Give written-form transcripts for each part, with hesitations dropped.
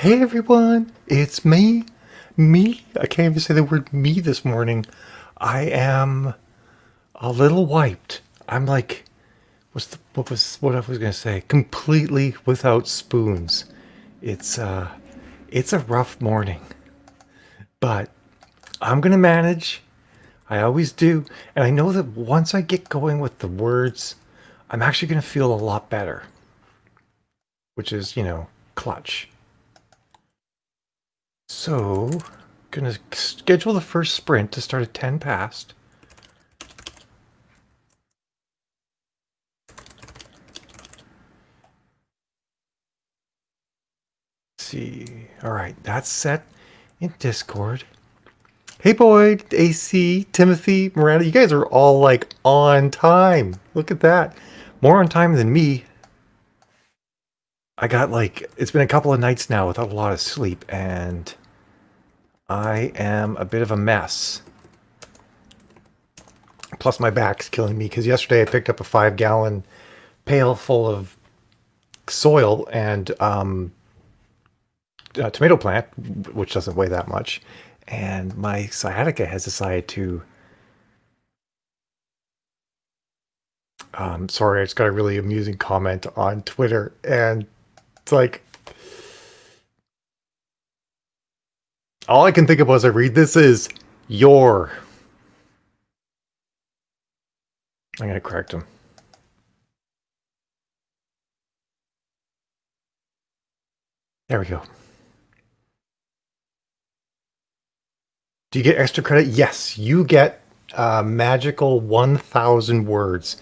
Hey everyone, it's me. Me? I can't even say the word me this morning. I am a little wiped. I'm like, what I was gonna say? Completely without spoons. It's it's a rough morning, but I'm gonna manage. I always do, and I know that once I get going with the words, I'm actually gonna feel a lot better, which is, clutch. So, gonna schedule the first sprint to start at 10 past. Let's see. All right, that's set in Discord. Hey Boyd, AC, Timothy, Miranda, you guys are all like on time. Look at that. More on time than me. I got like, it's been a couple of nights now without a lot of sleep, and I am a bit of a mess. Plus my back's killing me because yesterday I picked up a 5-gallon pail full of soil and tomato plant, which doesn't weigh that much, and my sciatica has decided to. Sorry, I just got a really amusing comment on Twitter, and it's like all I can think about as I read this is your. I'm gonna correct him. There we go. Do you get extra credit? Yes, you get magical 1,000 words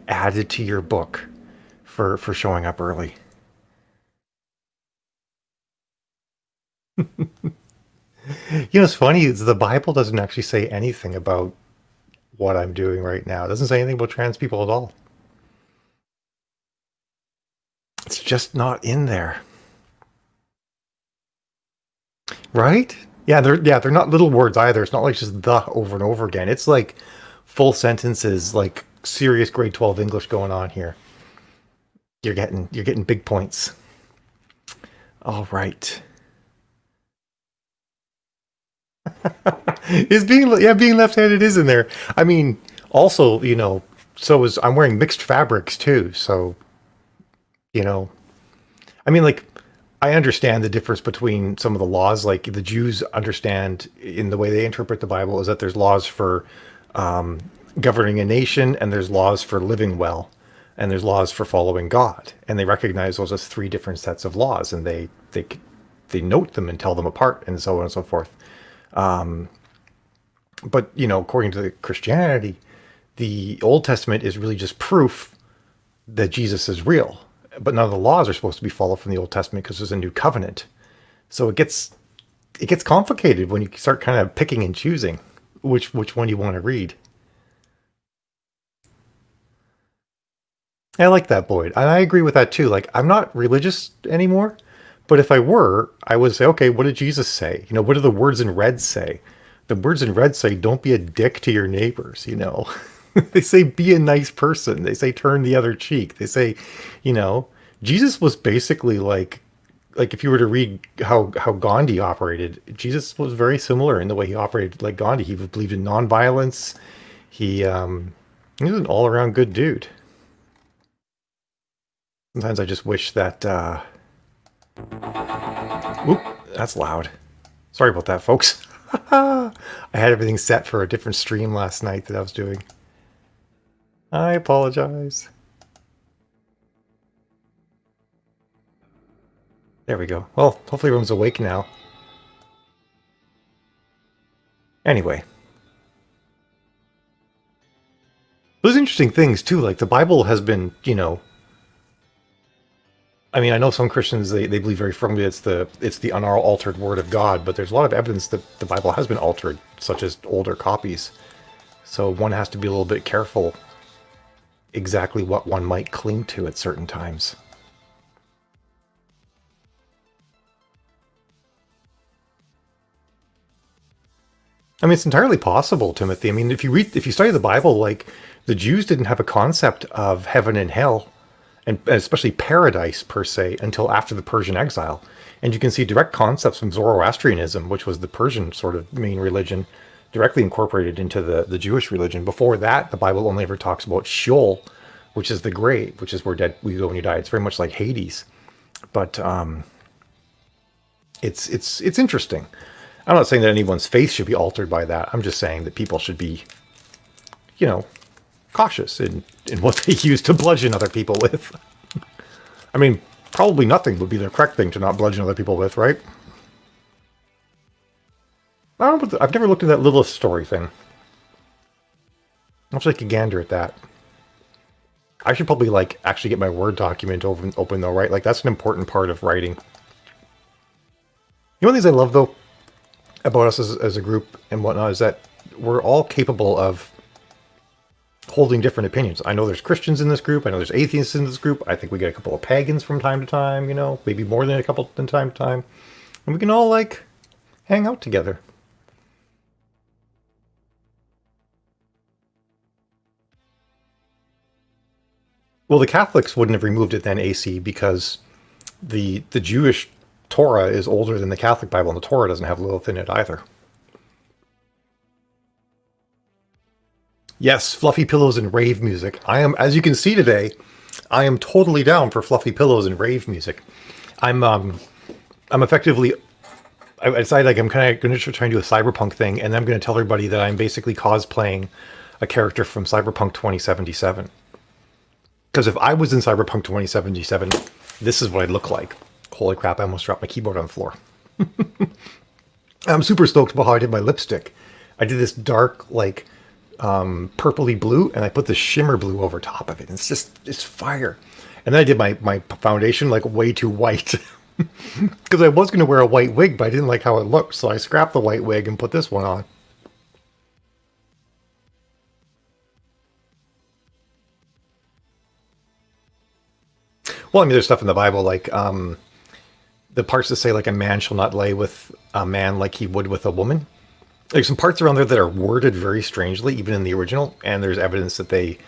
added to your book for showing up early. It's funny is the Bible doesn't actually say anything about what I'm doing right now. It doesn't say anything about trans people at all. It's just not in there. Right? They're not little words either. It's not like just the over and over again. It's like full sentences, like serious grade 12 English going on here. You're getting big points. All right. Is being left-handed is in there. I mean, also, so is I'm wearing mixed fabrics too, so you know, I mean, like, I understand the difference between some of the laws. Like the Jews understand in the way they interpret the Bible is that there's laws for um, governing a nation, and there's laws for living well, and there's laws for following God, and they recognize those as three different sets of laws, and they note them and tell them apart, and so on and so forth. But according to the Christianity, the Old Testament is really just proof that Jesus is real, but none of the laws are supposed to be followed from the Old Testament because there's a new covenant. So it gets complicated when you start kind of picking and choosing which one you want to read. I like that, Boyd, and I agree with that too. Like, I'm not religious anymore, but if I were, I would say, okay, what did Jesus say? What do the words in red say? The words in red say, don't be a dick to your neighbors. They say, be a nice person. They say, turn the other cheek. They say, you know, Jesus was basically like if you were to read how Gandhi operated, Jesus was very similar in the way he operated like Gandhi. He believed in nonviolence. He was an all-around good dude. Sometimes I just wish that Oop, that's loud. Sorry about that, folks. I had everything set for a different stream last night that I was doing. I apologize. There we go. Well, hopefully everyone's awake now. Anyway. Those interesting things, too. Like, the Bible has been, I mean, I know some Christians, they believe very firmly it's the unaltered word of God, but there's a lot of evidence that the Bible has been altered, such as older copies. So one has to be a little bit careful exactly what one might cling to at certain times. I mean, it's entirely possible, Timothy. I mean, if you study the Bible, like, the Jews didn't have a concept of heaven and hell, and especially paradise per se, until after the Persian exile. And you can see direct concepts from Zoroastrianism, which was the Persian sort of main religion, directly incorporated into the Jewish religion. Before that, the Bible only ever talks about Sheol, which is the grave, which is where we go when you die. It's very much like Hades, but it's interesting. I'm not saying that anyone's faith should be altered by that. I'm just saying that people should be, you know, cautious in what they use to bludgeon other people with. I mean, probably nothing would be the correct thing to not bludgeon other people with, right? I don't know, I've never looked at that Lilith story thing. I'll take a gander at that. I should probably, like, actually get my Word document open though, right? Like, that's an important part of writing. You know, one of the things I love, though, about us as a group and whatnot, is that we're all capable of holding different opinions. I know there's Christians in this group. I know there's atheists in this group. I think we get a couple of pagans from time to time, you know, maybe more than a couple from time to time. And we can all, like, hang out together. Well, the Catholics wouldn't have removed it then, AC, because the Jewish Torah is older than the Catholic Bible, and the Torah doesn't have Lilith in it either. Yes, fluffy pillows and rave music. I am, as you can see today, I am totally down for fluffy pillows and rave music. I'm effectively, I decided, like, I'm kind of going to try and do a cyberpunk thing, and I'm going to tell everybody that I'm basically cosplaying a character from Cyberpunk 2077. Because if I was in Cyberpunk 2077, this is what I'd look like. Holy crap, I almost dropped my keyboard on the floor. I'm super stoked about how I did my lipstick. I did this dark, like, purpley blue, and I put the shimmer blue over top of it. And it's fire. And then I did my foundation, like, way too white. Because I was going to wear a white wig, but I didn't like how it looked. So I scrapped the white wig and put this one on. Well, I mean, there's stuff in the Bible, like, the parts that say, like, a man shall not lay with a man like he would with a woman. There's some parts around there that are worded very strangely, even in the original, and there's evidence that they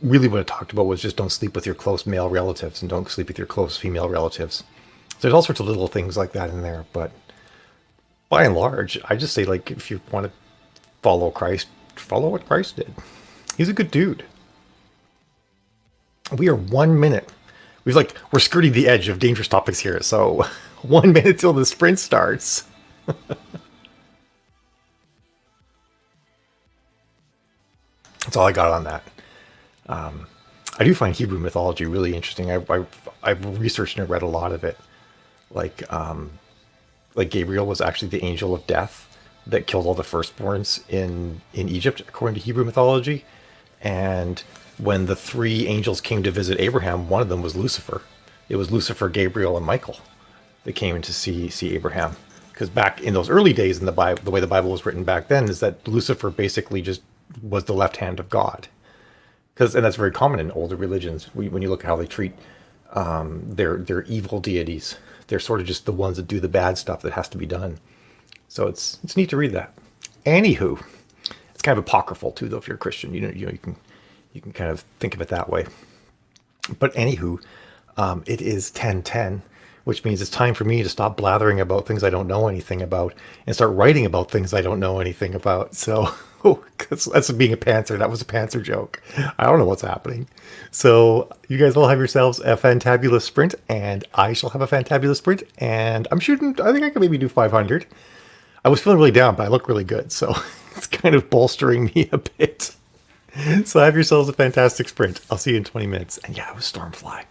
really what it talked about was just don't sleep with your close male relatives and don't sleep with your close female relatives. So there's all sorts of little things like that in there, but by and large, I just say, like, if you want to follow Christ, follow what Christ did. He's a good dude. We are 1 minute. We're skirting the edge of dangerous topics here, so 1 minute till the sprint starts. That's all I got on that. I do find Hebrew mythology really interesting. I've researched and read a lot of it. Like Gabriel was actually the angel of death that killed all the firstborns in Egypt, according to Hebrew mythology. And when the three angels came to visit Abraham, one of them was Lucifer. It was Lucifer, Gabriel, and Michael that came in to see Abraham. Because back in those early days in the Bible, the way the Bible was written back then is that Lucifer basically just was the left hand of God. And that's very common in older religions. When you look at how they treat their evil deities, they're sort of just the ones that do the bad stuff that has to be done. So it's neat to read that. Anywho, it's kind of apocryphal too, though. If you're a Christian, you can kind of think of it that way. But anywho, it is 10:10, which means it's time for me to stop blathering about things I don't know anything about and start writing about things I don't know anything about. So that's being a pantser. That was a pantser joke. I don't know what's happening. So you guys all have yourselves a fantabulous sprint, and I shall have a fantabulous sprint. And I think I can maybe do 500. I was feeling really down, but I look really good. So it's kind of bolstering me a bit. So have yourselves a fantastic sprint. I'll see you in 20 minutes. And yeah, it was Stormfly.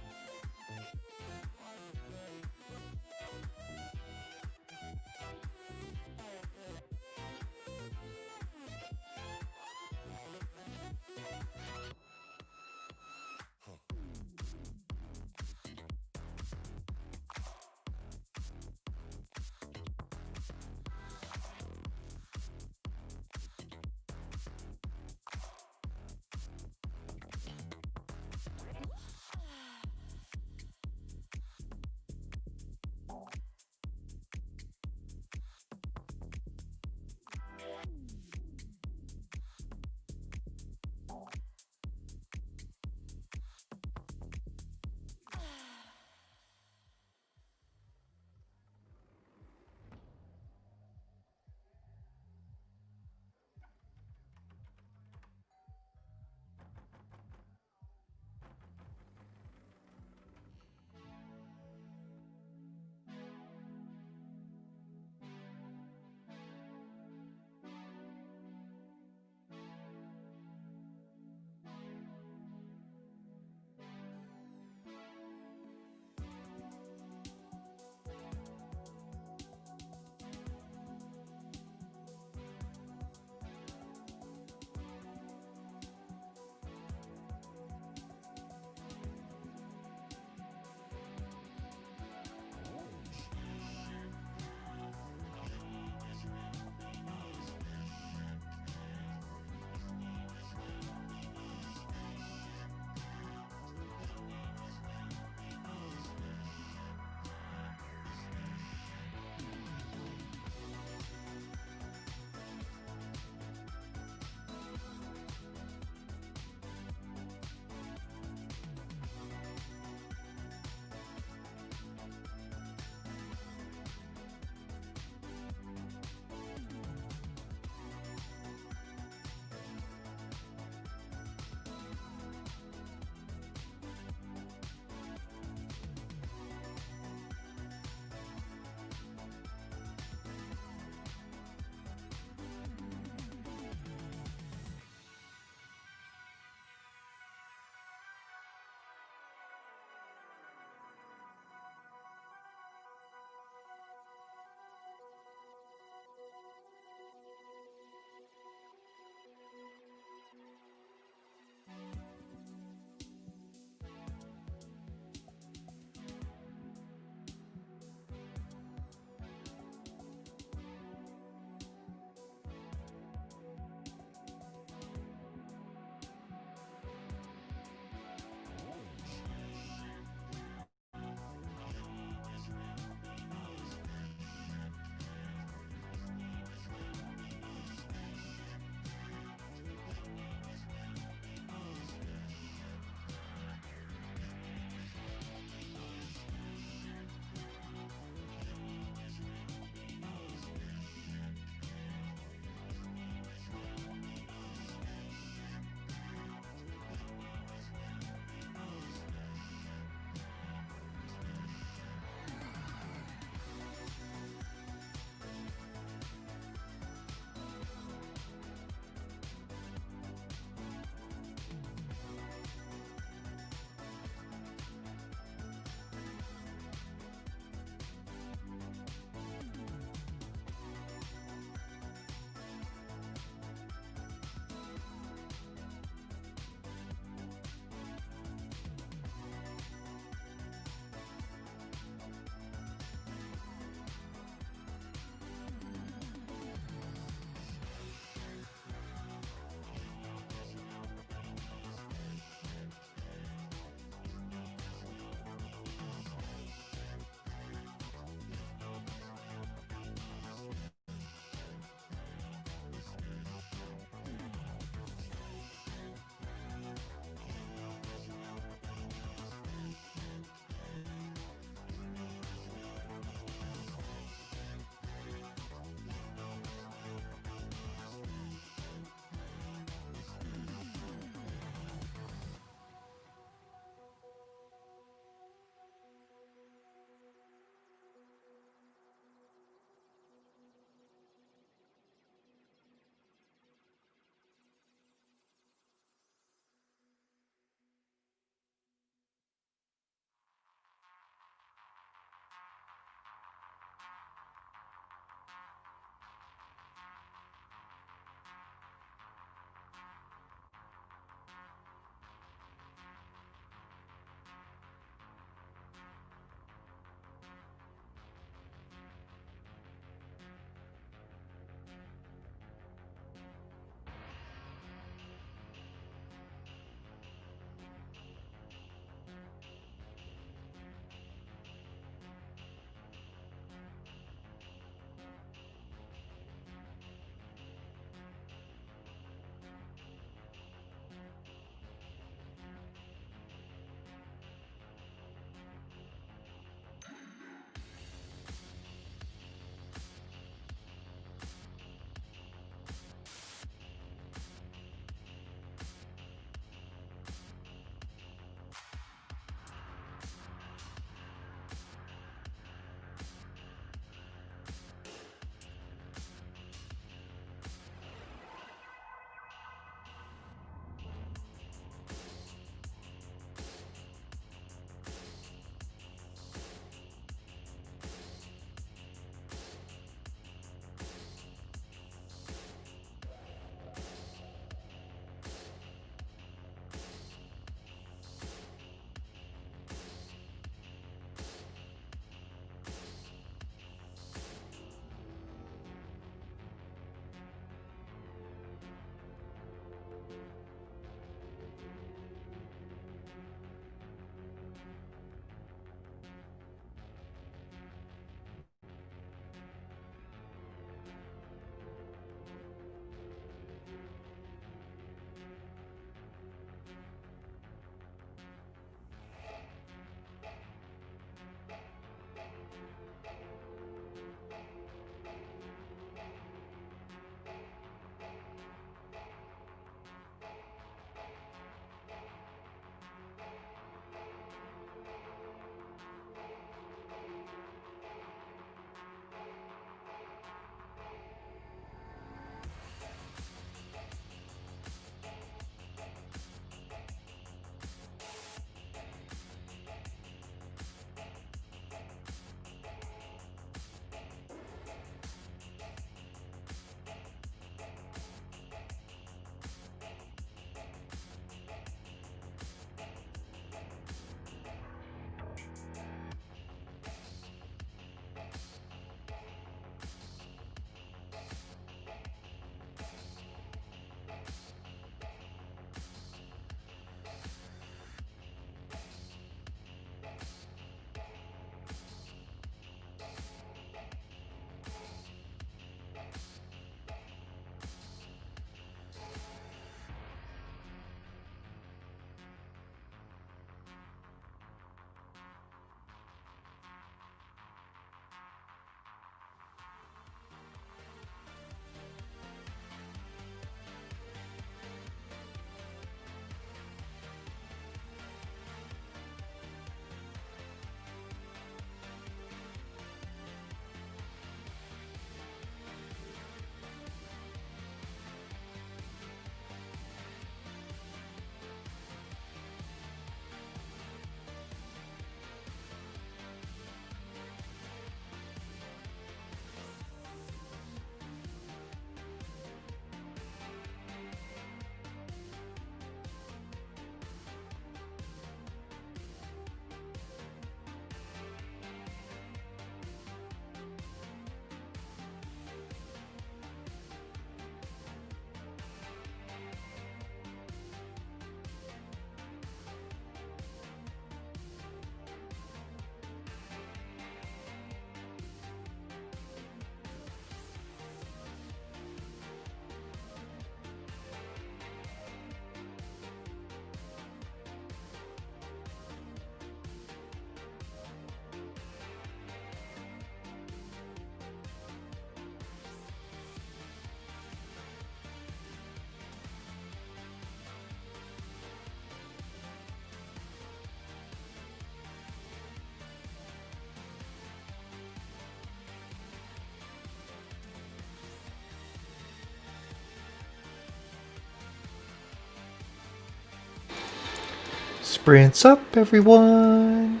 Sprints up, everyone.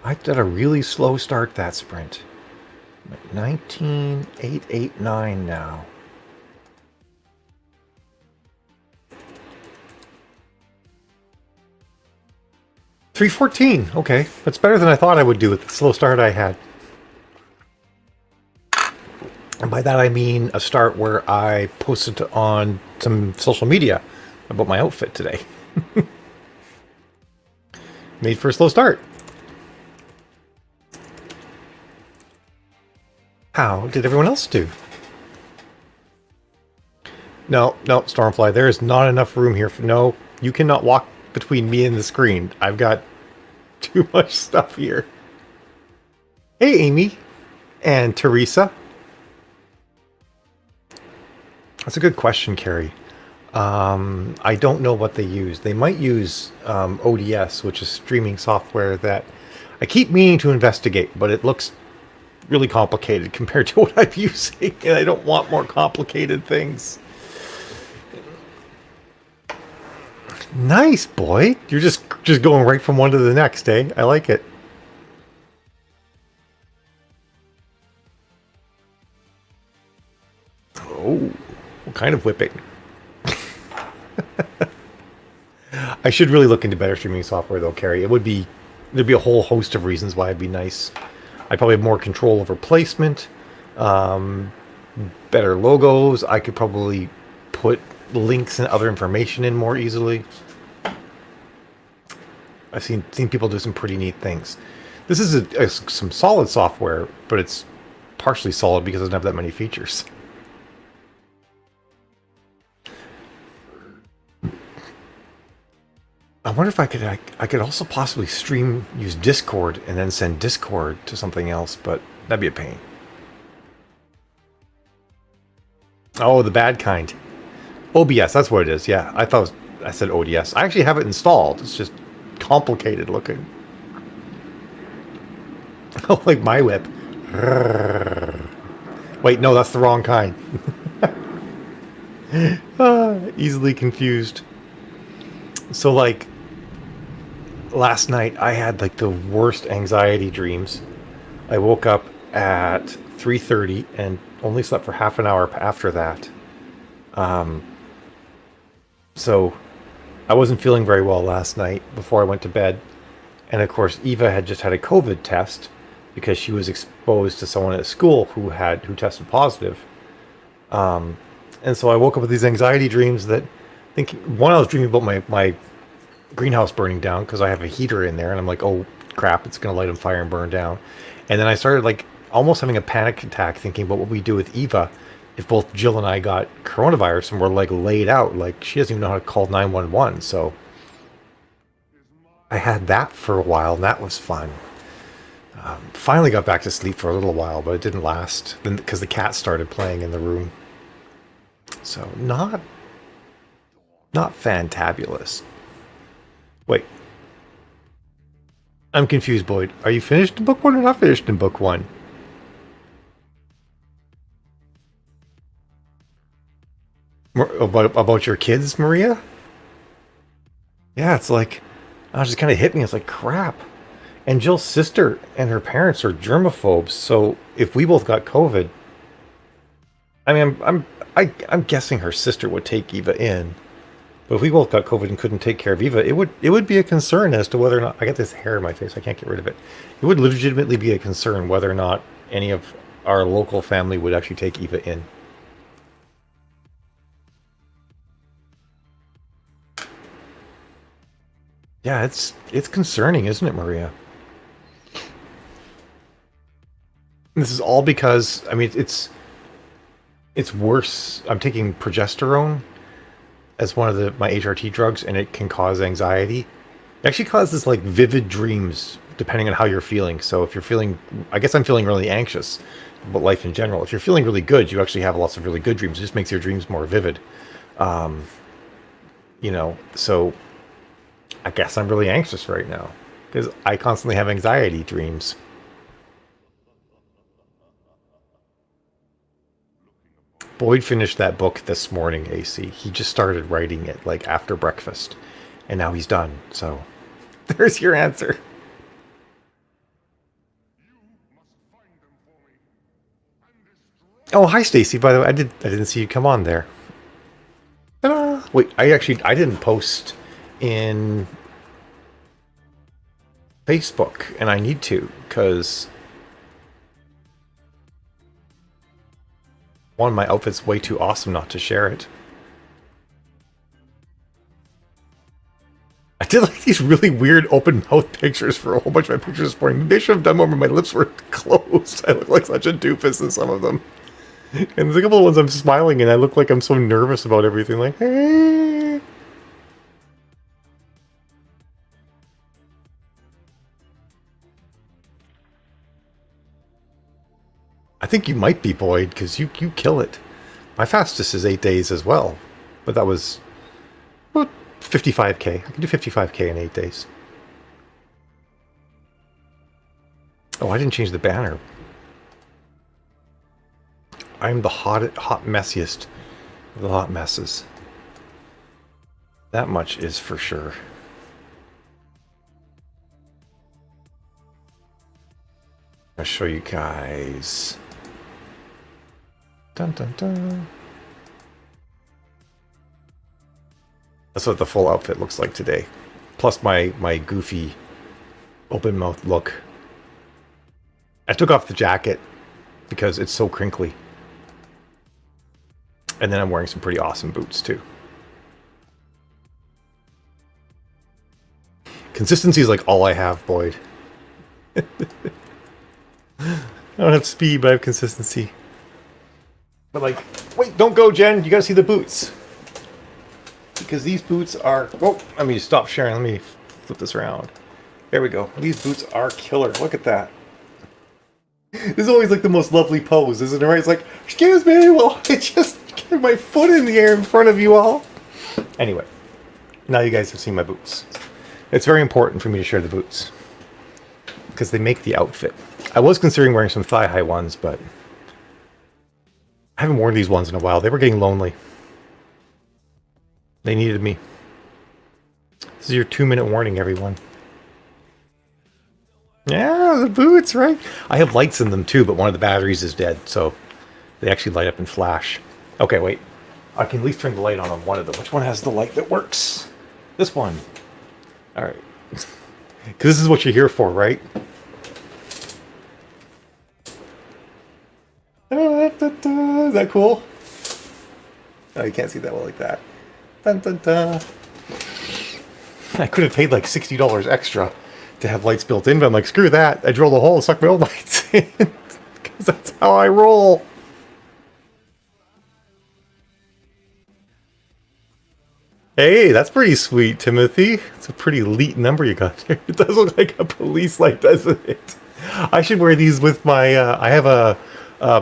I did a really slow start that sprint. 19,889 now. $314. Okay, that's better than I thought I would do with the slow start I had. And by that I mean a start where I posted on some social media about my outfit today. Made for a slow start. How did everyone else do? No, Stormfly, there is not enough room here. No, you cannot walk between me and the screen. I've got too much stuff here. Hey, Amy and Teresa. That's a good question, Carrie. I don't know what they use. They might use ODS, which is streaming software that I keep meaning to investigate, but it looks really complicated compared to what I'm using, and I don't want more complicated things. Nice, boy. You're just going right from one to the next, eh? I like it. Oh, what kind of whipping? I should really look into better streaming software, though, Carrie. There'd be a whole host of reasons why it'd be nice. I probably have more control over placement, better logos. I could probably put links and other information in more easily. I've seen people do some pretty neat things. This is some solid software, but it's partially solid because it doesn't have that many features. I wonder if I could also possibly use Discord and then send Discord to something else, but that'd be a pain. Oh, the bad kind. OBS, that's what it is. Yeah, I said ODS. I actually have it installed. It's just complicated looking. Oh, like my whip. Wait, no, that's the wrong kind. Easily confused. So, like, last night I had like the worst anxiety dreams. I woke up at 3:30 and only slept for half an hour after that. So I wasn't feeling very well last night before I went to bed. And of course, Eva had just had a COVID test because she was exposed to someone at school who tested positive. And so I woke up with these anxiety dreams that I was dreaming about my greenhouse burning down because I have a heater in there, and I'm like, oh crap, it's going to light on fire and burn down. And then I started like almost having a panic attack thinking about what we do with Eva if both Jill and I got coronavirus and we're like laid out, like she doesn't even know how to call 911. So I had that for a while, and that was fun. Finally got back to sleep for a little while, but it didn't last because the cat started playing in the room. So not fantabulous. Wait. I'm confused, Boyd. Are you finished in book one or not finished in book one? About your kids, Maria? Yeah, it's like, it just kind of hit me. It's like, crap. And Jill's sister and her parents are germaphobes, so if we both got COVID, I mean, I'm guessing her sister would take Eva in. But if we both got COVID and couldn't take care of Eva, it would be a concern as to whether or not I got this hair in my face. I can't get rid of it. It would legitimately be a concern whether or not any of our local family would actually take Eva in. Yeah, it's concerning, isn't it, Maria? And this is all because I mean it's worse. I'm taking progesterone as one of my HRT drugs, and it can cause anxiety. It actually causes like vivid dreams depending on how you're feeling. So if you're feeling, I guess I'm feeling really anxious about life in general. If you're feeling really good, you actually have lots of really good dreams. It just makes your dreams more vivid. So I guess I'm really anxious right now because I constantly have anxiety dreams. Boyd finished that book this morning, AC. He just started writing it like after breakfast, and now he's done. So There's your answer. Oh, hi Stacy. By the way, I didn't see you come on there. Ta-da! Wait, I didn't post in Facebook, and I need to because one, my outfit's way too awesome not to share it. I did like these really weird open mouth pictures for a whole bunch of my pictures this morning. Maybe I should have done more when my lips were closed. I look like such a doofus in some of them. And there's a couple of ones I'm smiling and I look like I'm so nervous about everything. Like, hey. I think you might be, Boyd, because you kill it. My fastest is 8 days as well. But that was about 55k. I can do 55k in 8 days. Oh, I didn't change the banner. I'm the hot messiest of the hot messes. That much is for sure. I'll show you guys. Dun dun dun. That's what the full outfit looks like today. Plus my goofy open mouth look. I took off the jacket because it's so crinkly. And then I'm wearing some pretty awesome boots too. Consistency is like all I have, Boyd. I don't have speed, but I have consistency. But like, wait, don't go, Jen. You gotta see the boots. Because these boots are... Oh, let me stop sharing. Let me flip this around. There we go. These boots are killer. Look at that. This is always like the most lovely pose, isn't it? Right? It's like, excuse me, well, I just get my foot in the air in front of you all. Anyway, now you guys have seen my boots. It's very important for me to share the boots. Because they make the outfit. I was considering wearing some thigh-high ones, but I haven't worn these ones in a while. They were getting lonely. They needed me. This is your 2-minute warning, everyone. Yeah, the boots, right? I have lights in them too, but one of the batteries is dead, so they actually light up and flash. Okay, wait. I can at least turn the light on one of them. Which one has the light that works? This one. All right. Because this is what you're here for, right? Is that cool? Oh, you can't see that well like that. Dun, dun, dun. I could have paid like $60 extra to have lights built in, but I'm like, screw that. I drilled a hole and stuck my own lights in. Because that's how I roll. Hey, that's pretty sweet, Timothy. It's a pretty elite number you got there. It does look like a police light, doesn't it? I should wear these with my... I have a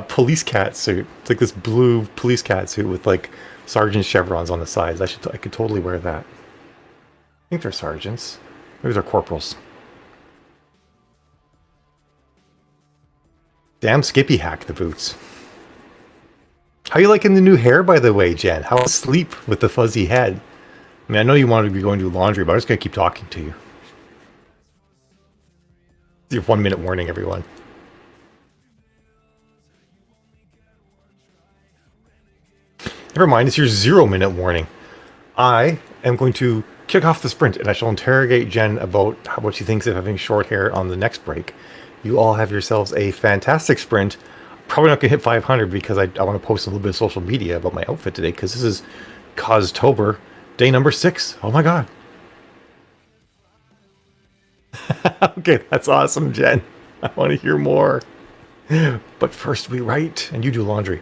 police cat suit. It's like this blue police cat suit with like sergeant chevrons on the sides. I could totally wear that. I think they're sergeants. Maybe they're corporals. Damn Skippy hacked the boots. How you liking the new hair, by the way, Jen? How was sleep with the fuzzy head? I mean, I know you wanted to be going to do laundry, but I'm just going to keep talking to you. It's your 1-minute warning, everyone. Never mind, it's your 0-minute warning. I am going to kick off the sprint, and I shall interrogate Jen about what she thinks of having short hair on the next break. You all have yourselves a fantastic sprint. Probably not going to hit 500 because I want to post a little bit of social media about my outfit today because this is Caustober, day number 6. Oh my god. Okay, that's awesome, Jen. I want to hear more. But first we write, and you do laundry.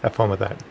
Have fun with that.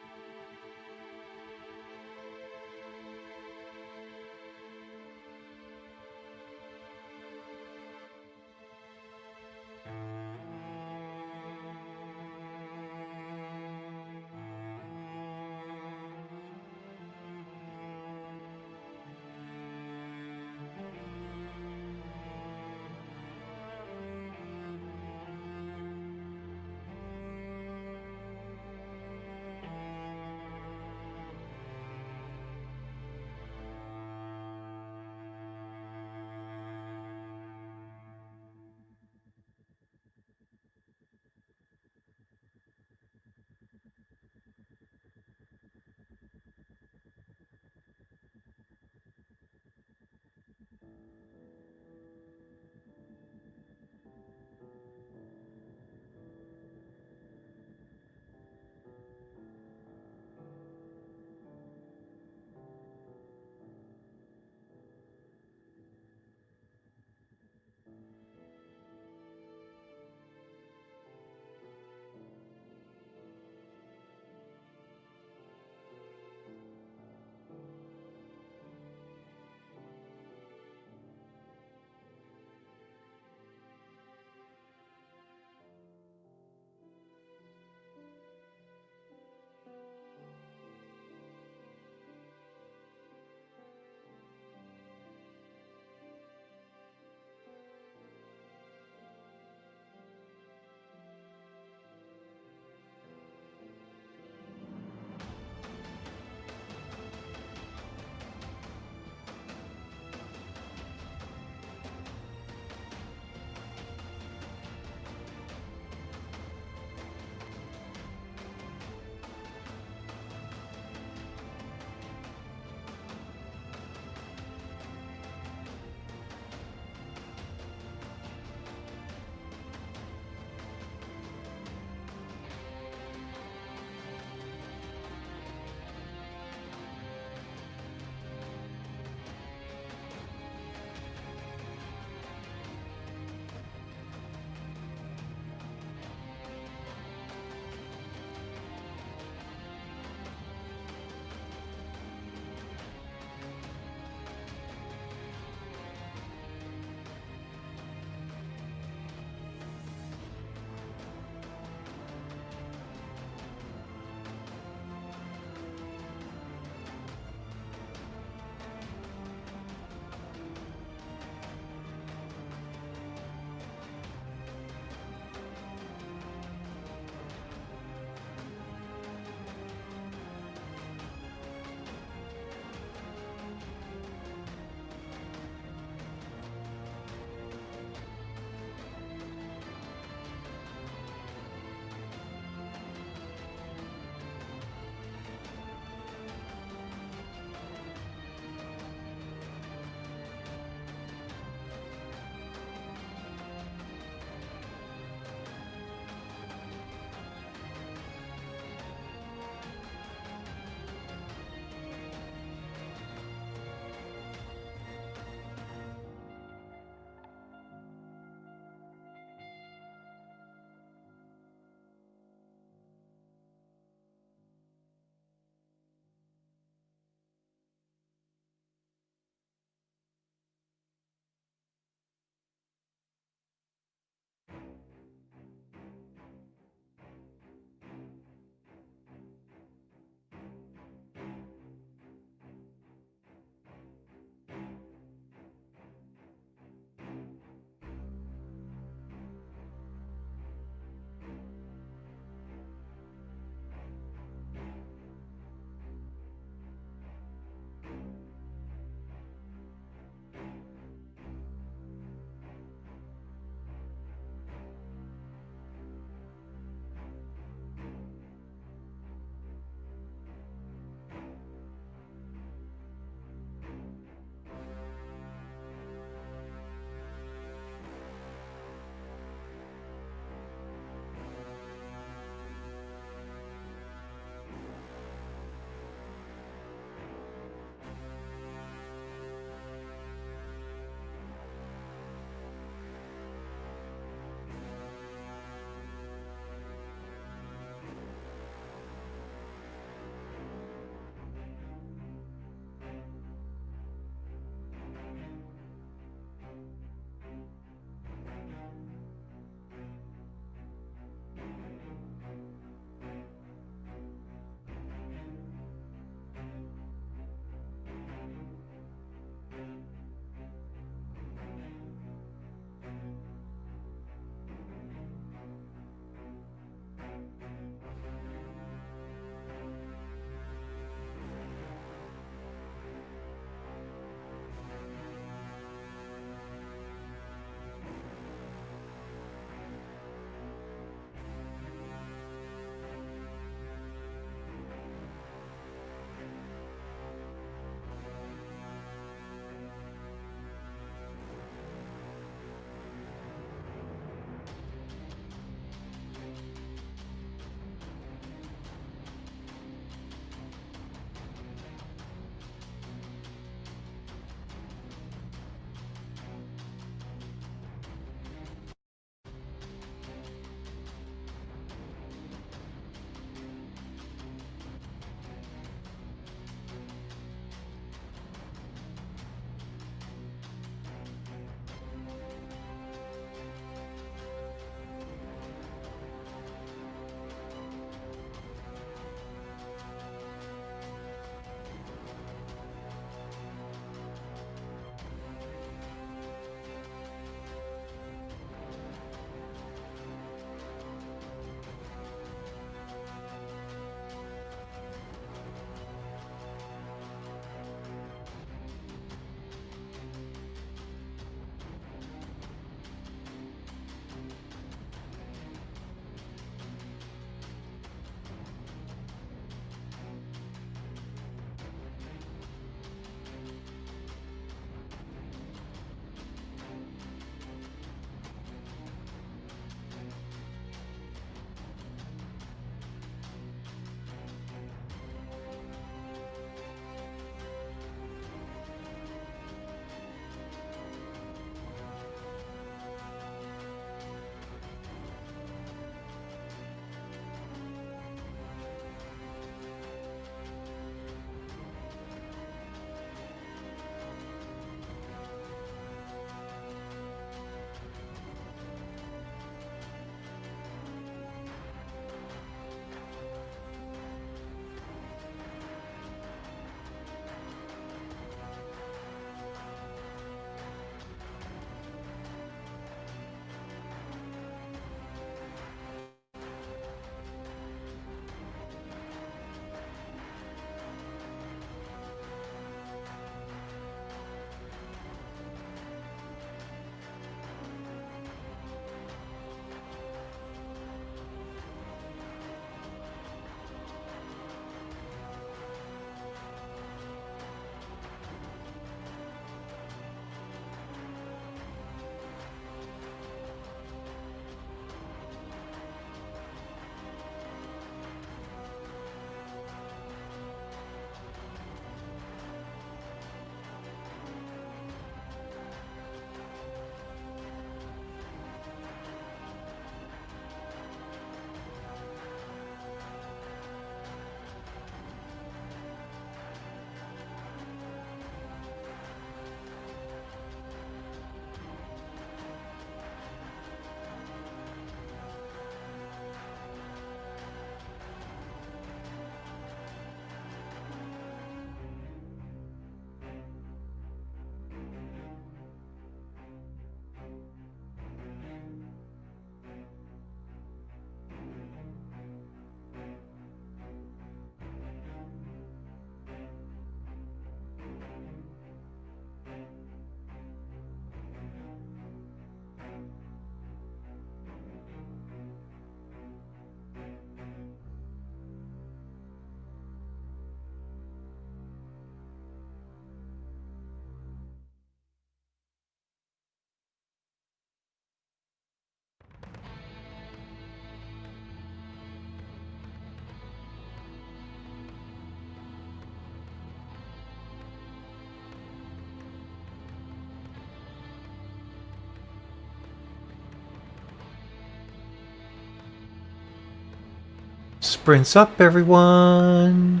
Sprints up, everyone.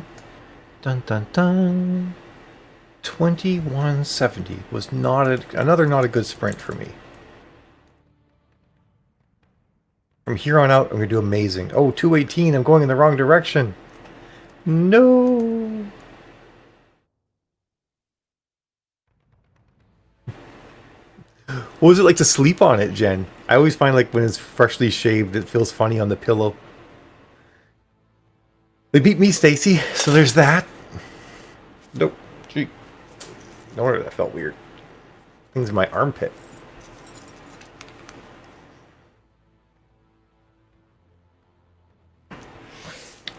Dun dun dun. 2170 was another not a good sprint for me. From here on out, I'm going to do amazing. Oh, 218, I'm going in the wrong direction. No. What was it like to sleep on it, Jen? I always find like when it's freshly shaved, it feels funny on the pillow. They beat me, Stacy, so there's that. Nope. Gee. No wonder that felt weird. Things in my armpit.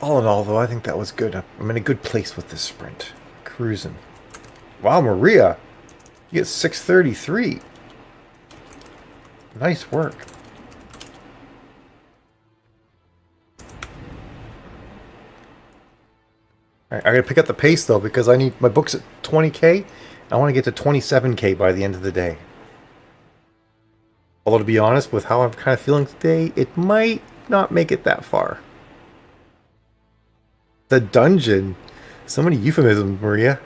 All in all, though, I think that was good. I'm in a good place with this sprint. Cruising. Wow, Maria. You get 633. Nice work. Alright, I gotta pick up the pace, though, because I need my book's at 20k. I want to get to 27k by the end of the day. Although, to be honest, with how I'm kind of feeling today, it might not make it that far. The dungeon. So many euphemisms, Maria.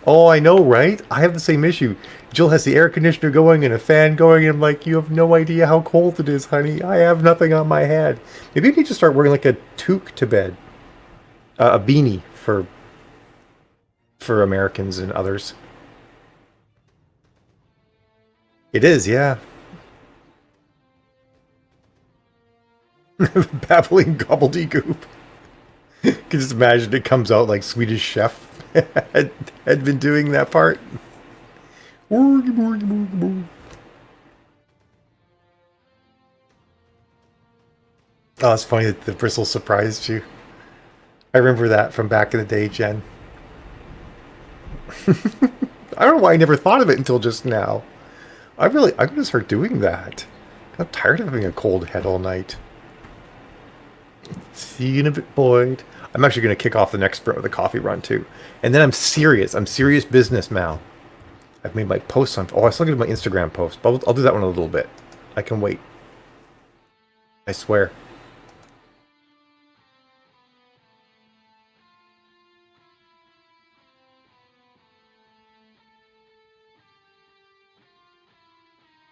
Oh, I know, right? I have the same issue. Jill has the air conditioner going and a fan going, and I'm like, you have no idea how cold it is, honey. I have nothing on my head. Maybe I need to start wearing like a toque to bed. A beanie for Americans and others. It is, yeah. Babbling gobbledygook. You can just imagine it comes out like Swedish Chef had been doing that part. Oh, it's funny that the bristle surprised you. I remember that from back in the day, Jen. I don't know why I never thought of it until just now. I'm gonna start doing that. I'm tired of having a cold head all night. See you in a bit, Boyd. I'm actually going to kick off the next sprint with a coffee run, too. And then I'm serious. I'm serious business, Mal. I've made my posts on... Oh, I still got to do my Instagram post. But I'll do that one in a little bit. I can wait. I swear.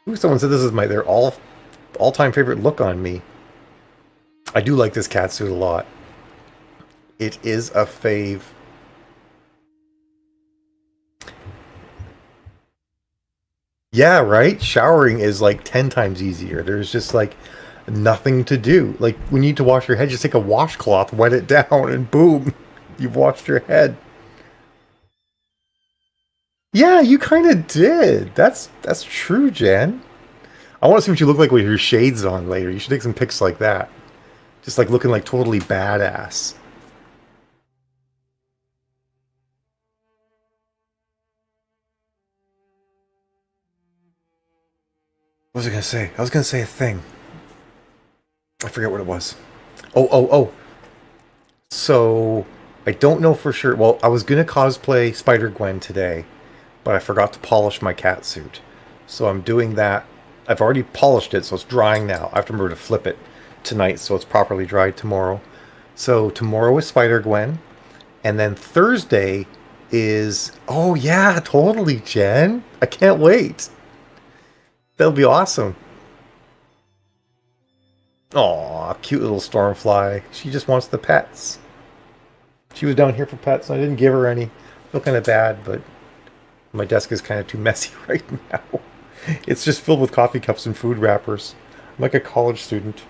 Ooh, someone said this is their all-time favorite look on me. I do like this catsuit a lot. It is a fave. Yeah, right? Showering is like 10 times easier. There's just like nothing to do. Like when you need to wash your head, just take a washcloth, wet it down, and boom, you've washed your head. Yeah, you kind of did. That's true, Jen. I want to see what you look like with your shades on later. You should take some pics like that. Just like looking like totally badass. What was I going to say? I was going to say a thing. I forget what it was. Oh. So, I don't know for sure. Well, I was going to cosplay Spider-Gwen today, but I forgot to polish my cat suit. So I'm doing that. I've already polished it, so it's drying now. I have to remember to flip it tonight so it's properly dried tomorrow. So tomorrow is Spider-Gwen. And then Thursday is... Oh, yeah, totally, Jen. I can't wait. That'll be awesome. Aw, cute little Stormfly. She just wants the pets. She was down here for pets, and I didn't give her any. I feel kind of bad, but my desk is kind of too messy right now. It's just filled with coffee cups and food wrappers. I'm like a college student.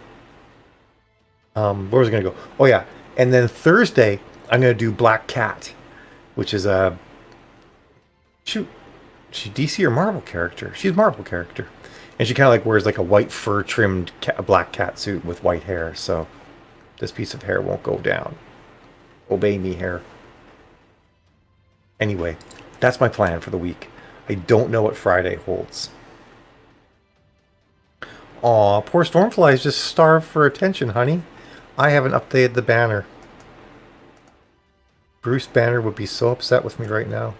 Where was I going to go? Oh, yeah. And then Thursday, I'm going to do Black Cat, which is a... Shoot. She DC or Marvel character? She's a Marvel character. And she kind of like wears like a white fur-trimmed black cat suit with white hair. So this piece of hair won't go down. Obey me, hair. Anyway, that's my plan for the week. I don't know what Friday holds. Aw, poor Stormfly is just starved for attention, honey. I haven't updated the banner. Bruce Banner would be so upset with me right now.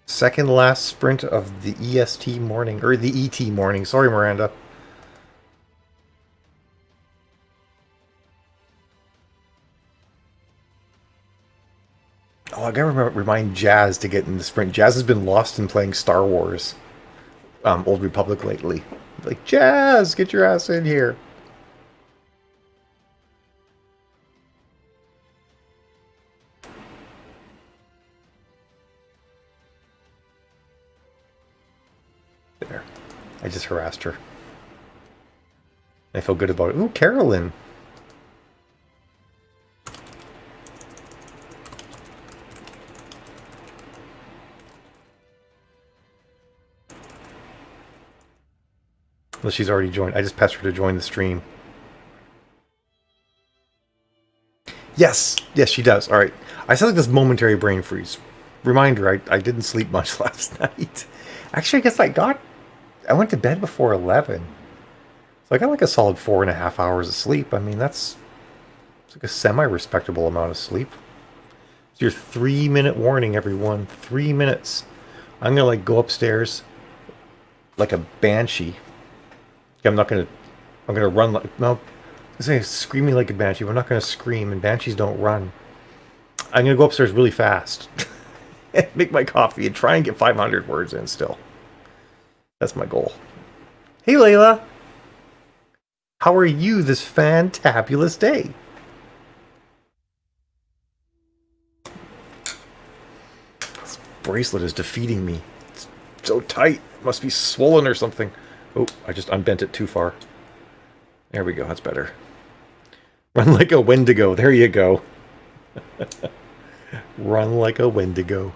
Second last sprint of the EST morning, or the ET morning. Sorry, Miranda. Oh, I gotta remind Jazz to get in the sprint. Jazz has been lost in playing Star Wars, Old Republic lately. Like, Jazz, get your ass in here. There. I just harassed her. I feel good about it. Ooh, Carolyn. Well, she's already joined. I just pressed her to join the stream. Yes, yes, she does. All right. I said like this momentary brain freeze. Reminder, I didn't sleep much last night. Actually, I guess I went to bed before 11. So I got like a solid 4.5 hours of sleep. I mean, it's like a semi-respectable amount of sleep. It's your 3-minute warning, everyone. 3 minutes. I'm going to like go upstairs like a banshee. I'm going to run like, no, I say screaming like a banshee. I'm not going to scream, and banshees don't run. I'm going to go upstairs really fast and make my coffee and try and get 500 words in still. That's my goal. Hey, Layla. How are you this fantabulous day? This bracelet is defeating me. It's so tight. It must be swollen or something. Oh, I just unbent it too far. There we go. That's better. Run like a Wendigo. There you go. Run like a Wendigo.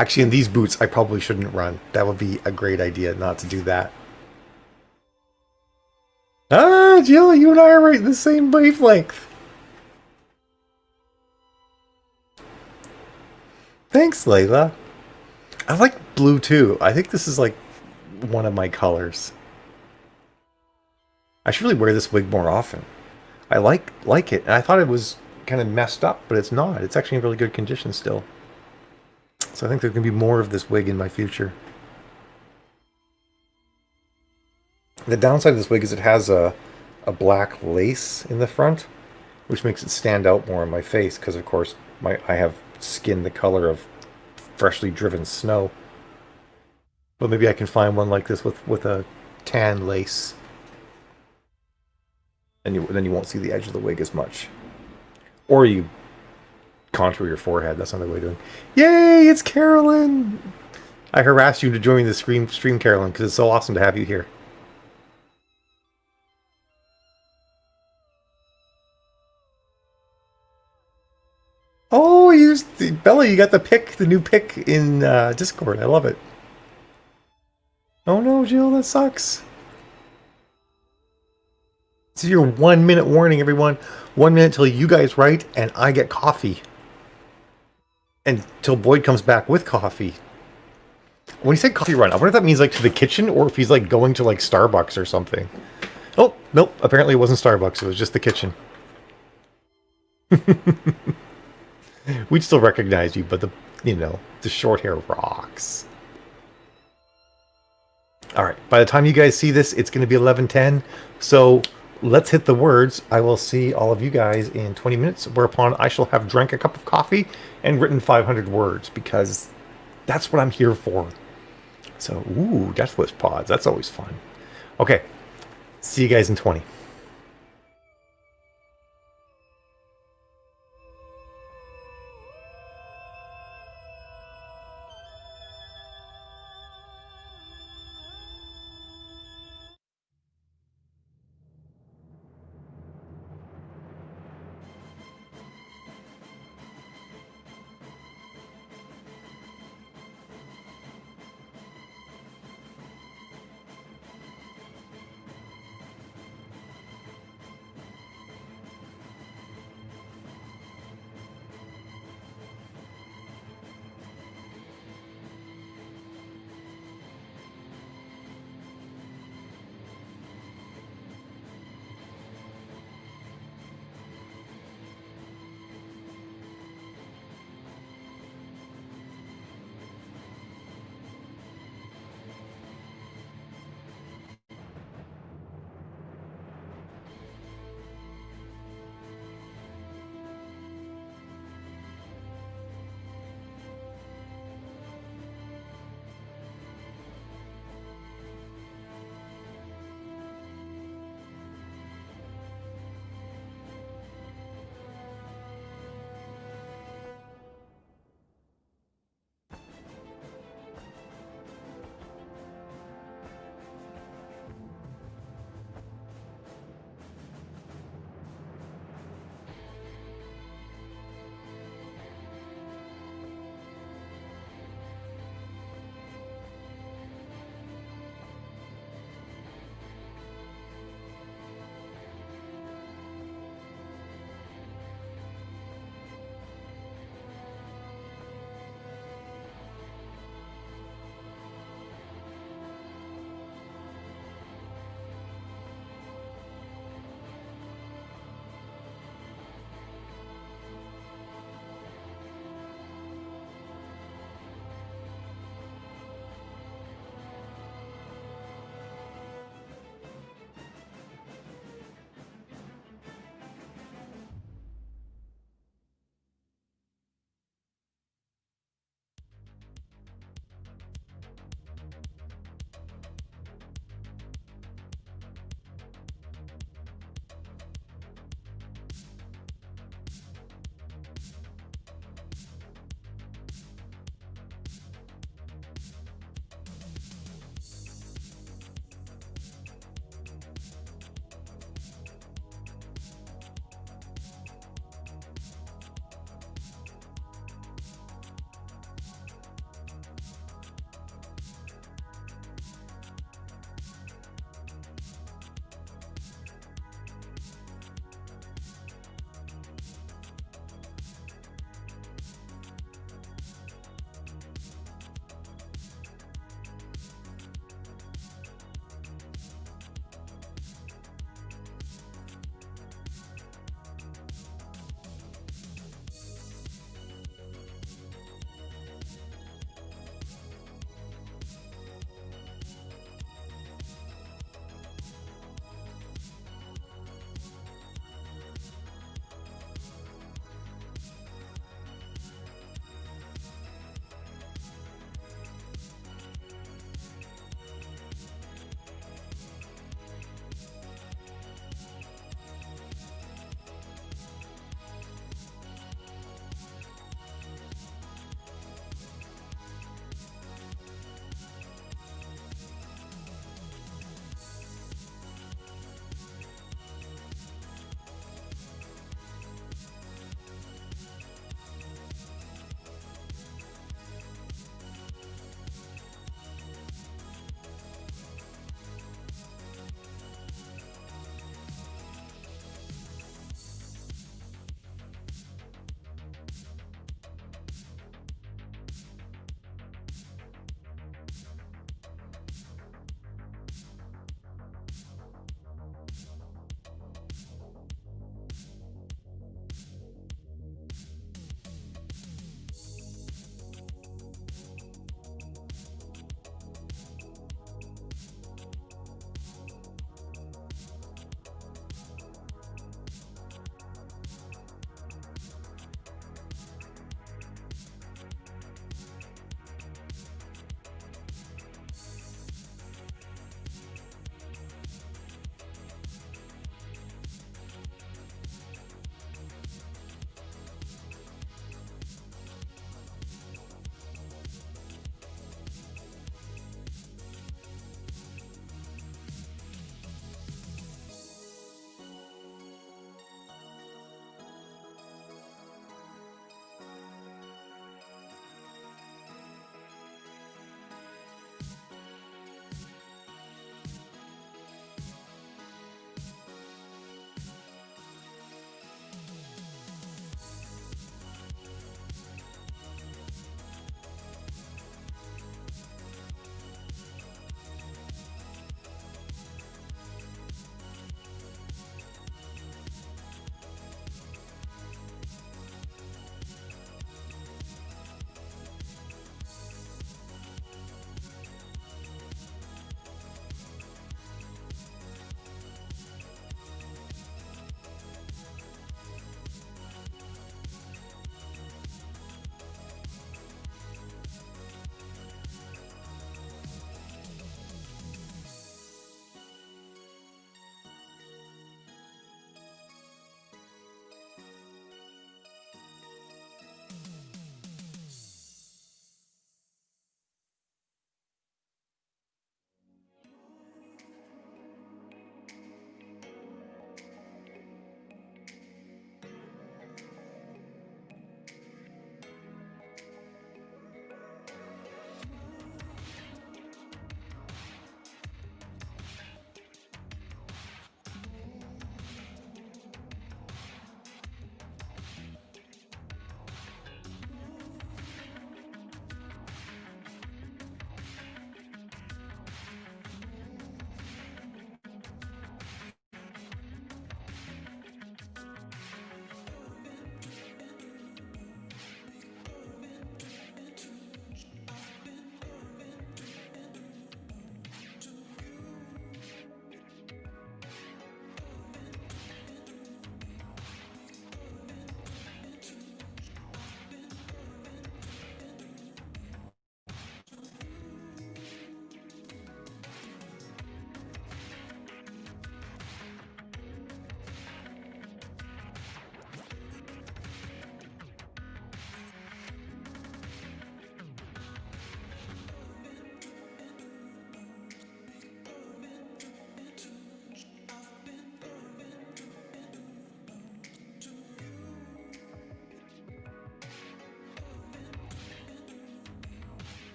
Actually, in these boots, I probably shouldn't run. That would be a great idea not to do that. Ah, Jill, you and I are right in the same wavelength. Thanks, Layla. I like blue too. I think this is like one of my colors. I should really wear this wig more often. I like it, and I thought it was kind of messed up, but it's not. It's actually in really good condition still. So I think there can be more of this wig in my future. The downside of this wig is it has a black lace in the front, which makes it stand out more on my face, because of course I have skin the color of freshly driven snow. But maybe I can find one like this with a tan lace. And then you won't see the edge of the wig as much. Or you contour your forehead. That's another way of doing it. Yay, it's Carolyn! I harassed you to join the stream, Carolyn, because it's so awesome to have you here. Oh, Bella, you got the new pick in Discord. I love it. Oh no, Jill, that sucks. This is your 1 minute warning, everyone. 1 minute till you guys write and I get coffee. Until Boyd comes back with coffee. When he said coffee run, I wonder if that means like to the kitchen or if he's like going to like Starbucks or something. Oh, nope. Apparently it wasn't Starbucks. It was just the kitchen. We'd still recognize you, but the short hair rocks. All right. By the time you guys see this, it's going to be 11:10. So let's hit the words. I will see all of you guys in 20 minutes, whereupon I shall have drank a cup of coffee and written 500 words, because that's what I'm here for. So, ooh, Death Wish pods. That's always fun. Okay. See you guys in 20.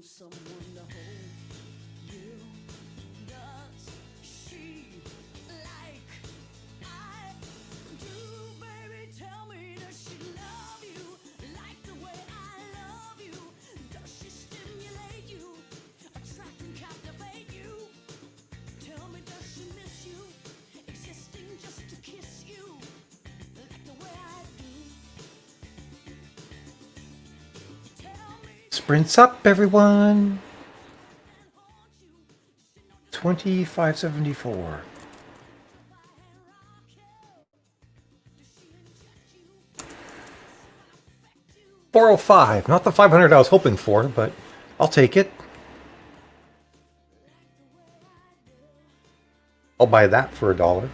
someone to hold you. Does she like I do, baby? Tell me, does she love you like the way I love you? Does she stimulate you, attract and captivate you? Tell me, does she miss you, existing just to kiss you like the way I do? Tell me. Sprints up, everyone. 2574. 405. Not the 500 I was hoping for, but I'll take it. I'll buy that for $1.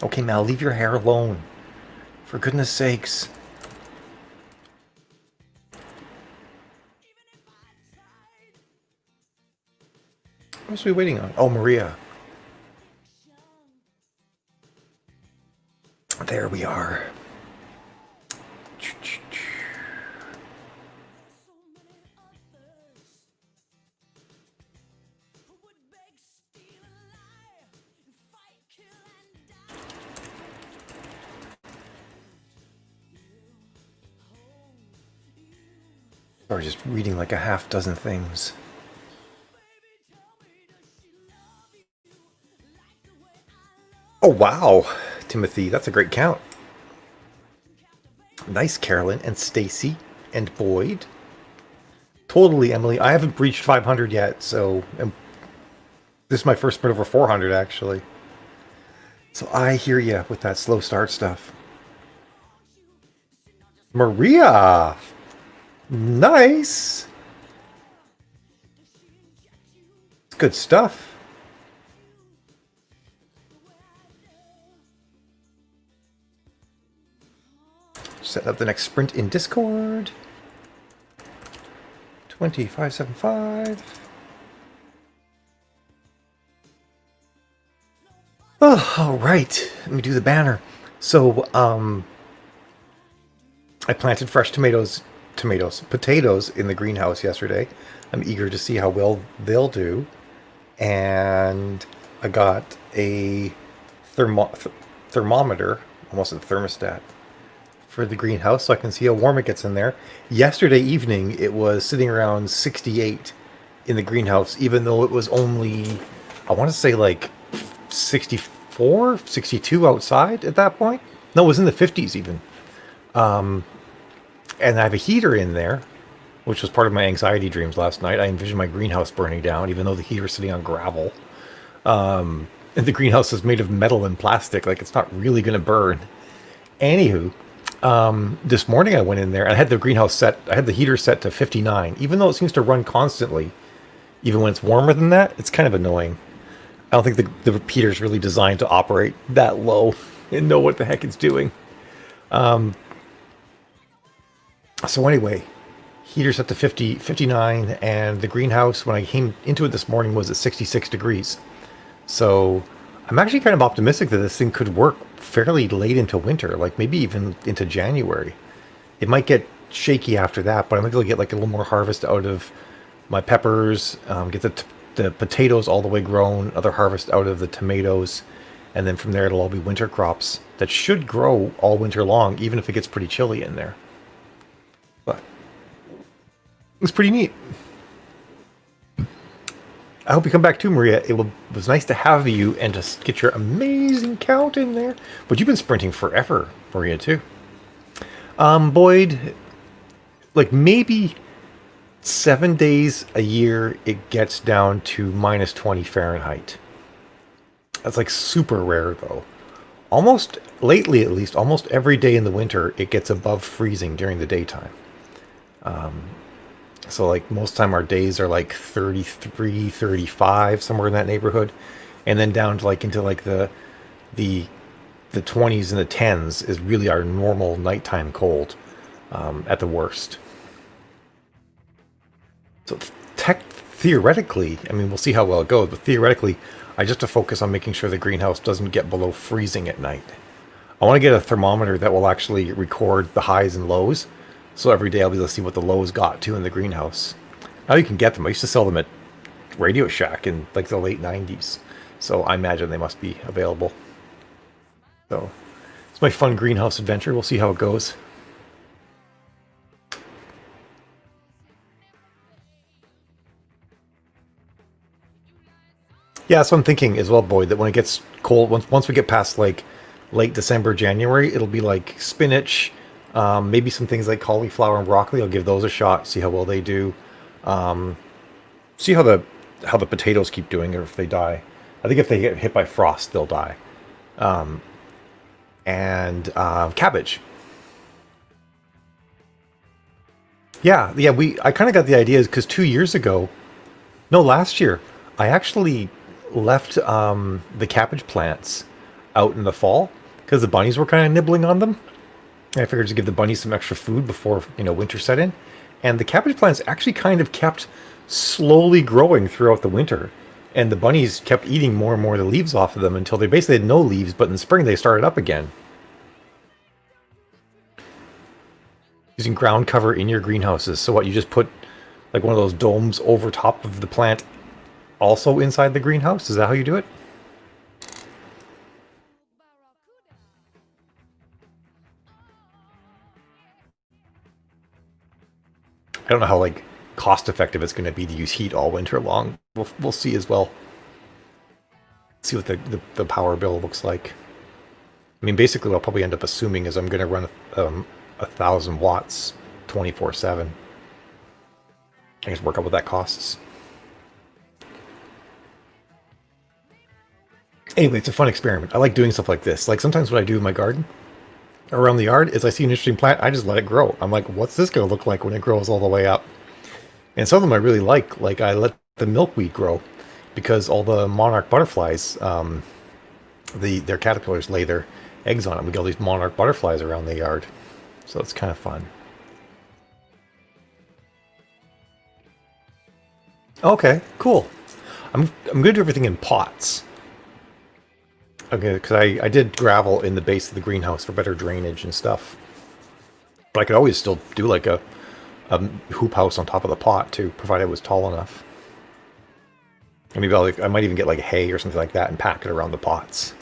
Okay, Mal, leave your hair alone. For goodness sakes. What are we waiting on? Oh, Maria. There we are. Or just reading like a half dozen things. Oh, wow, Timothy, that's a great count. Nice, Carolyn and Stacy and Boyd. Totally, Emily. I haven't breached 500 yet, so this is my first sprint over 400, actually. So I hear you with that slow start stuff. Maria! Nice! It's good stuff. Setting up the next sprint in Discord. 2575. Oh, all right. Let me do the banner. So, I planted fresh potatoes in the greenhouse yesterday. I'm eager to see how well they'll do. And I got a thermometer, almost a thermostat, for the greenhouse so I can see how warm it gets in there. Yesterday evening, it was sitting around 68 in the greenhouse, even though it was only, I want to say like 64, 62 outside at that point. No, it was in the 50s even. And I have a heater in there, which was part of my anxiety dreams last night. I envisioned my greenhouse burning down, even though the heater's sitting on gravel. And the greenhouse is made of metal and plastic, like it's not really going to burn. Anywho, this morning I went in there and I had the heater set to 59, even though it seems to run constantly. Even when it's warmer than that, it's kind of annoying. I don't think the repeater's really designed to operate that low and know what the heck it's doing. So anyway, heater set to 59, and the greenhouse, when I came into it this morning, was at 66 degrees. So I'm actually kind of optimistic that this thing could work fairly late into winter, like maybe even into January. It might get shaky after that, but I might be able to get like a little more harvest out of my peppers, get the potatoes all the way grown, other harvest out of the tomatoes, and then from there it'll all be winter crops that should grow all winter long, even if it gets pretty chilly in there. But it's pretty neat. I hope you come back too, Maria. It was nice to have you and to get your amazing count in there. But you've been sprinting forever, Maria, too. Boyd, like maybe 7 days a year it gets down to minus 20 Fahrenheit. That's like super rare, though. Almost, lately at least, almost every day in the winter it gets above freezing during the daytime. So like most time our days are like 33, 35, somewhere in that neighborhood. And then down to like into like the 20s and the 10s is really our normal nighttime cold at the worst. So theoretically, I mean, we'll see how well it goes, but theoretically, I just have to focus on making sure the greenhouse doesn't get below freezing at night. I want to get a thermometer that will actually record the highs and lows, So every day I'll be able to see what the lows got to in the greenhouse. Now you can get them. I used to sell them at Radio Shack in like the late 90s. So I imagine they must be available. So it's my fun greenhouse adventure. We'll see how it goes. Yeah, so I'm thinking as well, Boyd, that when it gets cold, once we get past like late December, January, it'll be like spinach, maybe some things like cauliflower and broccoli. I'll give those a shot, see how well they do. See how the potatoes keep doing, or if they die. I think if they get hit by frost, they'll die. And cabbage. Yeah, yeah. I kind of got the idea because 2 years ago, no, last year, I actually left the cabbage plants out in the fall because the bunnies were kind of nibbling on them. And I figured to give the bunnies some extra food before winter set in. And the cabbage plants actually kind of kept slowly growing throughout the winter. And the bunnies kept eating more and more of the leaves off of them until they basically had no leaves, but in the spring they started up again. Using ground cover in your greenhouses. So what, you just put like one of those domes over top of the plant also inside the greenhouse? Is that how you do it? I don't know how like cost effective it's going to be to use heat all winter long. We'll see as well. See what the power bill looks like. I mean, basically, what I'll probably end up assuming is I'm going to run 1,000 watts 24/7. I guess work out what that costs. Anyway, it's a fun experiment. I like doing stuff like this. Like sometimes what I do in my garden around the yard is I see an interesting plant, I just let it grow. I'm like, what's this going to look like when it grows all the way up? And some of them I really like. Like I let the milkweed grow because all the monarch butterflies, their caterpillars lay their eggs on it. We get all these monarch butterflies around the yard. So it's kind of fun. Okay, cool. I'm going to do everything in pots. Okay, because I did gravel in the base of the greenhouse for better drainage and stuff. But I could always still do like a hoop house on top of the pot too, provided it was tall enough. And maybe I might even get like hay or something like that and pack it around the pots.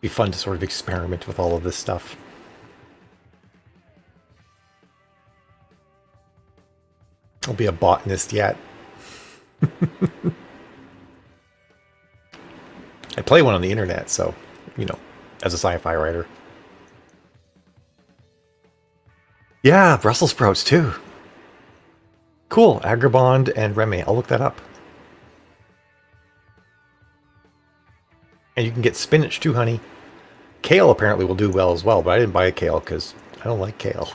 Be fun to sort of experiment with all of this stuff. I'll be a botanist yet. I play one on the internet, so, as a sci-fi writer. Yeah, Brussels sprouts too. Cool, Agribond and Remy. I'll look that up. And you can get spinach too, honey. Kale apparently will do well as well, but I didn't buy a kale because I don't like kale.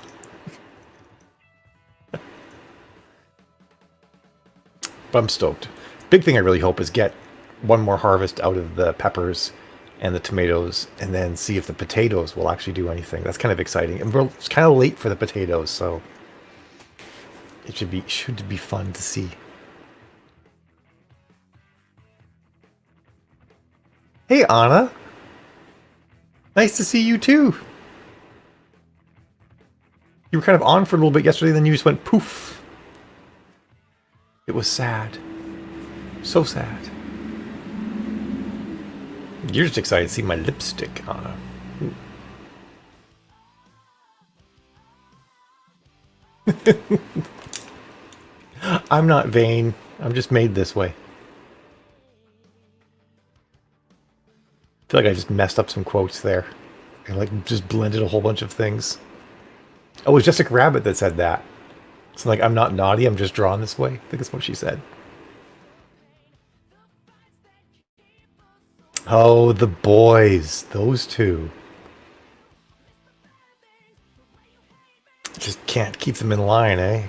But I'm stoked. Big thing I really hope is get one more harvest out of the peppers and the tomatoes, and then see if the potatoes will actually do anything. That's kind of exciting. And it's kind of late for the potatoes, so it should be fun to see. Hey, Anna. Nice to see you too. You were kind of on for a little bit yesterday, then you just went poof. It was sad. So sad. You're just excited to see my lipstick, Anna. I'm not vain. I'm just made this way. I feel like I just messed up some quotes there. I like just blended a whole bunch of things. Oh, it was Jessica Rabbit that said that. It's like, I'm not naughty, I'm just drawn this way. I think that's what she said. Oh, the boys. Those two. Just can't keep them in line, eh?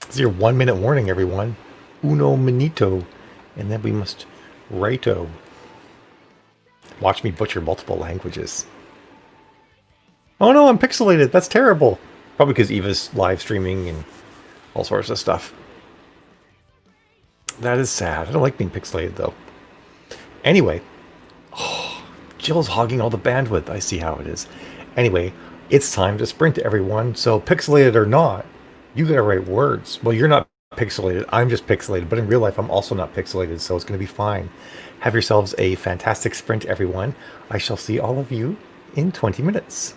It's your 1 minute warning, everyone. Uno minito. And then we must righto. Watch me butcher multiple languages. Oh no, I'm pixelated. That's terrible. Probably because Eva's live streaming and all sorts of stuff. That is sad. I don't like being pixelated, though. Anyway. Oh, Jill's hogging all the bandwidth. I see how it is. Anyway, it's time to sprint, everyone. So, pixelated or not, you gotta write words. Well, you're not pixelated. I'm just pixelated. But in real life, I'm also not pixelated. So, it's gonna be fine. Have yourselves a fantastic sprint, everyone. I shall see all of you in 20 minutes.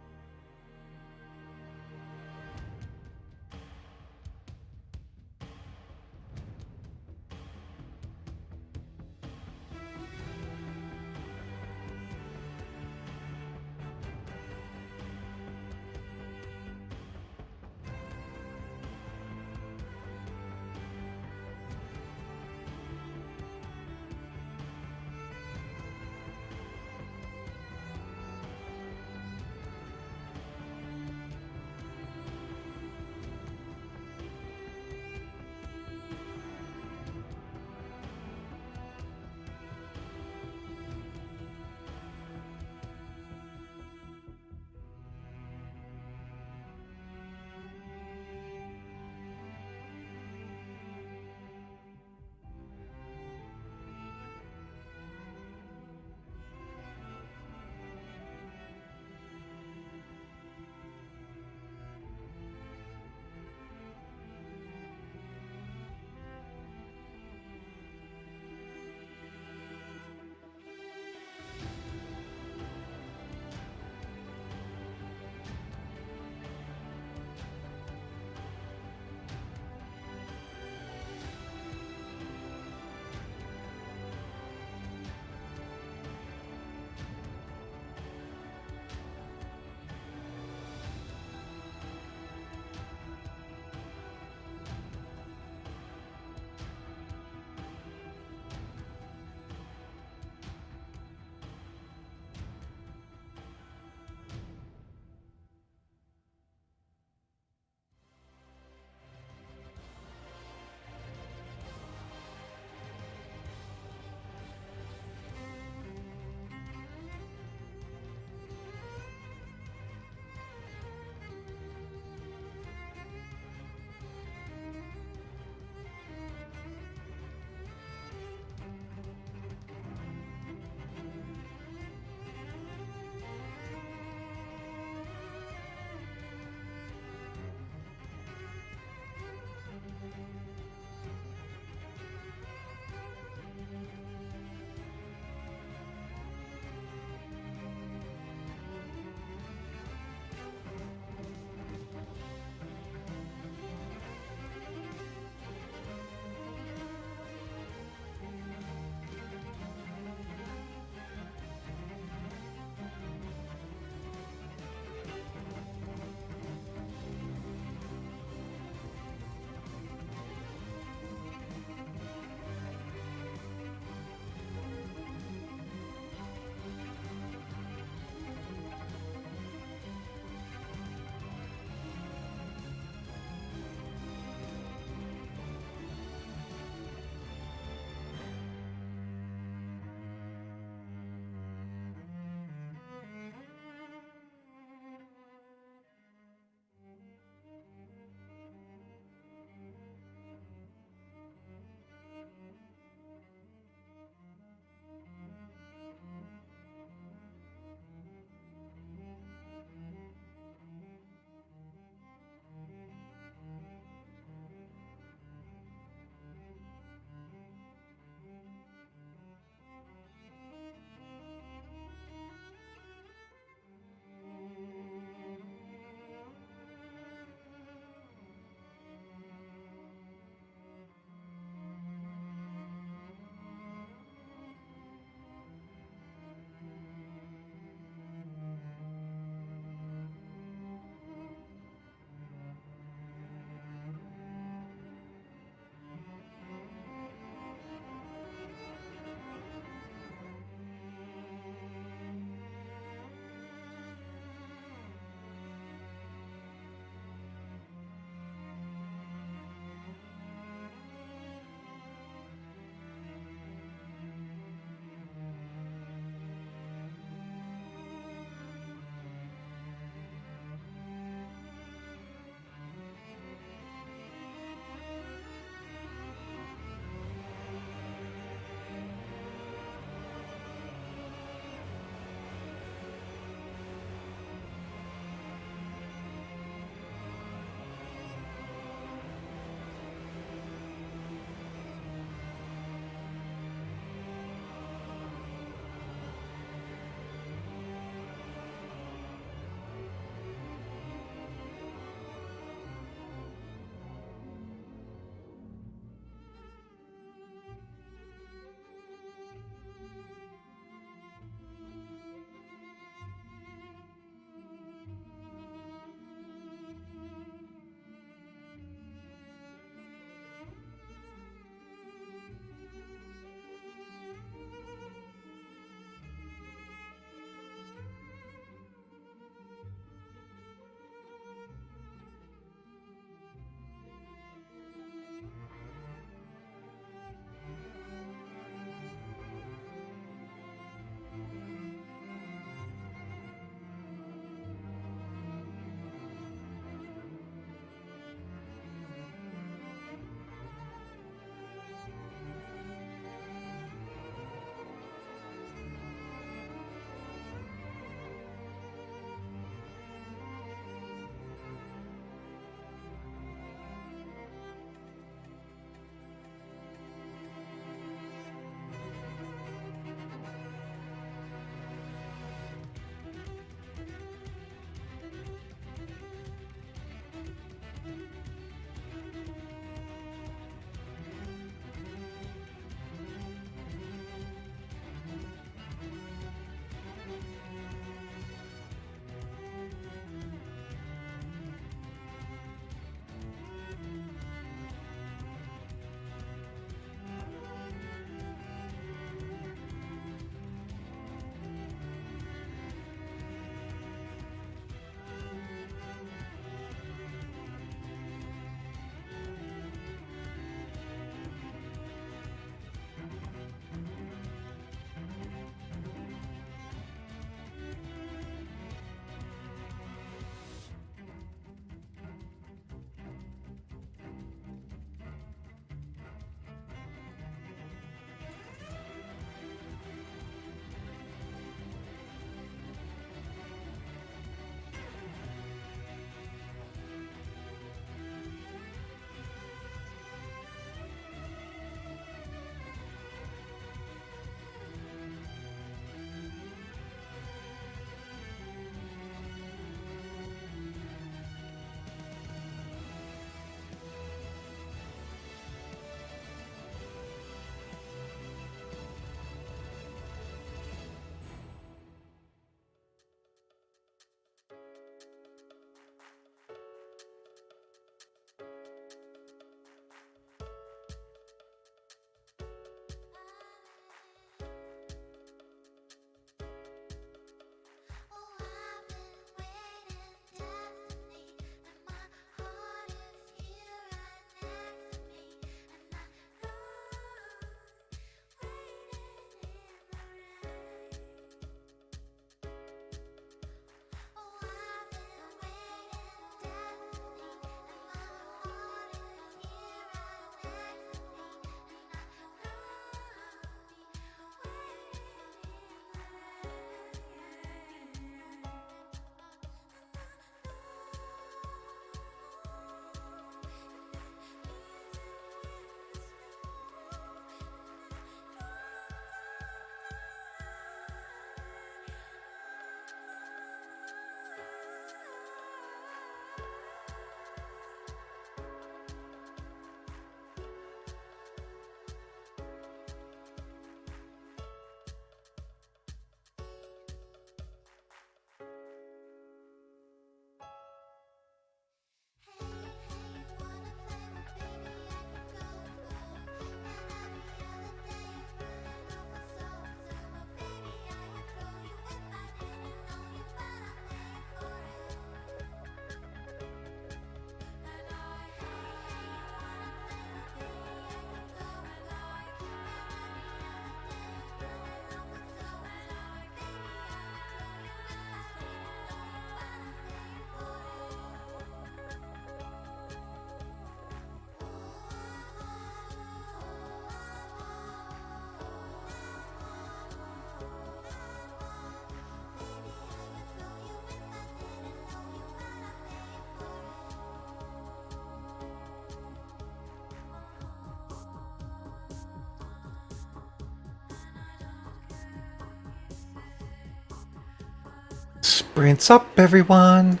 Sprints up, everyone.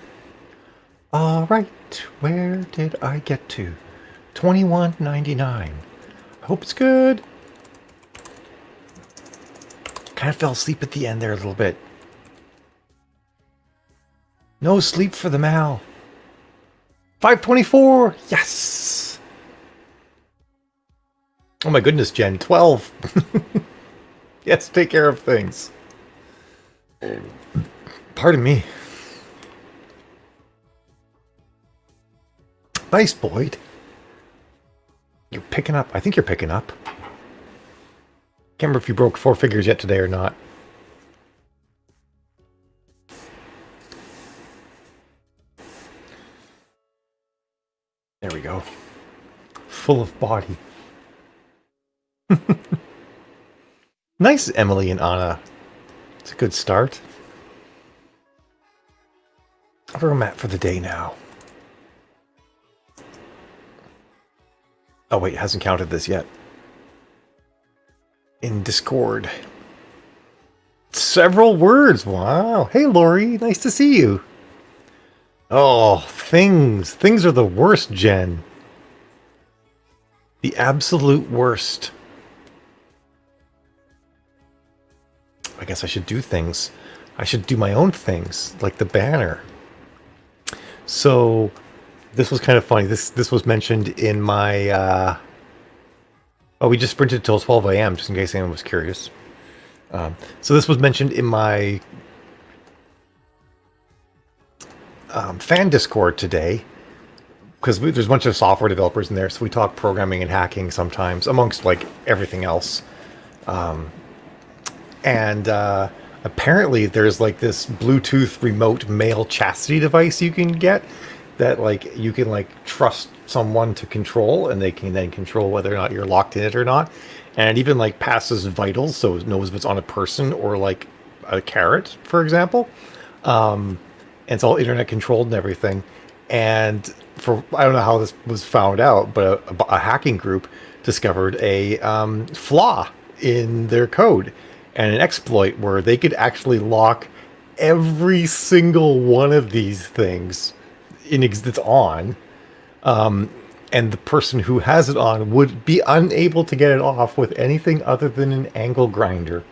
All right, where did I get to? 21.99. I hope it's good. Kind of fell asleep at the end there a little bit. No sleep for the Mal. 524. Yes. Oh my goodness, Jen. 12. Yes, take care of things. Pardon me. Nice, Boyd. You're picking up. I think you're picking up. Can't remember if you broke 4 figures yet today or not. There we go. Full of body. Nice, Emily and Anna. It's a good start. Where am I at for the day now? Oh wait, it hasn't counted this yet. In Discord. Several words. Wow. Hey, Lori. Nice to see you. Oh, things. Things are the worst, Jen. The absolute worst. I guess I should do things. I should do my own things, like the banner. So, this was kind of funny. This was mentioned in my... Oh, we just sprinted till 12 a.m., just in case anyone was curious. So this was mentioned in my fan Discord today, because there's a bunch of software developers in there, so we talk programming and hacking sometimes, amongst, like, everything else. And apparently there's, like, this Bluetooth remote male chastity device you can get that, like, you can, like, trust someone to control, and they can then control whether or not you're locked in it or not. And it even, like, passes vitals, so it knows if it's on a person or, like, a carrot, for example. And it's all internet controlled and everything. And I don't know how this was found out, but a hacking group discovered a flaw in their code and an exploit where they could actually lock every single one of these things that's on. And the person who has it on would be unable to get it off with anything other than an angle grinder.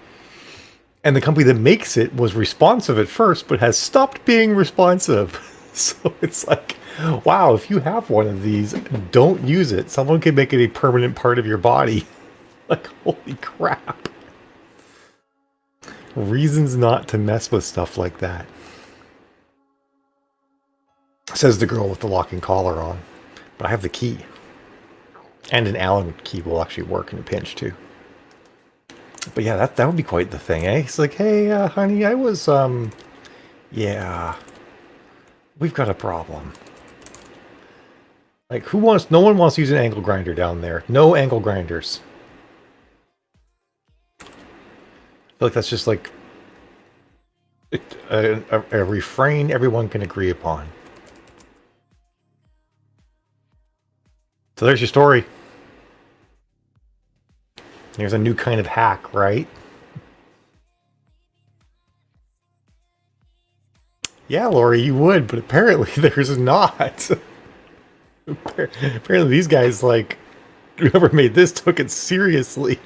And the company that makes it was responsive at first, but has stopped being responsive. So it's like, wow, if you have one of these, don't use it. Someone can make it a permanent part of your body. Like, holy crap. Reasons not to mess with stuff like that. Says the girl with the locking collar on. But I have the key. And an Allen key will actually work in a pinch, too. But yeah, that would be quite the thing, eh? It's like, hey, honey, I was, yeah. We've got a problem. Like, no one wants to use an angle grinder down there. No angle grinders. I feel like that's just like a refrain everyone can agree upon. So there's your story. There's a new kind of hack, right? Yeah, Lori, you would, but apparently there's not. Apparently these guys, like, whoever made this took it seriously.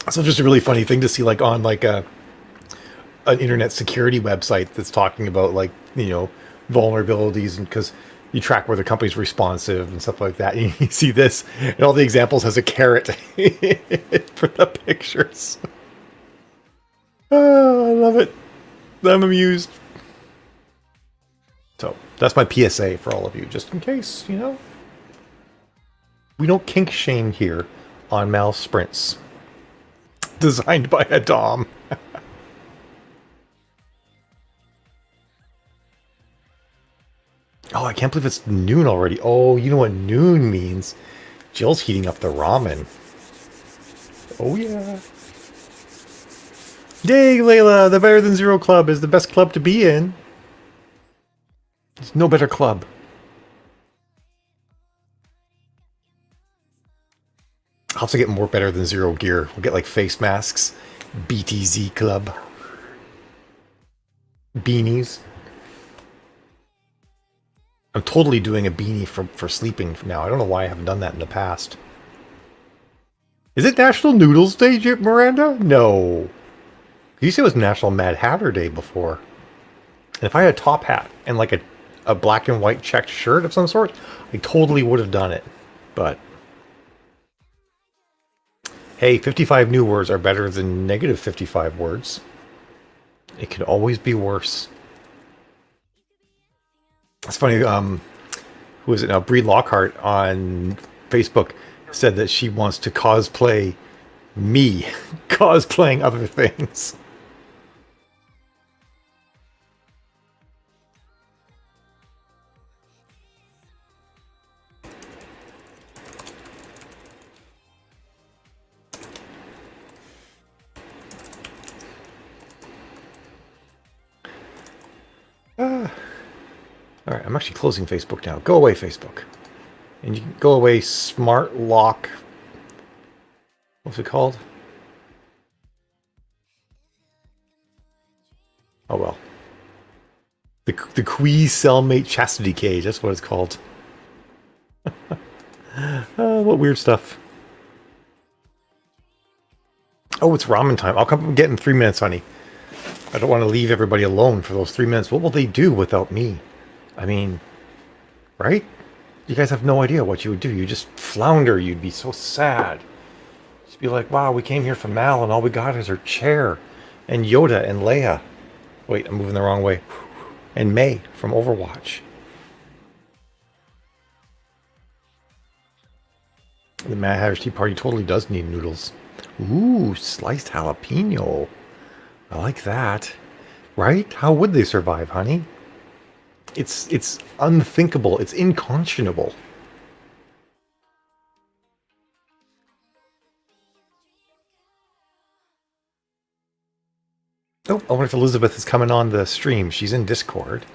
So just a really funny thing to see, like, on, like, an internet security website that's talking about, like, you know, vulnerabilities, and because you track where the company's responsive and stuff like that. And you see this, and all the examples has a carrot for the pictures. Oh, I love it. I'm amused. So that's my PSA for all of you, just in case, you know. We don't kink shame here on Mal Sprints. Designed by a Dom. Oh, I can't believe it's noon already. Oh, you know what noon means? Jill's heating up the ramen. Oh, yeah. Yay, Layla! The Better Than Zero Club is the best club to be in. There's no better club. I'll have to get more Better Than Zero gear. We'll get, like, face masks BTZ Club. Beanies. I'm totally doing a beanie for sleeping now. I don't know why I haven't done that in the past. Is it National Noodles Day, Miranda? No. You said it was National Mad Hatter Day before. And if I had a top hat and like a black and white checked shirt of some sort, I totally would have done it. But hey, 55 new words are better than negative 55 words. It could always be worse. It's funny, who is it now? Bree Lockhart on Facebook said that she wants to cosplay me, cosplaying other things. All right, I'm actually closing Facebook now. Go away, Facebook. And you can go away, Smart Lock. What's it called? Oh, well. The Quee Cellmate Chastity Cage. That's what it's called. What weird stuff. Oh, it's ramen time. I'll come get in 3 minutes, honey. I don't want to leave everybody alone for those 3 minutes. What will they do without me? I mean, right? You guys have no idea what you would do. You just flounder. You'd be so sad. Just be like, wow, we came here for Mal and all we got is her chair. And Yoda and Leia. Wait, I'm moving the wrong way. And May from Overwatch. The Mad Hatter's Tea Party totally does need noodles. Ooh, sliced jalapeno. I like that. Right? How would they survive, honey? It's unthinkable. It's inconscionable. Oh, I wonder if Elizabeth is coming on the stream. She's in Discord.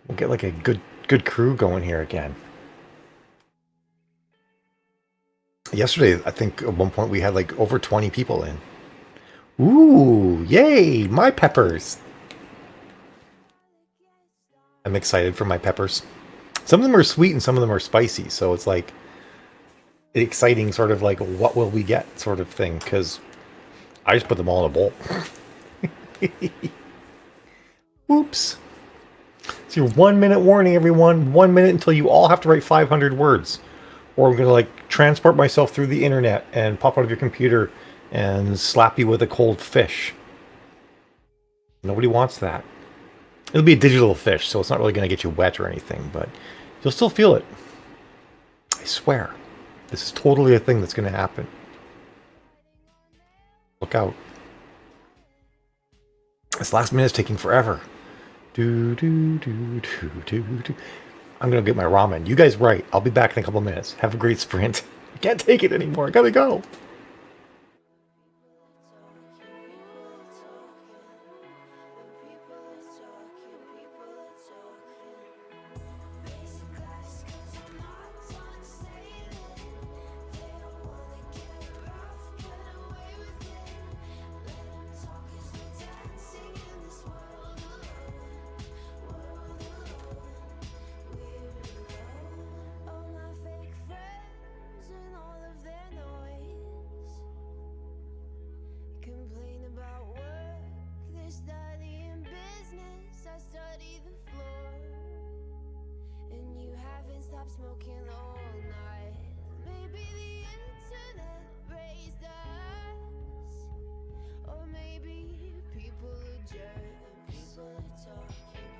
We'll get like a good crew going here again. Yesterday, I think at one point we had like over 20 people in. Ooh, yay, my peppers. I'm excited for my peppers. Some of them are sweet and some of them are spicy, so it's like exciting sort of like what will we get sort of thing, because I just put them all in a bowl. Whoops. It's your 1 minute warning, everyone. 1 minute until you all have to write 500 words. Or I'm going to like transport myself through the internet and pop out of your computer and slap you with a cold fish. Nobody wants that. It'll be a digital fish, so it's not really going to get you wet or anything, but you'll still feel it. I swear. This is totally a thing that's going to happen. Look out. This last minute's taking forever. Do, do, do, do, do, do. I'm going to get my ramen. You guys write. I'll be back in a couple minutes. Have a great sprint. I can't take it anymore. I gotta go. Complain about work, they're studying business, I study the floor. And you haven't stopped smoking all night. Maybe the internet raised us, or maybe people are jerks. People are talking,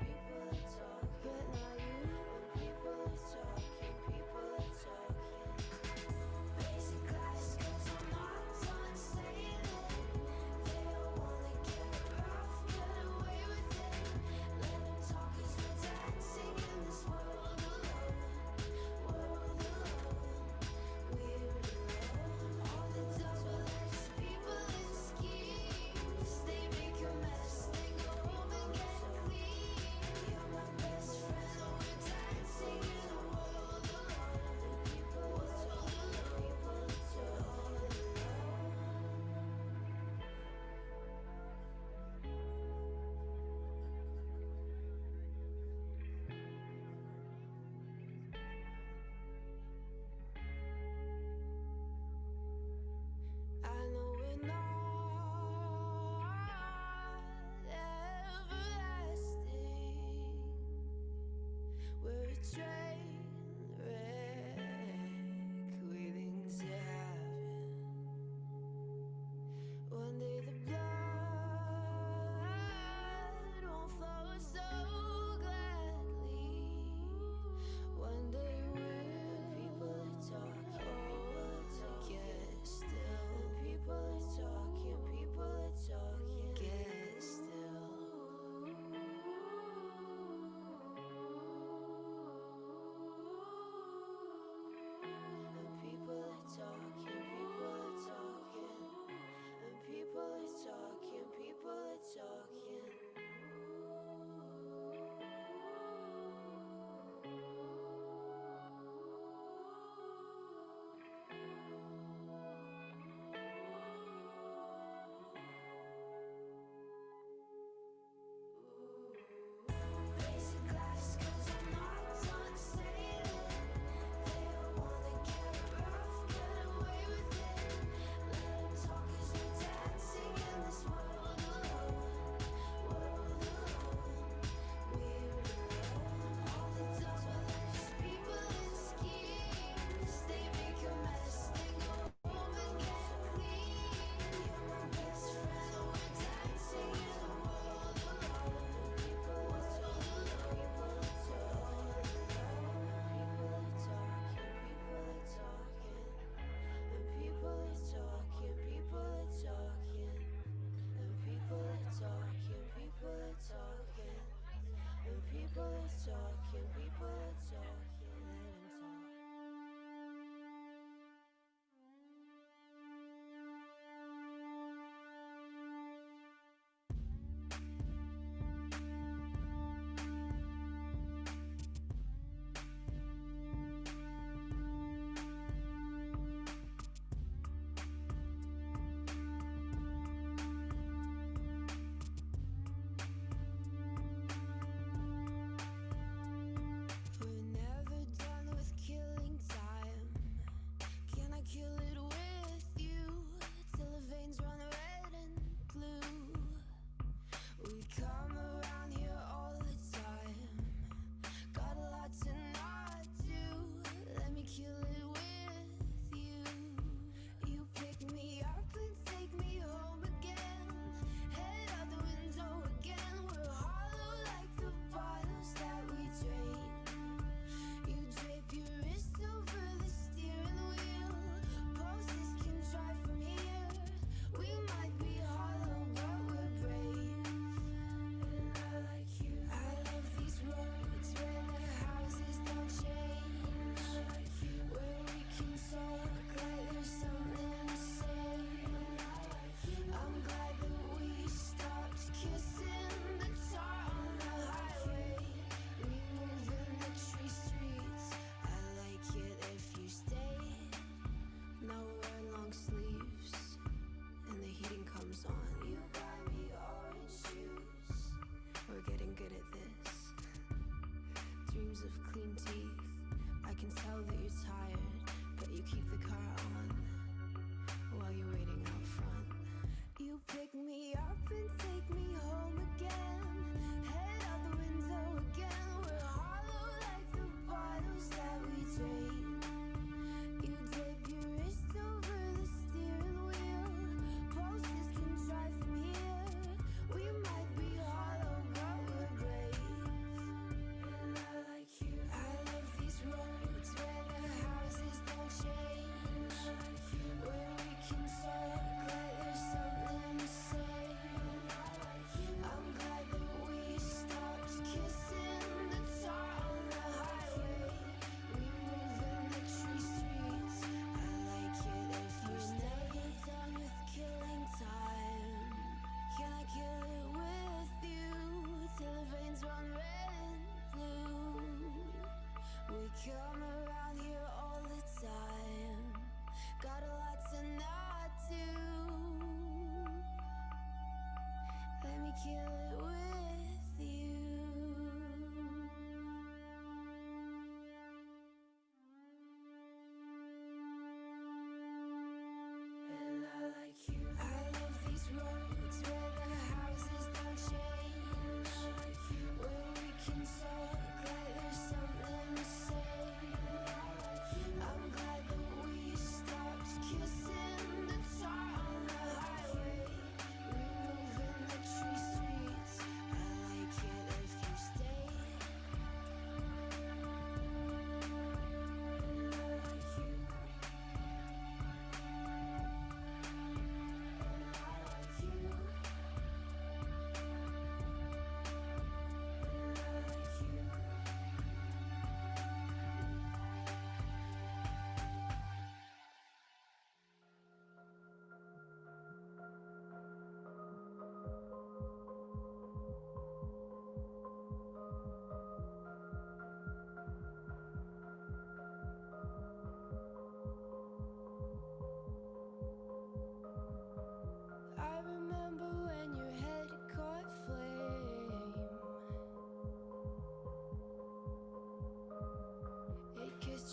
but not you. People are talking, basic class, 'cause I'm not done saying it. They don't wanna get rough, get away with it. Let them talk 'cause we're dancing in this world alone. World alone, we're alone.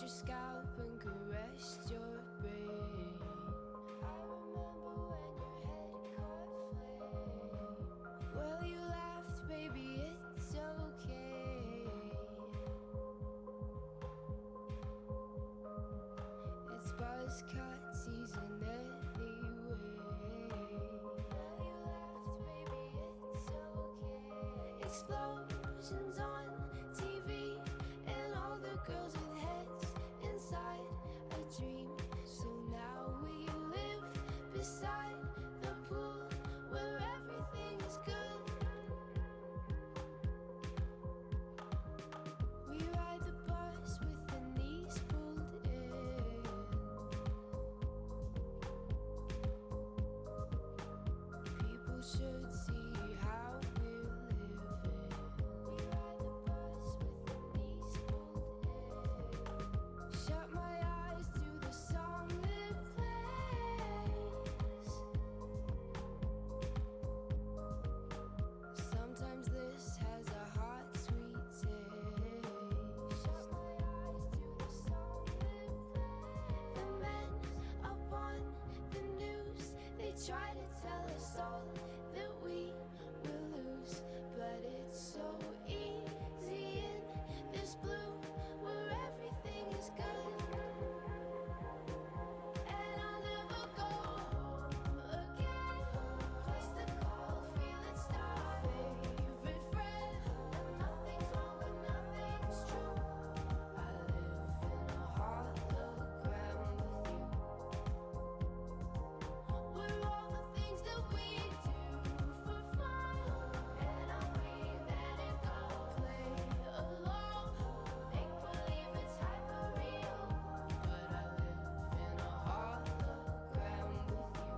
your scalp and caressed your brain. I remember when your head caught flame. Well, you laughed, baby, it's okay. It's buzzcut season anyway. Well, you laughed, baby, it's okay. Explosions on TV and all the girls with heads inside a dream. So now we live beside the pool where everything is good. We ride the bus with the knees pulled in. People should see how we're living. We ride the bus with the knees pulled in. Shut my eyes to the song that plays. Sometimes this has a hot, sweet taste. Shut my eyes to the song that plays. The men up on the news, they try to tell us all that we will lose. But it's so easy in this blue where everything is good. And I'll never go home again. Place to call, feel it start. Favorite friend, nothing's wrong but nothing's true. I live in a hologram with you. We're all the things that we do for fun. And I'll breathe and it go. Play along, make believe it's hyper real. But I live in a hologram with you.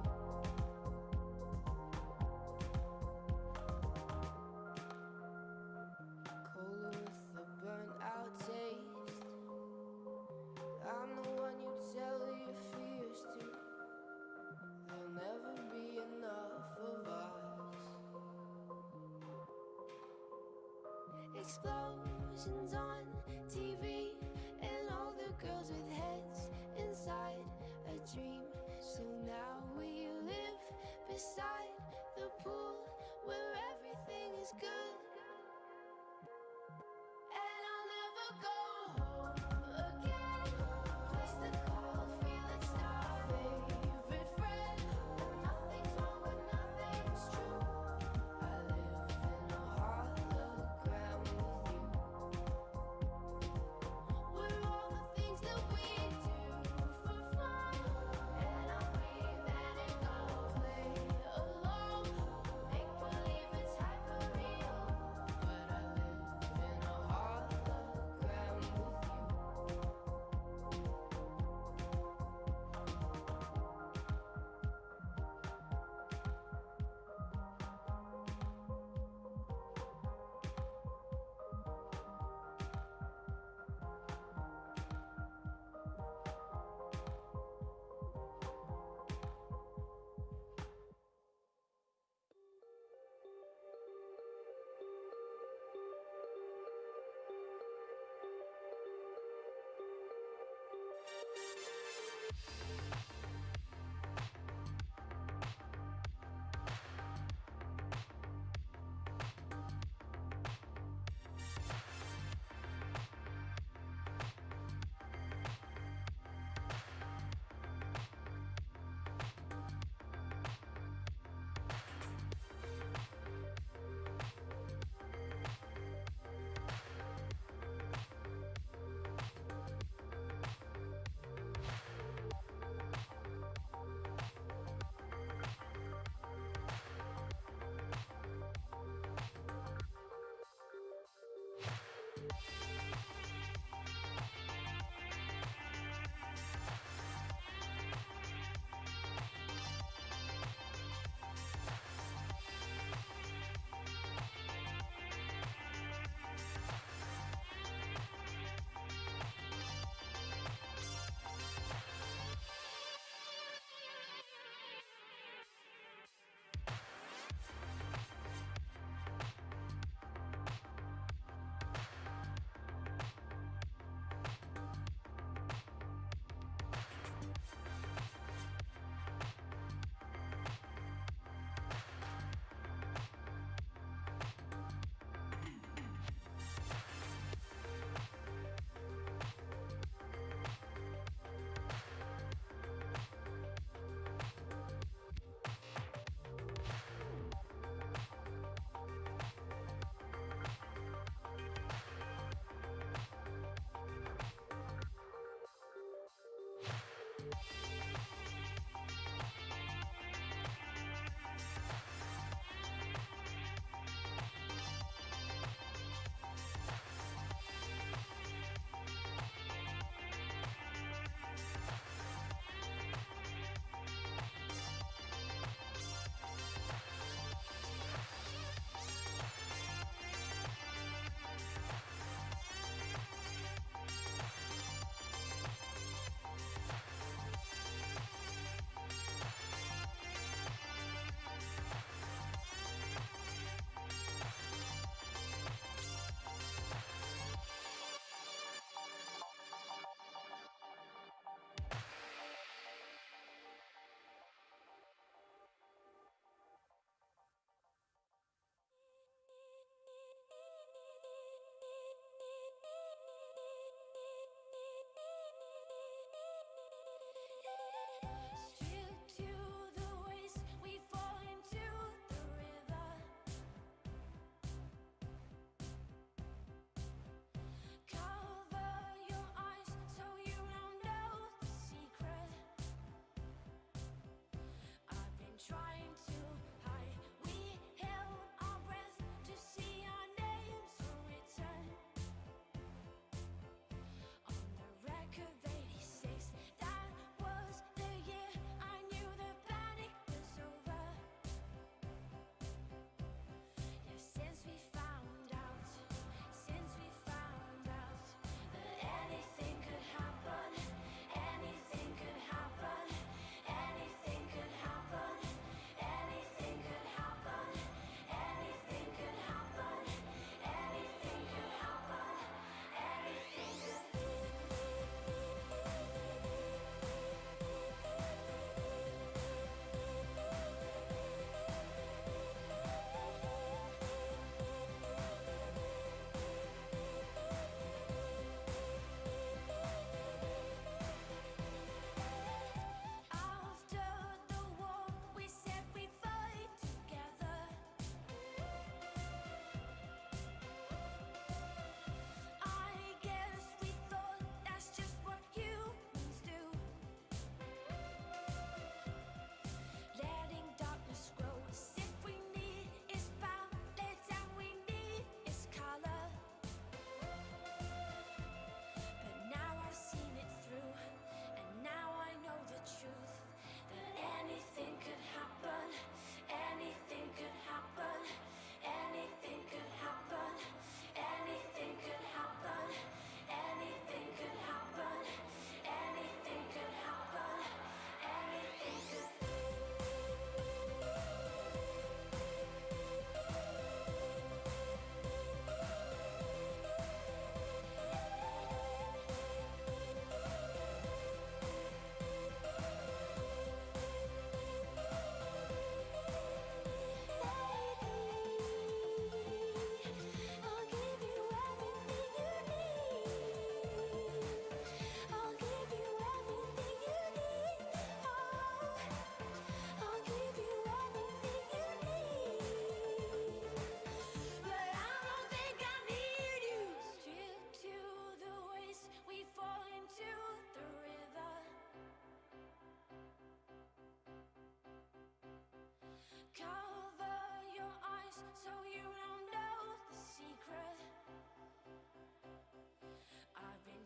Cola with the burnt out taste. I'm the one you tell your fears to. There'll never be enough of us. Explosions on TV and all the girls with heads inside a dream. So now we live beside the pool where everything is good. And I'll never go home again. Place to call, feel it start. Favorite friend, nothing's wrong but nothing's true. I live in a hologram with you. We're all the things that we do for fun.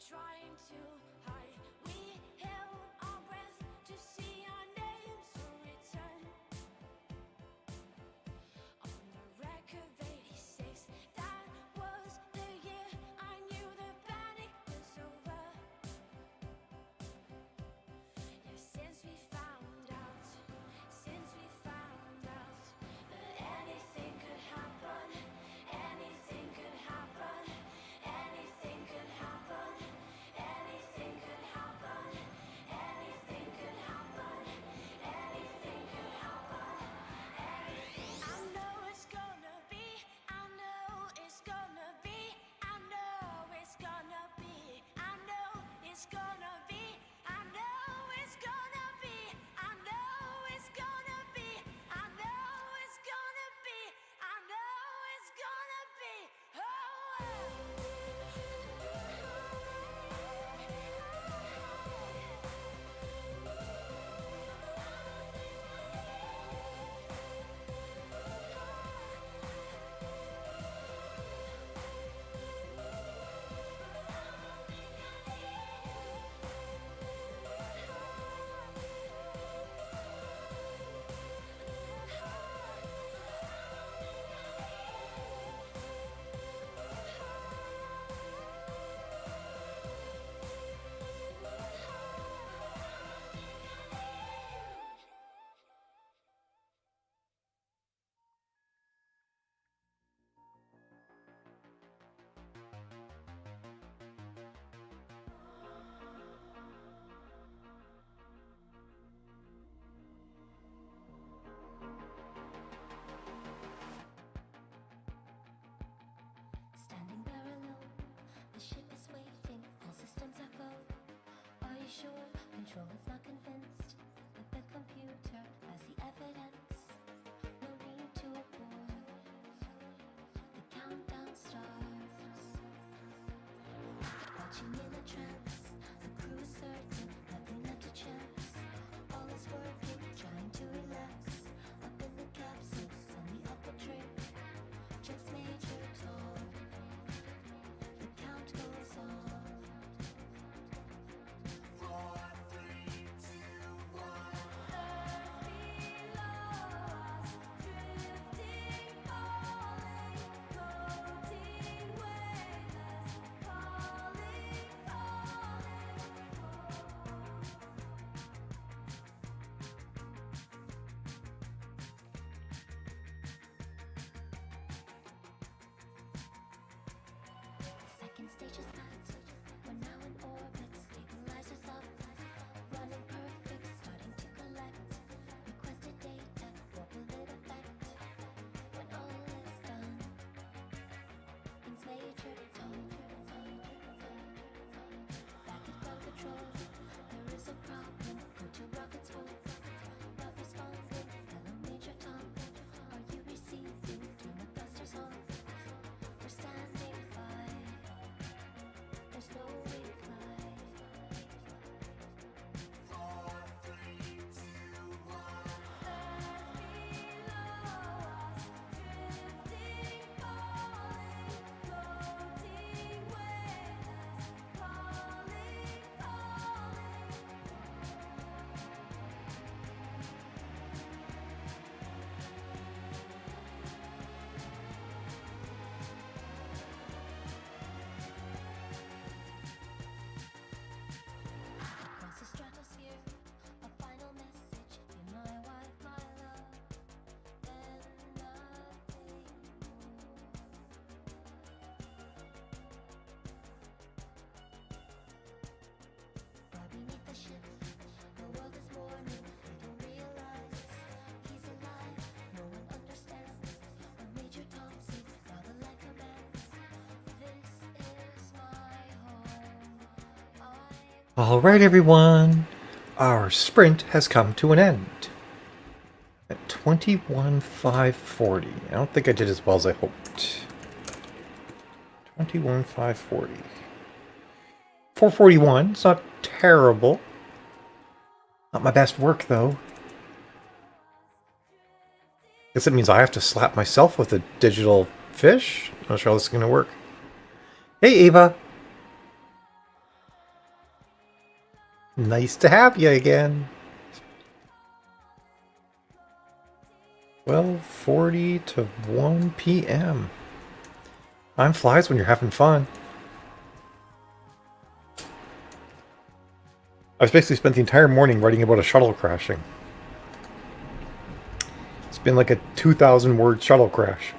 trying to hide. We held our breath to see our names return. On the record of 86, that was the year I knew the panic was over. Yeah, since we found out that anything could happen, anything could happen, anything could happen, anything could happen, anything could happen, anything could happen. I know it's gonna be, I know it's gonna be, I know it's gonna be, I know it's gonna be, I know it's gonna be, I know it's gonna be, I know it's gonna be, I know it's gonna be. Standing there alone, the ship is waiting, all systems are go. Are you sure? Control is not convinced that the computer has the evidence. No need to abort. The countdown starts. Watching in a trance, the crew is certain, nothing left to chance. All is working, trying to relax. Up in the capsule, on the upper trip. Just Major Tom. The count goes on. 4, 3, 2, 1. Earth below us, drifting, falling, floating, weightless, falling, Second stage is met. We're now in orbit, stabilizers up, running perfect, starting to collect requested data. What will it affect when all is done? Things Major Tom. Back at ground control, there is a problem. Go to rockets full, not responding. Hello Major Tom, are you receiving? Do not busters home. We're standing by. There's no reply. 4, 3, 2, 1. Earth below us, drifting, falling, floating, weightless, falling, Across the stratosphere, a final message. You're my wife, my love, and nothing Far beneath the ship, the world is mourning. They don't realize he's alive. No one understands what Major Tom sees. Father like a man. This is my home. All right, everyone. Our sprint has come to an end at 21,540. I don't think I did as well as I hoped. 21,540. 441. It's not terrible. Not my best work, though. Guess it means I have to slap myself with a digital fish. Not sure how this is going to work. Hey, Ava. Nice to have you again. 12:40 to 1 p.m. Time flies when you're having fun. I was basically spent the entire morning writing about a shuttle crashing. It's been like a 2,000 word shuttle crash.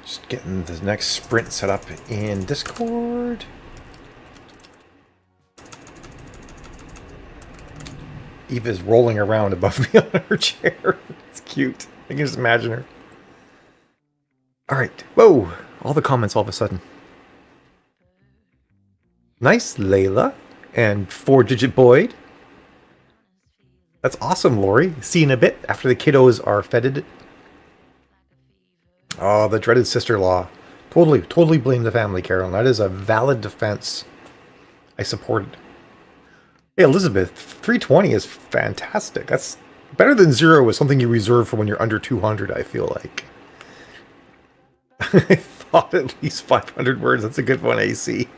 Just getting the next sprint set up in Discord. Eva's rolling around above me on her chair. It's cute. I can just imagine her. Alright. Whoa! All the comments all of a sudden. Nice, Layla. And 4-digit Boyd. That's awesome, Lori. See you in a bit after the kiddos are feted. Oh, the dreaded sister-in-law. Totally blame the family, Carolyn. That is a valid defense. I support it. Hey, Elizabeth, 320 is fantastic. That's better than 0 is something you reserve for when you're under 200, I feel like. I thought at least 500 words. That's a good one, AC.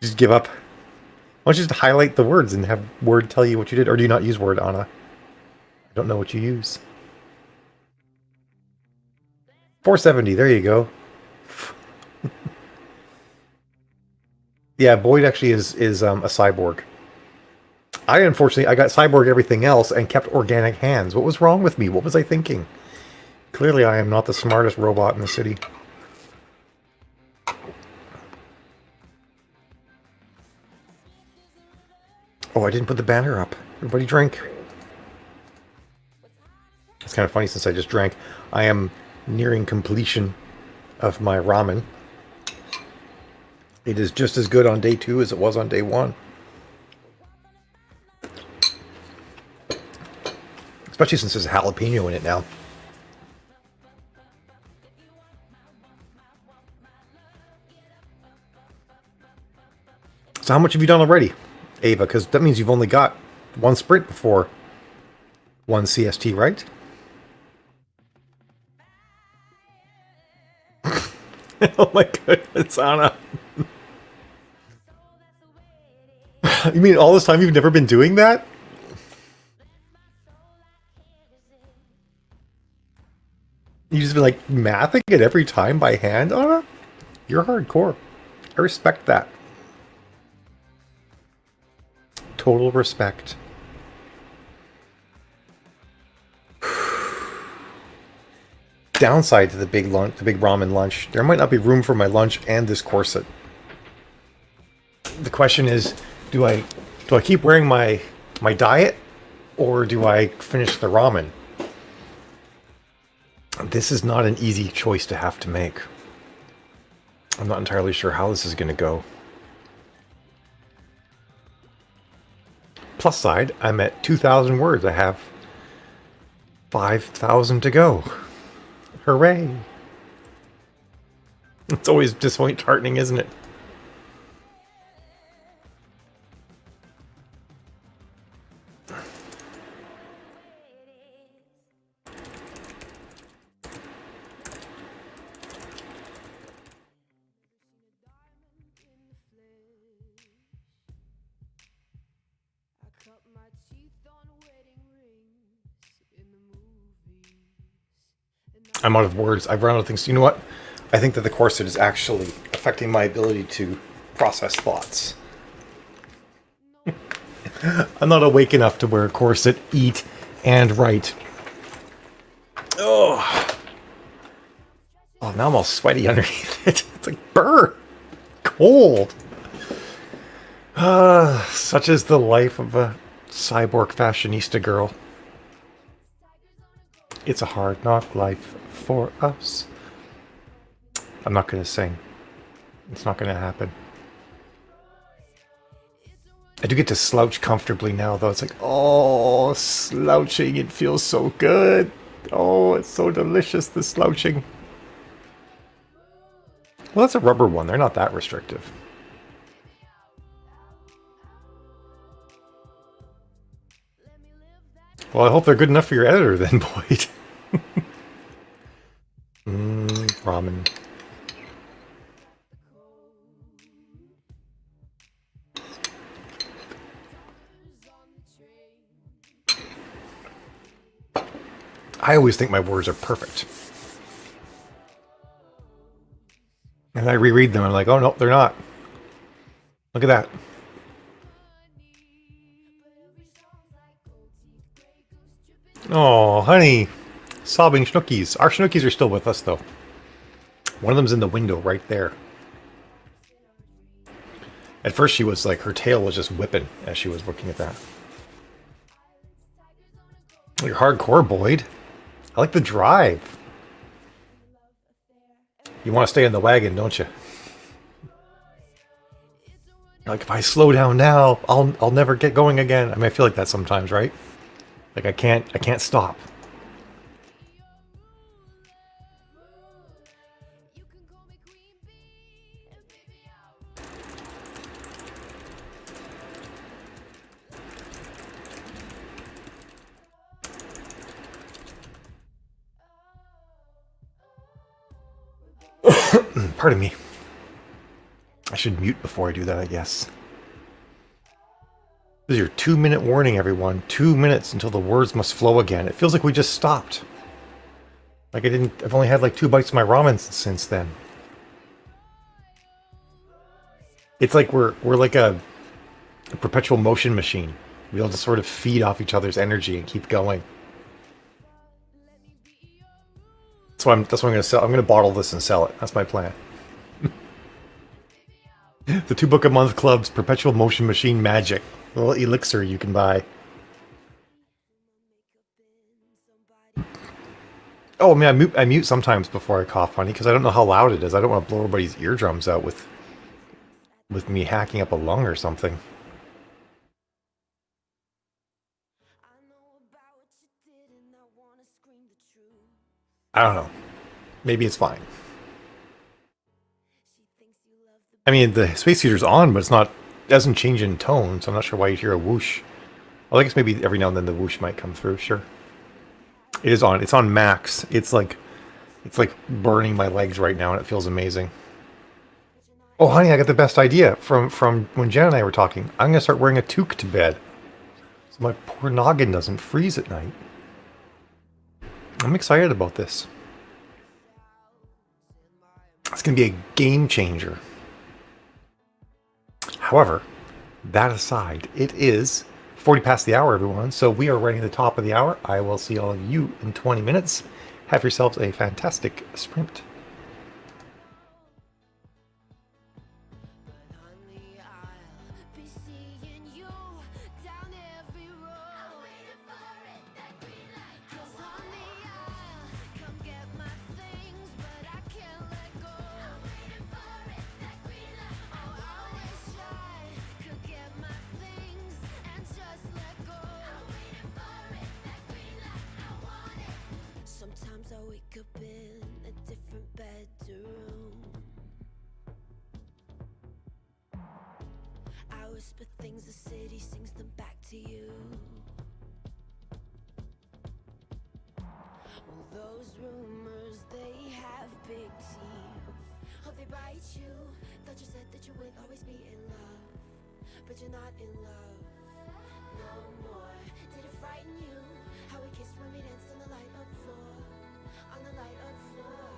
Just give up. Why don't you just highlight the words and have Word tell you what you did? Or do you not use Word, Anna? I don't know what you use. 470, there you go. Yeah, Boyd actually is a cyborg. Unfortunately, I got cyborg everything else and kept organic hands. What was wrong with me? What was I thinking? Clearly, I am not the smartest robot in the city. Oh, I didn't put the banner up. Everybody drink. It's kind of funny since I just drank. I am nearing completion of my ramen. It is just as good on day 2 as it was on day 1. Especially since there's a jalapeno in it now. So how much have you done already, Ava? Because that means you've only got 1 sprint before 1 CST, right? Oh my goodness, Anna. You mean all this time you've never been doing that? You just been like mathing it every time by hand, Anna? You're hardcore. I respect that. Total respect. Downside to the big ramen lunch, there might not be room for my lunch and this corset. The question is, do I keep wearing my diet, or do I finish the ramen? This is not an easy choice to have to make. I'm not entirely sure how this is going to go. Plus side, I'm at 2,000 words. I have 5,000 to go. Hooray! It's always disheartening, isn't it? I'm out of words. I've run out of things. You know what? I think that the corset is actually affecting my ability to process thoughts. I'm not awake enough to wear a corset, eat, and write. Oh, now I'm all sweaty underneath it. It's like burr. Cold. Such is the life of a cyborg fashionista girl. It's a hard knock life for us. I'm not going to sing. It's not going to happen. I do get to slouch comfortably now, though. It's like, oh, slouching. It feels so good. Oh, it's so delicious, the slouching. Well, that's a rubber one. They're not that restrictive. Well, I hope they're good enough for your editor then, Boyd. Ramen. I always think my words are perfect. And I reread them, and I'm like, oh no, they're not. Look at that. Oh, honey. Sobbing Schnookies. Our Schnookies are still with us, though. One of them's in the window right there. At first, she was like, her tail was just whipping as she was looking at that. You're hardcore, Boyd. I like the drive. You want to stay in the wagon, don't you? Like, if I slow down now, I'll never get going again. I mean, I feel like that sometimes, right? Like I can't stop. Pardon me. I should mute before I do that, I guess. This is your 2-minute warning, everyone. 2 minutes until the words must flow again. It feels like we just stopped. Like I've only had like 2 bites of my ramen since then. It's like we're like a perpetual motion machine. We all just sort of feed off each other's energy and keep going. That's what I'm gonna sell. I'm gonna bottle this and sell it. That's my plan. The 2 book a month club's perpetual motion machine magic. A little elixir you can buy. Oh, I mean, I mute sometimes before I cough, honey, because I don't know how loud it is. I don't want to blow everybody's eardrums out with me hacking up a lung or something. I don't know. Maybe it's fine. I mean, the space heater's on, but it doesn't change in tone, so I'm not sure why you hear a whoosh. Well, I guess maybe every now and then the whoosh might come through, sure. It is on. It's on max. It's like burning my legs right now, and it feels amazing. Oh, honey, I got the best idea from when Jen and I were talking. I'm going to start wearing a toque to bed, so my poor noggin doesn't freeze at night. I'm excited about this. It's going to be a game changer. However, that aside, it is 40 past the hour, everyone. So we are running the top of the hour. I will see all of you in 20 minutes. Have yourselves a fantastic sprint. Sometimes I wake up in a different bedroom. I whisper things, the city sings them back to you. Well, those rumors, they have big teeth. Oh, they bite you. Thought you said that you would always be in love, but you're not in love no more. Did it frighten you? How we kissed when we danced on the light up floor, on the light up floor.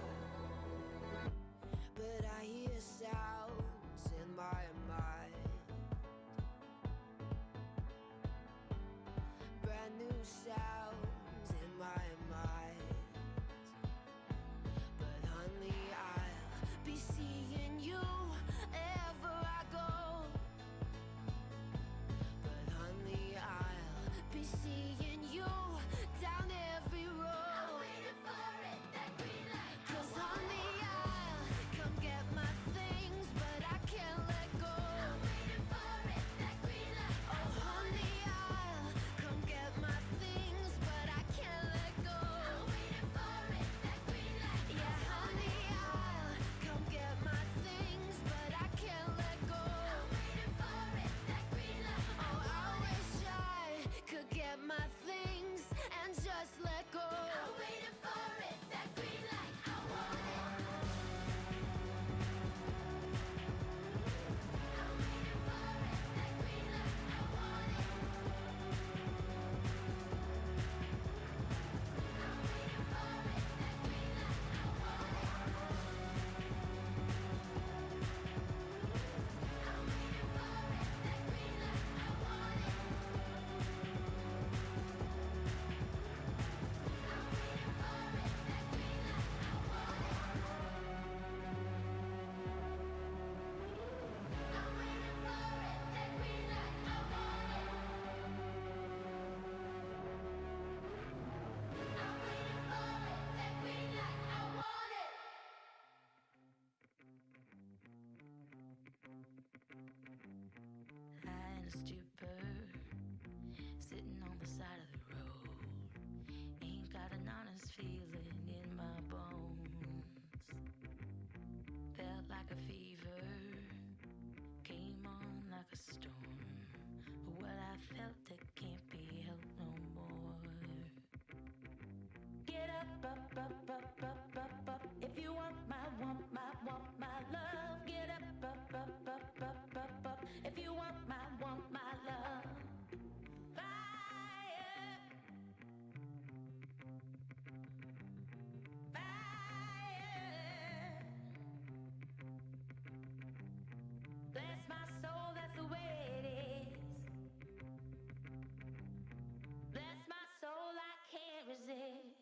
But I hear sounds in my mind, brand new sounds in my mind. But honey, I'll be seeing you ever I go. But honey, I'll be seeing you down every road. I'm waiting for it, that green light. stupor, sitting on the side of the road. Ain't got an honest feeling in my bones. Felt like a fever, came on like a storm. But what I felt, it can't be helped no more. Get up, up, up, up, up, up, up. If you want my love. Get up, up, up, up, up, up, up. If you want my love. Fire, fire. Bless my soul, that's the way it is. Bless my soul, I can't resist.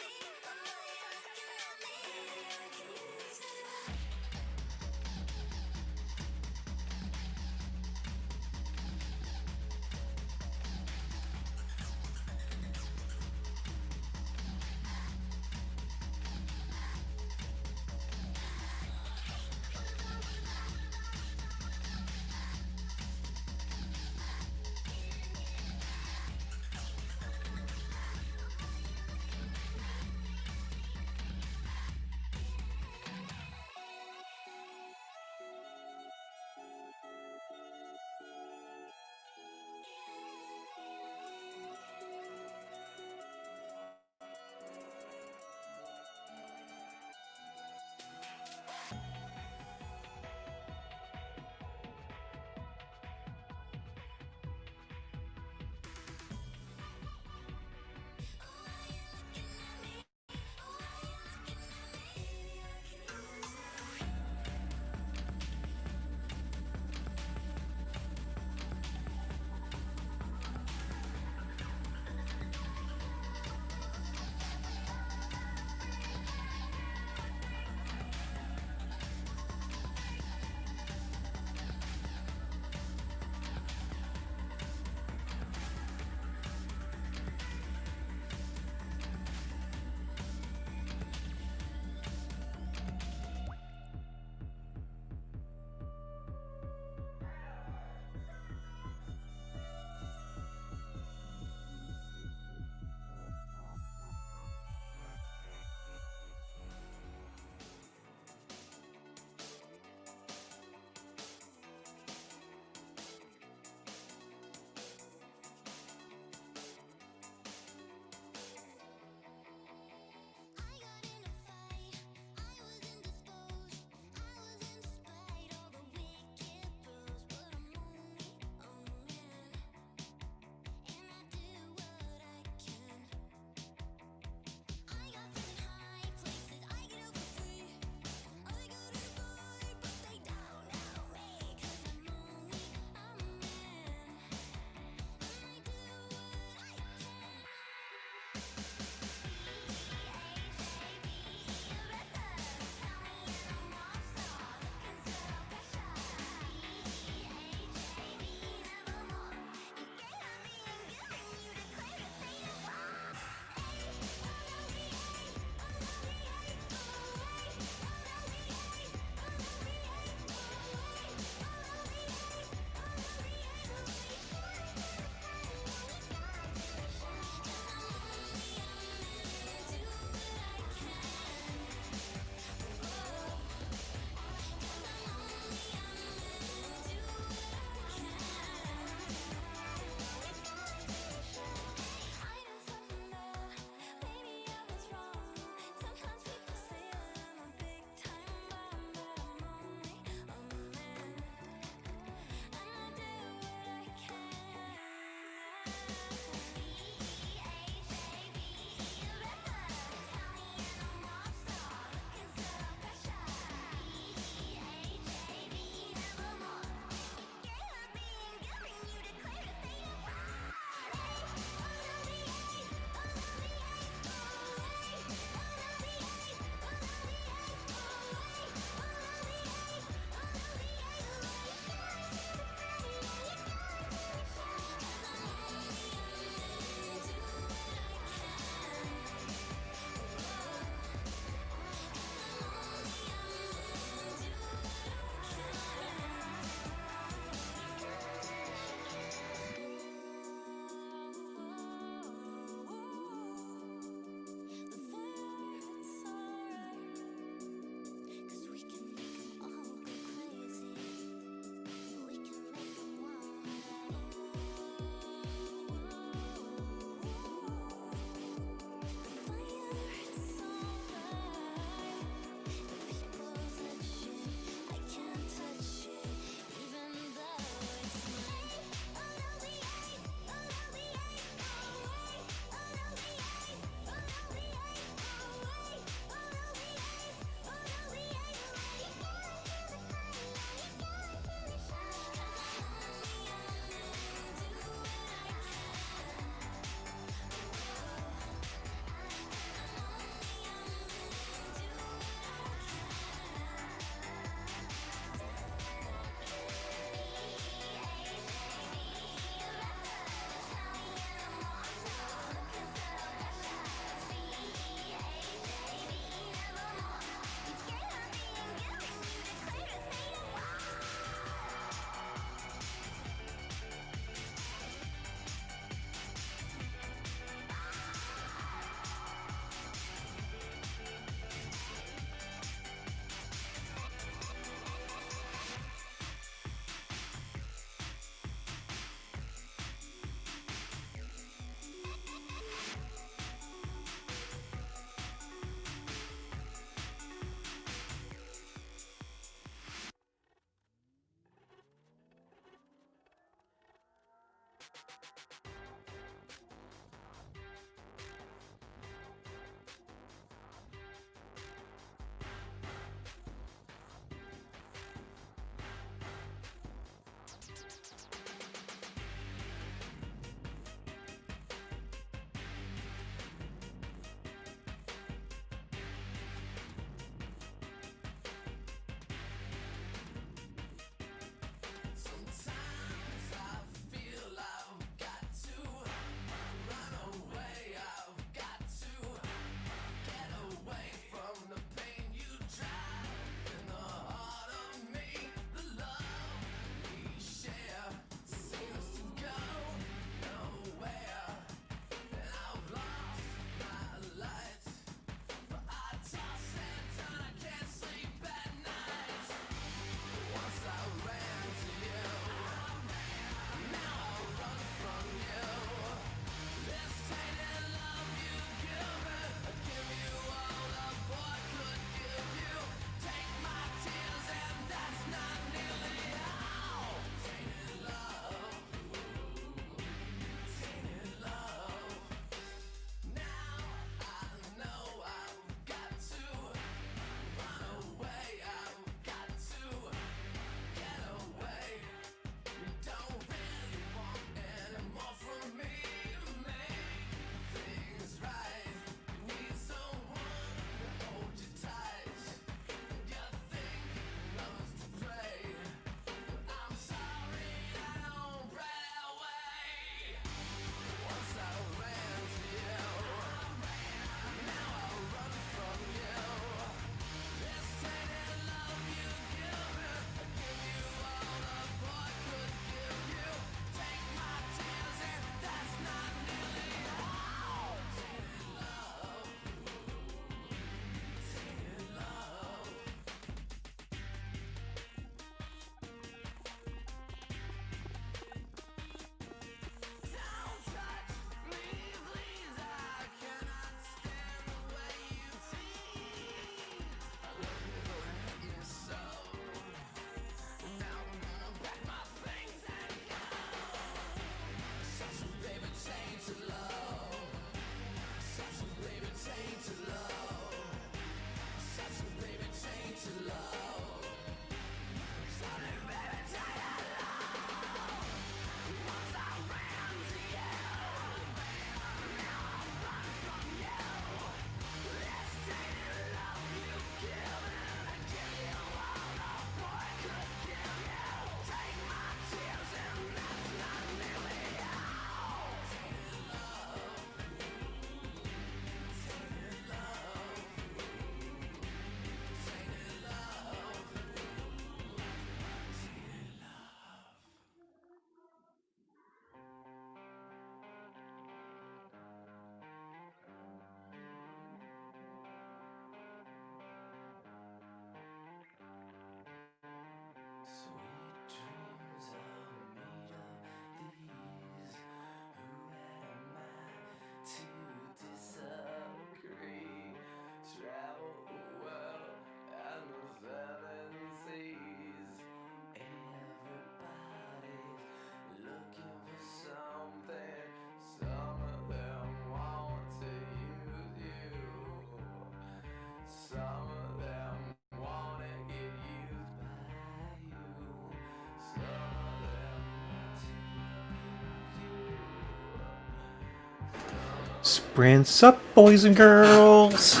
Sprints up, boys and girls,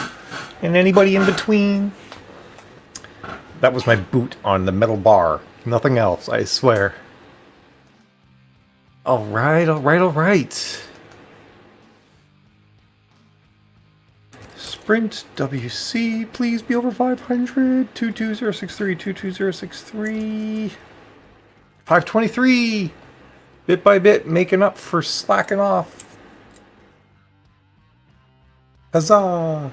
and anybody in between. That was my boot on the metal bar. Nothing else, I swear. Alright, alright, alright. Sprint WC, please be over 500. 22063, 22063. 523. Bit by bit, making up for slacking off. Huzzah!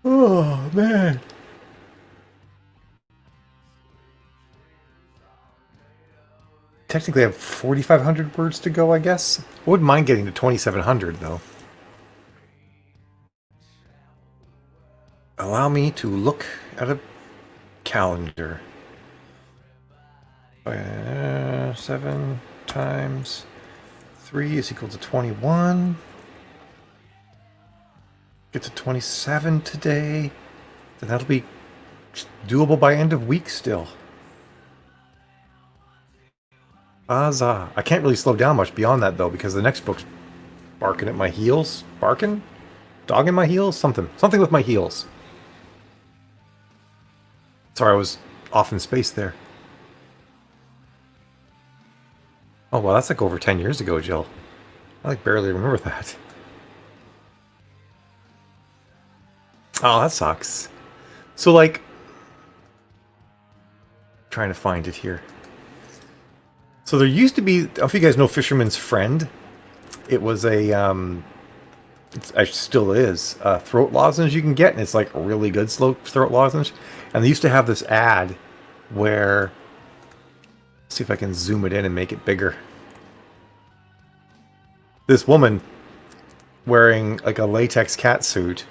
Oh, man. Technically, I have 4,500 words to go, I guess. I wouldn't mind getting to 2,700, though. Allow me to look at a calendar. 7 times 3 is equal to 21. Get to 27 today. Then that'll be doable by end of week still. Huzzah. I can't really slow down much beyond that, though, because the next book's barking at my heels. Barking? Dogging my heels? Something with my heels. Sorry, I was off in space there. Oh, well, that's like over 10 years ago, Jill. I like barely remember that. Oh, that sucks. So, like... trying to find it here. So there used to be... I don't know if you guys know Fisherman's Friend. It was a... it still is. A throat lozenge you can get, and it's like a really good slow throat lozenge. And they used to have this ad where... Let's see if I can zoom it in and make it bigger. This woman wearing like a latex cat suit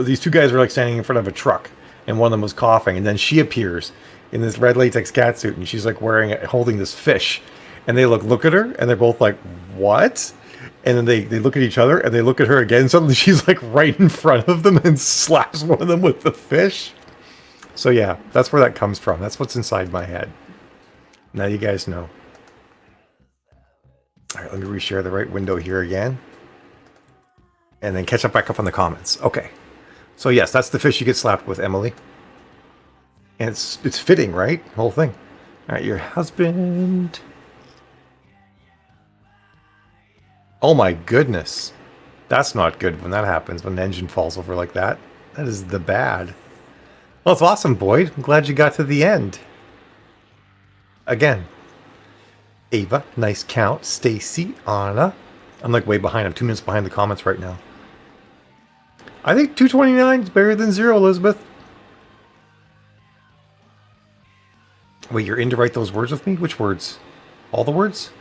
these two guys were like standing in front of a truck, and one of them was coughing, and then she appears in this red latex cat suit, and she's like holding this fish, and they look at her, and they're both like, what? And then they look at each other, and they look at her again. Suddenly she's like right in front of them and slaps one of them with the fish. So yeah, that's where that comes from. That's what's inside my head. Now you guys know. All right, let me reshare the right window here again. And then catch up back up on the comments. Okay. So yes, that's the fish you get slapped with, Emily. And it's fitting, right? The whole thing. All right, your husband. Oh my goodness. That's not good when that happens, when the engine falls over like that. That is the bad. Well, it's awesome, Boyd. I'm glad you got to the end. Again. Ava, nice count. Stacy, Anna. I'm like way behind. I'm 2 minutes behind the comments right now. I think 229 is better than 0, Elizabeth. Wait, you're in to write those words with me? Which words? All the words?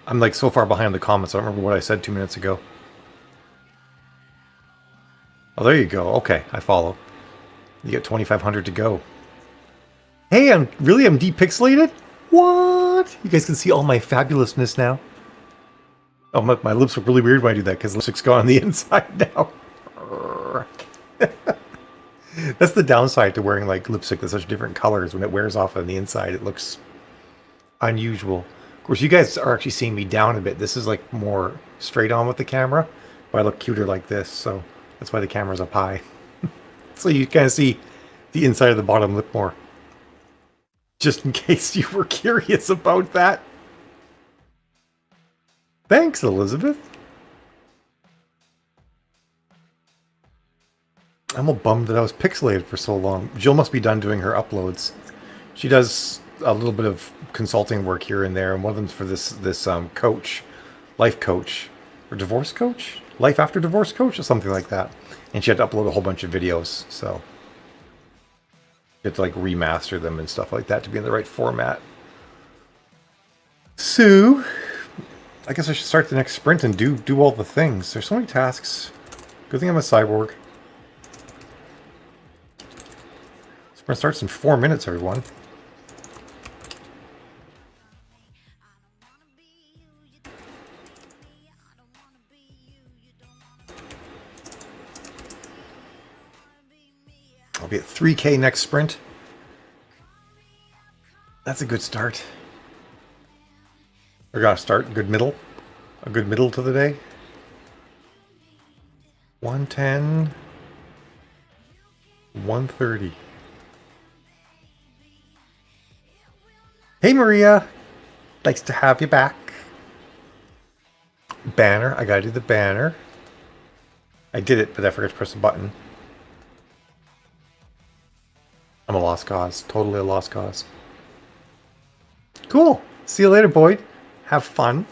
I'm like so far behind the comments. I don't remember what I said 2 minutes ago. Oh, there you go. Okay, I follow. You get 2,500 to go. Hey, I'm depixelated? What? You guys can see all my fabulousness now. Oh, my lips look really weird when I do that because lipstick's gone on the inside now. That's the downside to wearing like lipstick that's such different colors. When it wears off on the inside, it looks unusual. Of course, you guys are actually seeing me down a bit. This is like more straight on with the camera, but I look cuter like this, so that's why the camera's up high. So you kind of see the inside of the bottom lip more. Just in case you were curious about that. Thanks, Elizabeth. I'm all bummed that I was pixelated for so long. Jill must be done doing her uploads. She does a little bit of consulting work here and there, and one of them's for this coach, life coach, or divorce coach, life after divorce coach, or something like that. And she had to upload a whole bunch of videos, so you had to like remaster them and stuff like that to be in the right format. So I guess I should start the next sprint and do all the things. There's so many tasks. Good thing I'm a cyborg. Sprint starts in 4 minutes, everyone. I'll be at 3K next sprint. That's a good start. We're gonna start good middle. A good middle to the day. 110. 1:30. Hey Maria! Nice to have you back. Banner. I gotta do the banner. I did it, but I forgot to press the button. I'm a lost cause. Totally a lost cause. Cool. See you later, Boyd. Have fun.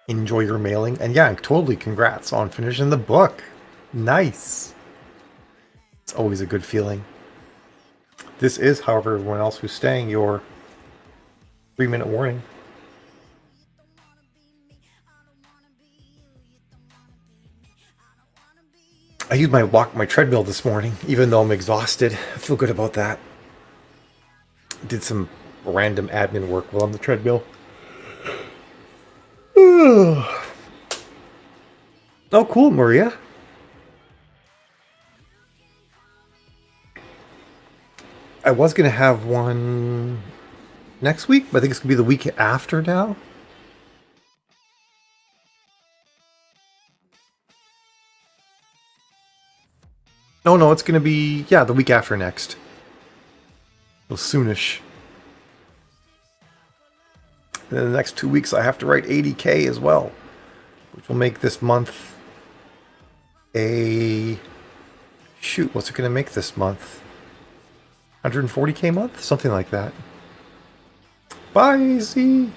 Enjoy your mailing. And yeah, totally congrats on finishing the book. Nice. It's always a good feeling. This is, however, everyone else who's staying, your 3-minute warning. I used my treadmill this morning, even though I'm exhausted. I feel good about that. Did some random admin work while on the treadmill. Oh, cool, Maria. I was going to have one next week, but I think it's going to be the week after now. No, it's going to be, yeah, the week after next. So soonish. And in the next 2 weeks, I have to write 80K as well, which will make this month a... Shoot, what's it going to make this month? 140K month? Something like that. Bye, Z.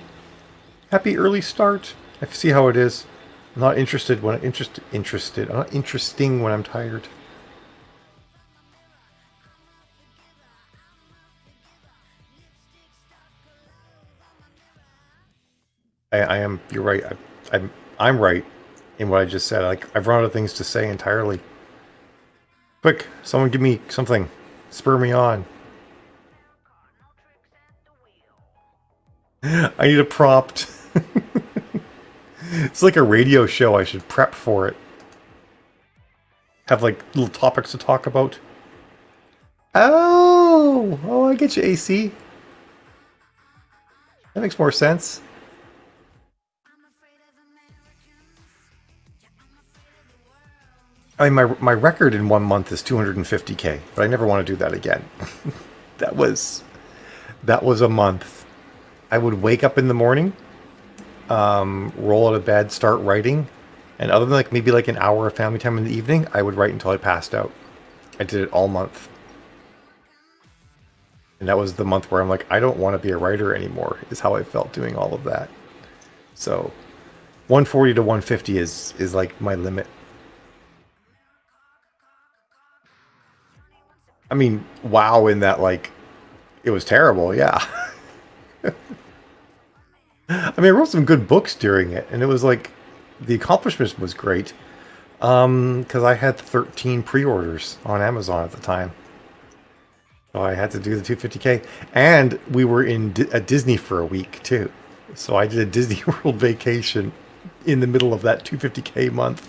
Happy early start. I see how it is. I'm not interested when I'm interested. I'm not interesting when I'm tired. I am. You're right. I'm right in what I just said. Like I've run out of things to say entirely. Quick, someone give me something. Spur me on. I need a prompt. It's like a radio show. I should prep for it. Have like little topics to talk about. Oh, I get you, AC. That makes more sense. I mean, my record in 1 month is 250K, but I never want to do that again. that was a month. I would wake up in the morning, roll out of bed, start writing, and other than like maybe like an hour of family time in the evening, I would write until I passed out. I did it all month. And that was the month where I'm like, I don't want to be a writer anymore, is how I felt doing all of that. So 140 to 150 is like my limit. I mean, wow, in that, like, it was terrible, yeah. I mean, I wrote some good books during it, and it was like, the accomplishment was great, because I had 13 pre-orders on Amazon at the time. So I had to do the 250K, and we were at Disney for a week, too. So I did a Disney World vacation in the middle of that 250K month.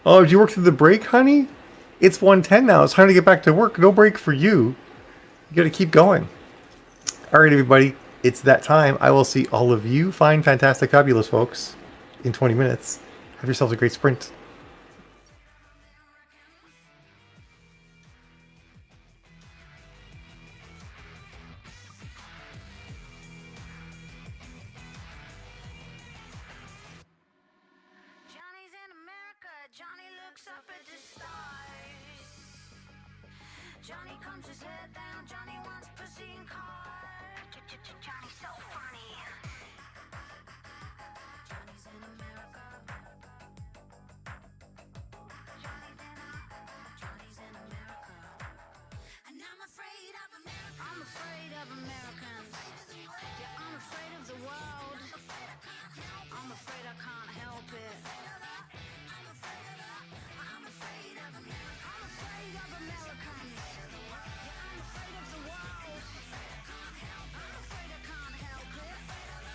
Oh, did you work through the break, honey? It's 1:10 now. It's time to get back to work. No break for you. You got to keep going. All right, everybody. It's that time. I will see all of you fine, fantastic, fabulous folks in 20 minutes. Have yourselves a great sprint. Johnny's in America. Johnny looks up at the stars. Johnny comes his head down. Johnny wants pussy and cars. Johnny's so funny. Johnny's in America. Johnny's in America. And I'm afraid of America. I'm afraid of Americans. Yeah, I'm afraid of the world. I'm afraid I can't help it. I'm afraid of America. I'm afraid of Americans. Yeah, I'm afraid of the world. I'm afraid I can't help it.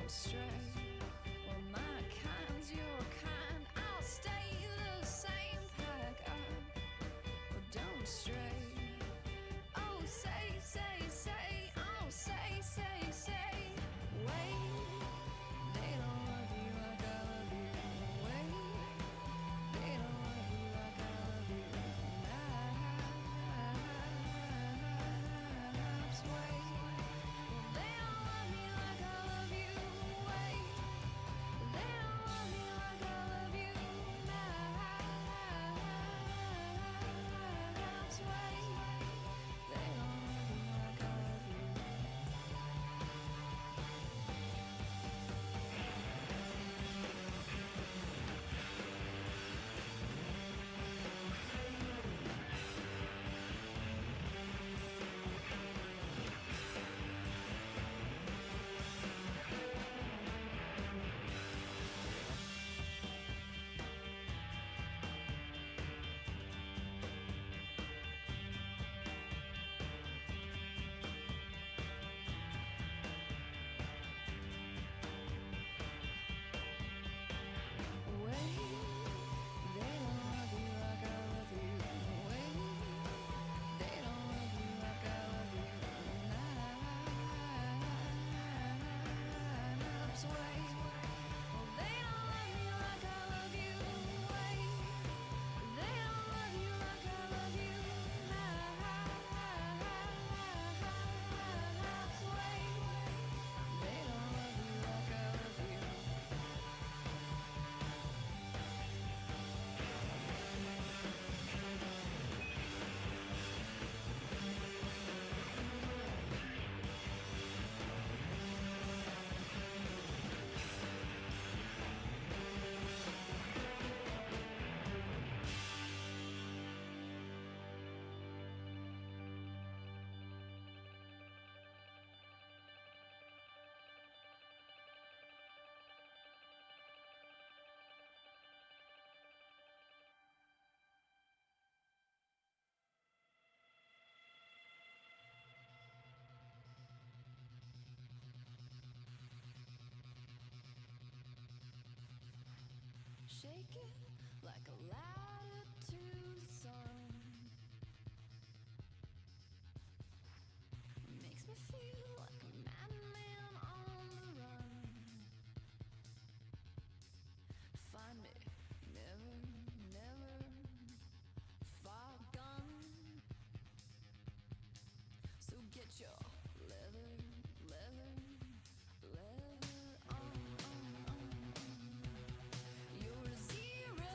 don't stray. Well, my kind's your kind. I'll stay the same. Pack up, well, don't stray. Oh, say, say, say. Oh, say, say, say. Wait, they don't love you like I love you. Wait, they don't love you like I love you. Perhaps wait. They don't love me like I love you. Wait, they don't love me like I love you. Perhaps wait. They don't love me like I love you. Shake it like a latitude sun. Makes me feel like a madman on the run. Find me, never, never far gone. So get your leather, leather, leather on. You're a zero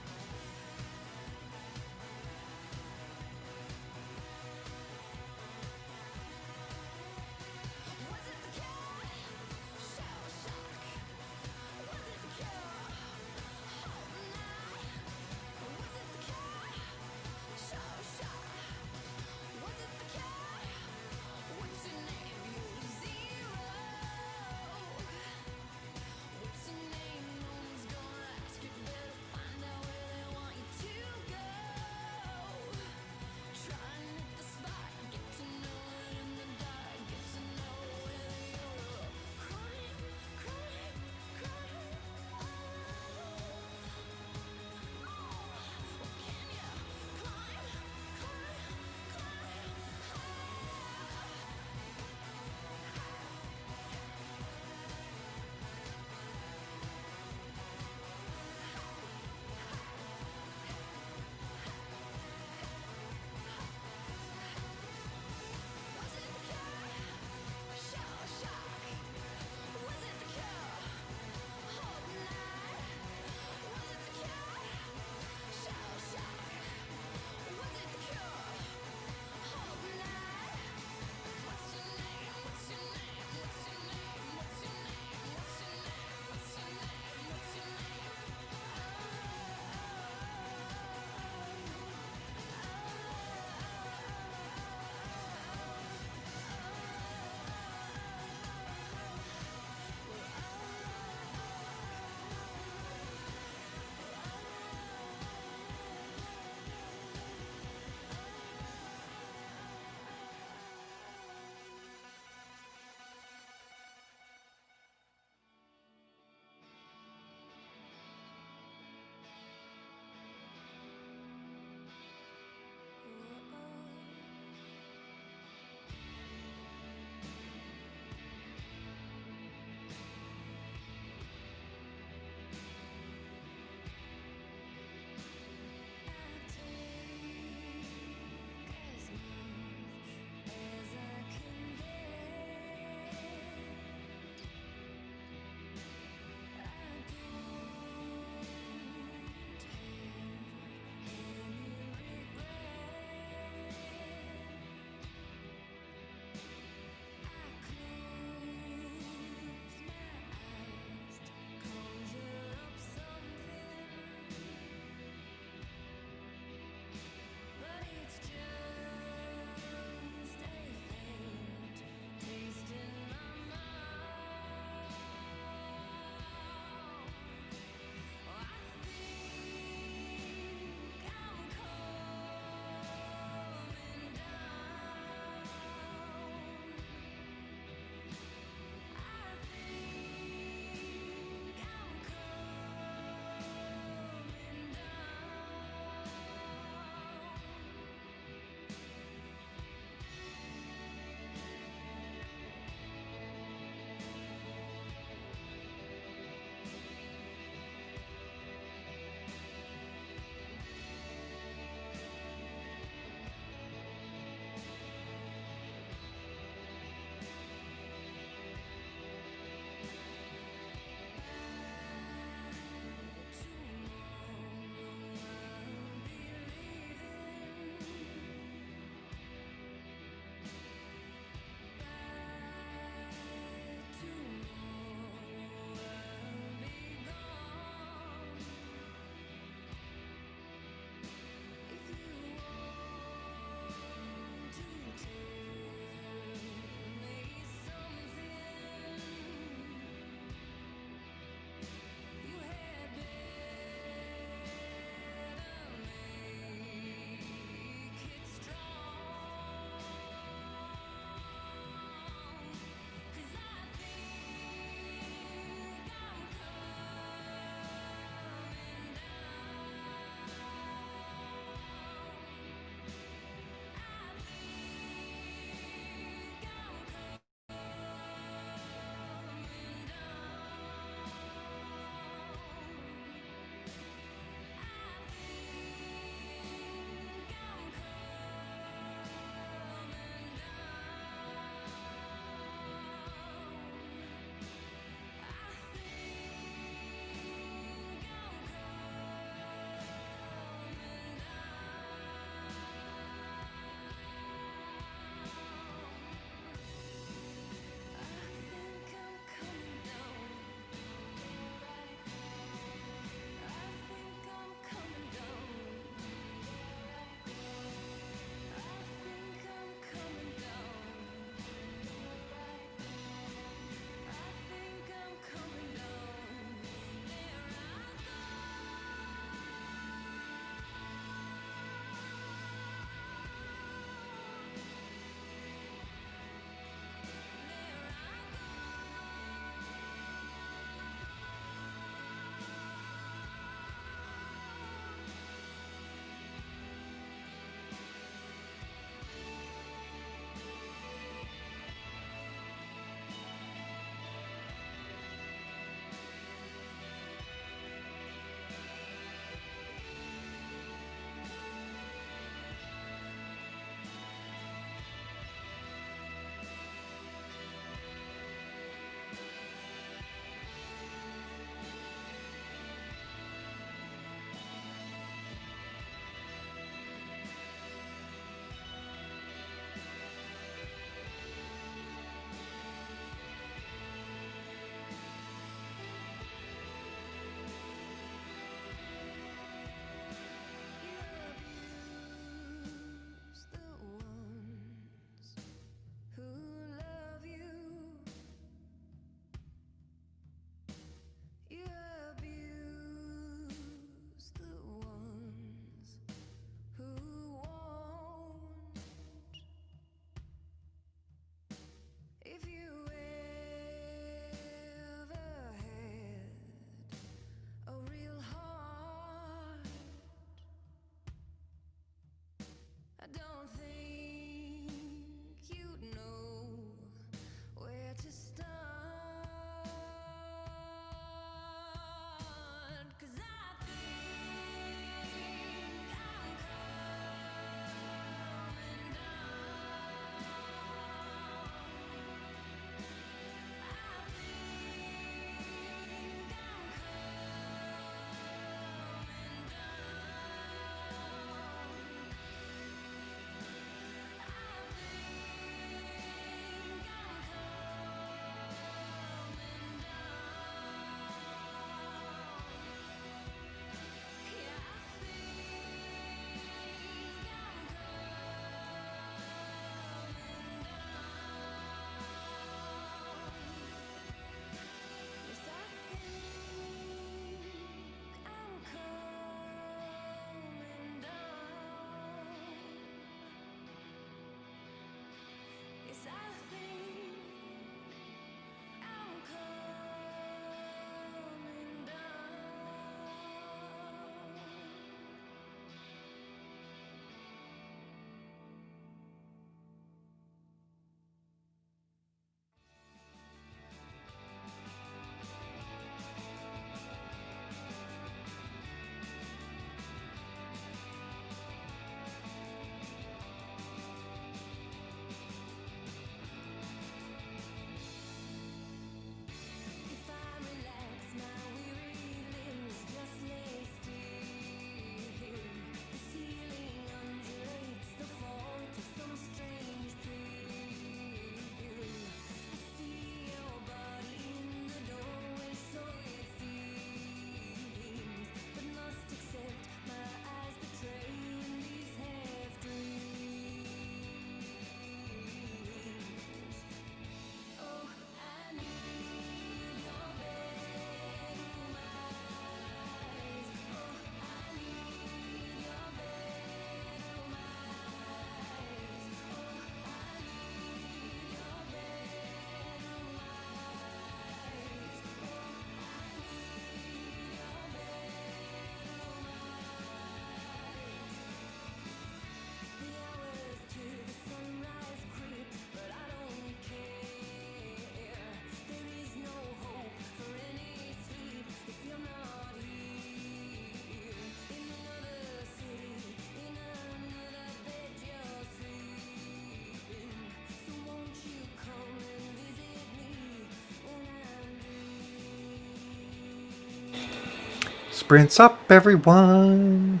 sprints up, everyone.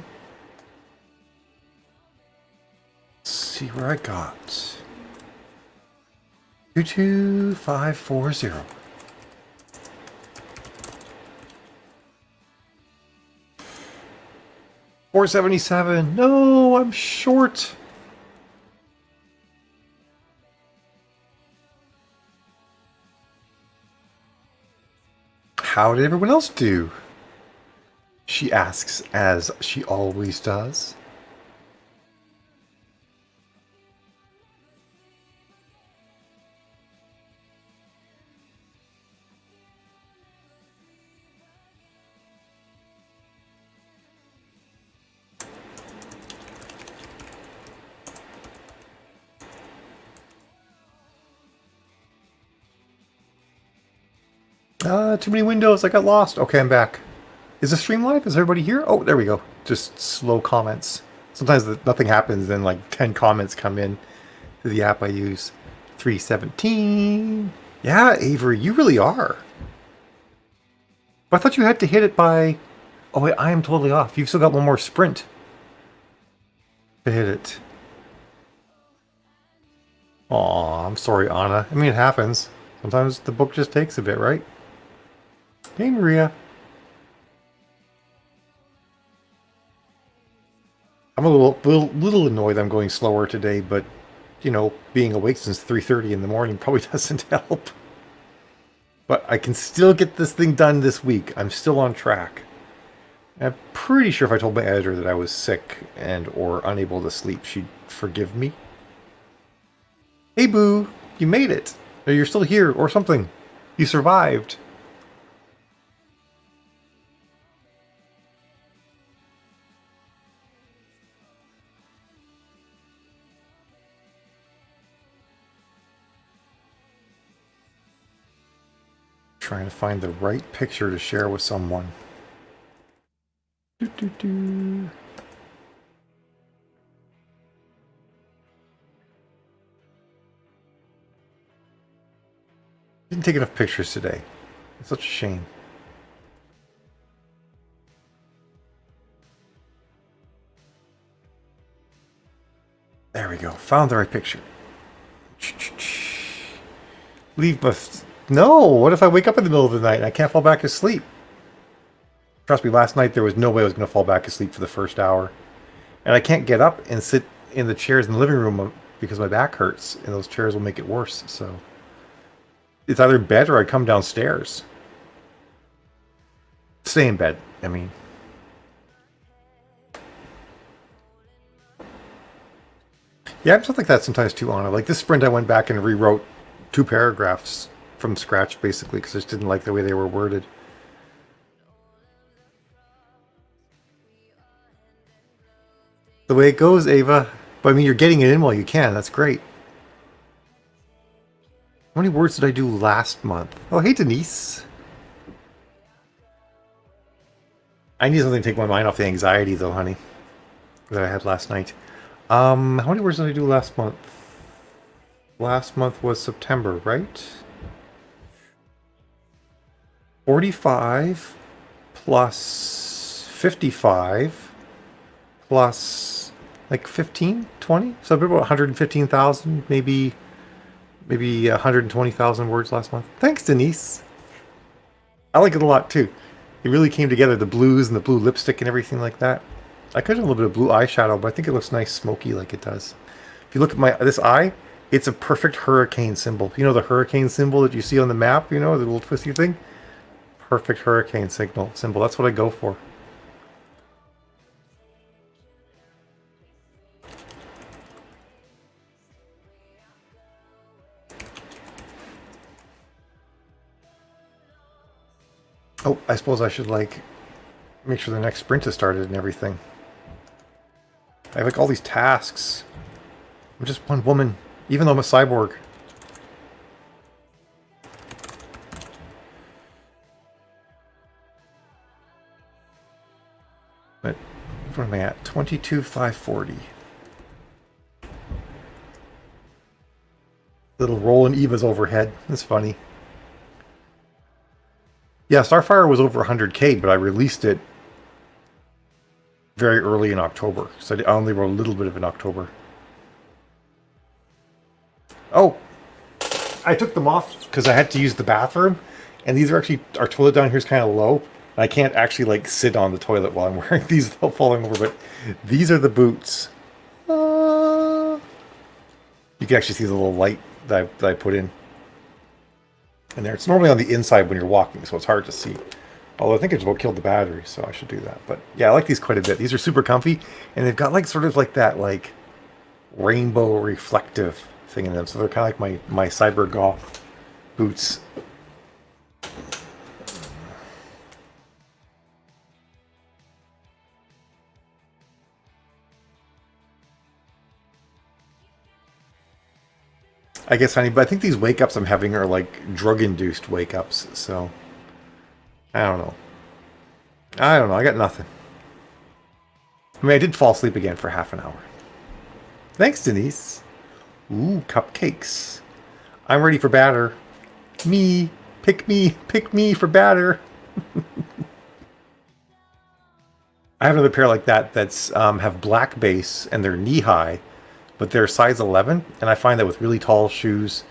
Let's see where I got. 22540. 477. No, I'm short. How did everyone else do? She asks, as she always does. Too many windows. I got lost. Okay, I'm back. Is the stream live? Is everybody here? Oh, there we go. Just slow comments. Sometimes nothing happens, then like 10 comments come in to the app I use. 317. Yeah, Avery, you really are. But I thought you had to hit it by... Oh, wait, I am totally off. You've still got one more sprint to hit it. Aw, I'm sorry, Anna. I mean, it happens. Sometimes the book just takes a bit, right? Hey, Maria. I'm a little annoyed I'm going slower today, but, you know, being awake since 3:30 in the morning probably doesn't help. But I can still get this thing done this week. I'm still on track. I'm pretty sure if I told my editor that I was sick and or unable to sleep, she'd forgive me. Hey, Boo, you made it. Or you're still here or something. You survived. Trying to find the right picture to share with someone. Didn't take enough pictures today. It's such a shame. There we go. Found the right picture. Leave must... No! What if I wake up in the middle of the night and I can't fall back asleep? Trust me, last night there was no way I was going to fall back asleep for the first hour. And I can't get up and sit in the chairs in the living room because my back hurts. And those chairs will make it worse, so... It's either bed or I come downstairs. Stay in bed, I mean. Yeah, I'm something like that sometimes too, Anna. Like this sprint I went back and rewrote 2 paragraphs from scratch, basically, because I just didn't like the way they were worded. The way it goes, Ava. But I mean, you're getting it in while you can. That's great. How many words did I do last month? Oh, hey, Denise. I need something to take my mind off the anxiety, though, honey, that I had last night. How many words did I do last month? Last month was September, right? 45 plus 55 plus like 15, 20? So about 115,000, maybe 120,000 words last month. Thanks, Denise. I like it a lot too. It really came together, the blues and the blue lipstick and everything like that. I could have a little bit of blue eyeshadow, but I think it looks nice smoky like it does. If you look at this eye, it's a perfect hurricane symbol. You know the hurricane symbol that you see on the map, you know, the little twisty thing? Perfect hurricane symbol. That's what I go for. Oh, I suppose I should, like, make sure the next sprint is started and everything. I have, like, all these tasks. I'm just one woman, even though I'm a cyborg. But, what am I at? 22,540. Little rolling Eva's overhead. That's funny. Yeah, Starfire was over 100k, but I released it very early in October. So I only wrote a little bit of in October. Oh, I took them off because I had to use the bathroom. And these are actually, our toilet down here is kind of low. I can't actually like sit on the toilet while I'm wearing these without falling over. But these are the boots. You can actually see the little light that I put in. And there, it's normally on the inside when you're walking, so it's hard to see. Although I think it's about killed the battery, so I should do that. But yeah, I like these quite a bit. These are super comfy, and they've got like sort of like that like rainbow reflective thing in them. So they're kind of like my cyber goth boots. I guess, honey, but I think these wake-ups I'm having are like drug-induced wake-ups, so I don't know. I don't know, I got nothing. I mean, I did fall asleep again for half an hour. Thanks, Denise. Ooh, cupcakes. I'm ready for batter. Me, pick me for batter. I have another pair like that that's have black base and they're knee-high, but they're size 11, and I find that with really tall shoes,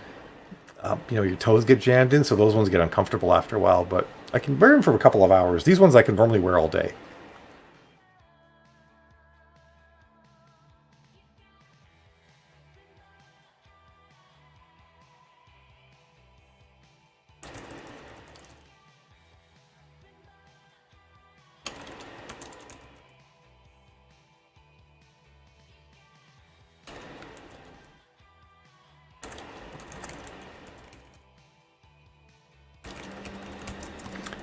you know, your toes get jammed in, so those ones get uncomfortable after a while, but I can wear them for a couple of hours. These ones I can normally wear all day.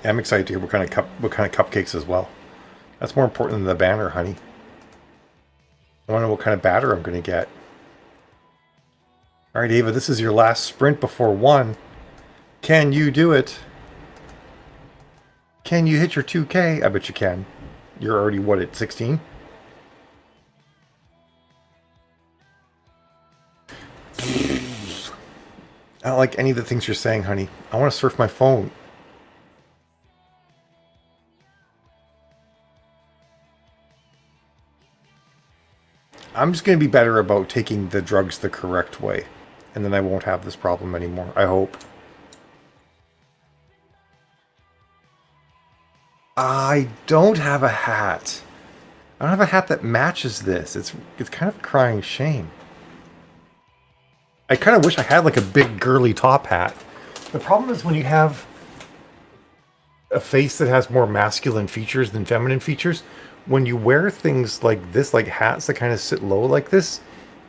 I'm excited to hear what kind of cupcakes as well. That's more important than the banner, honey. I want to know what kind of batter I'm going to get. All right, Ava, this is your last sprint before 1. Can you do it? Can you hit your 2K? I bet you can. You're already, what, at 16? I don't like any of the things you're saying, honey. I want to surf my phone. I'm just going to be better about taking the drugs the correct way. And then I won't have this problem anymore, I hope. I don't have a hat. I don't have a hat that matches this. It's kind of a crying shame. I kind of wish I had like a big girly top hat. The problem is when you have a face that has more masculine features than feminine features, when you wear things like this, like hats that kind of sit low like this,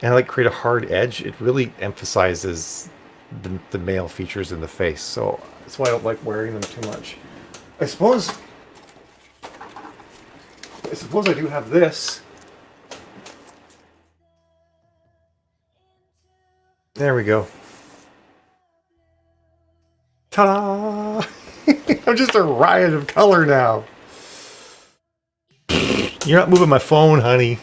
and like create a hard edge, it really emphasizes the male features in the face. So that's why I don't like wearing them too much. I suppose I do have this. There we go. Ta-da! I'm just a riot of color now. You're not moving my phone, honey.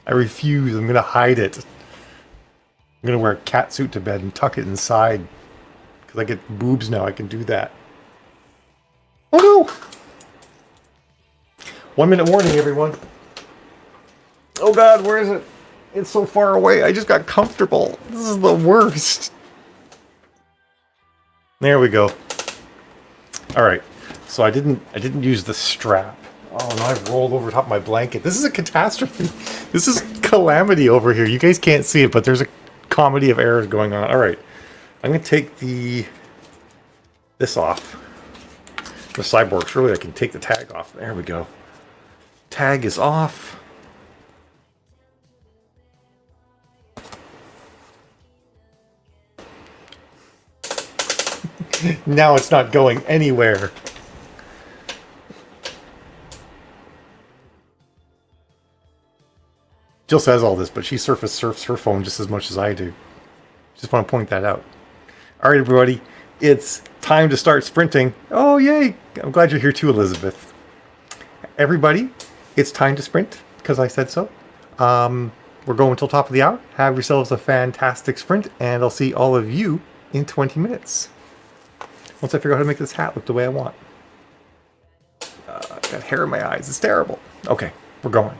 I refuse. I'm gonna hide it. I'm gonna wear a cat suit to bed and tuck it inside. Because I get boobs now, I can do that. Oh no! 1 minute warning, everyone. Oh god, where is it? It's so far away. I just got comfortable. This is the worst. There we go. Alright. So I didn't use the strap. Oh no, I've rolled over top of my blanket. This is a catastrophe. This is calamity over here. You guys can't see it, but there's a comedy of errors going on. Alright. I'm gonna take this off. The cyborg, surely I can take the tag off. There we go. Tag is off. Now it's not going anywhere. Jill says all this, but she surfs her phone just as much as I do. Just want to point that out. All right, everybody. It's time to start sprinting. Oh, yay. I'm glad you're here too, Elizabeth. Everybody, it's time to sprint, because I said so. We're going until top of the hour. Have yourselves a fantastic sprint, and I'll see all of you in 20 minutes. Once I figure out how to make this hat look the way I want. got hair in my eyes. It's terrible. Okay, we're going.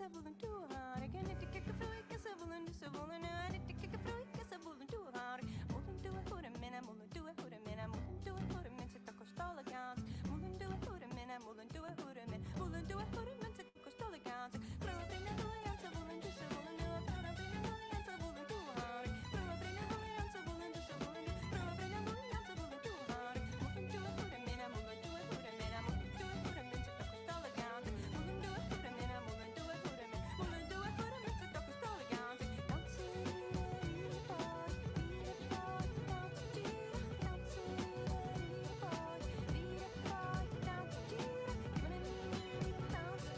se volen toe haar. Ik kan niet kijken vrouw, ik se volen dus ze volen nu. Ik kijken vrouw, ik se volen toe haar. Molen doen voor de minna, molen doen voor de minna, molen doen voor de mensen te kostolle kans. Molen doen voor de minna, molen doen voor de minna, molen doen voor de mensen te kostolle kans. Vrouwen brengen hoe je aan ze volen dus ze volen nu. Vrouwen brengen hoe je aan ze volen toe haar. Vrouwen brengen hoe je aan ze volen dus ze volen nu. Vrouwen brengen hoe je aan ze volen toe haar. Molen doen voor de minna, molen doen voor de minna, molen doen voor de mensen te kostolle kans. Molen doen voor de minna, molen doen voor de minna, molen doen voor de mensen te kostolle kans. Dansen hier de boy, dansen hier, dansen hier de boy, dansen hier. Ik ben een dansen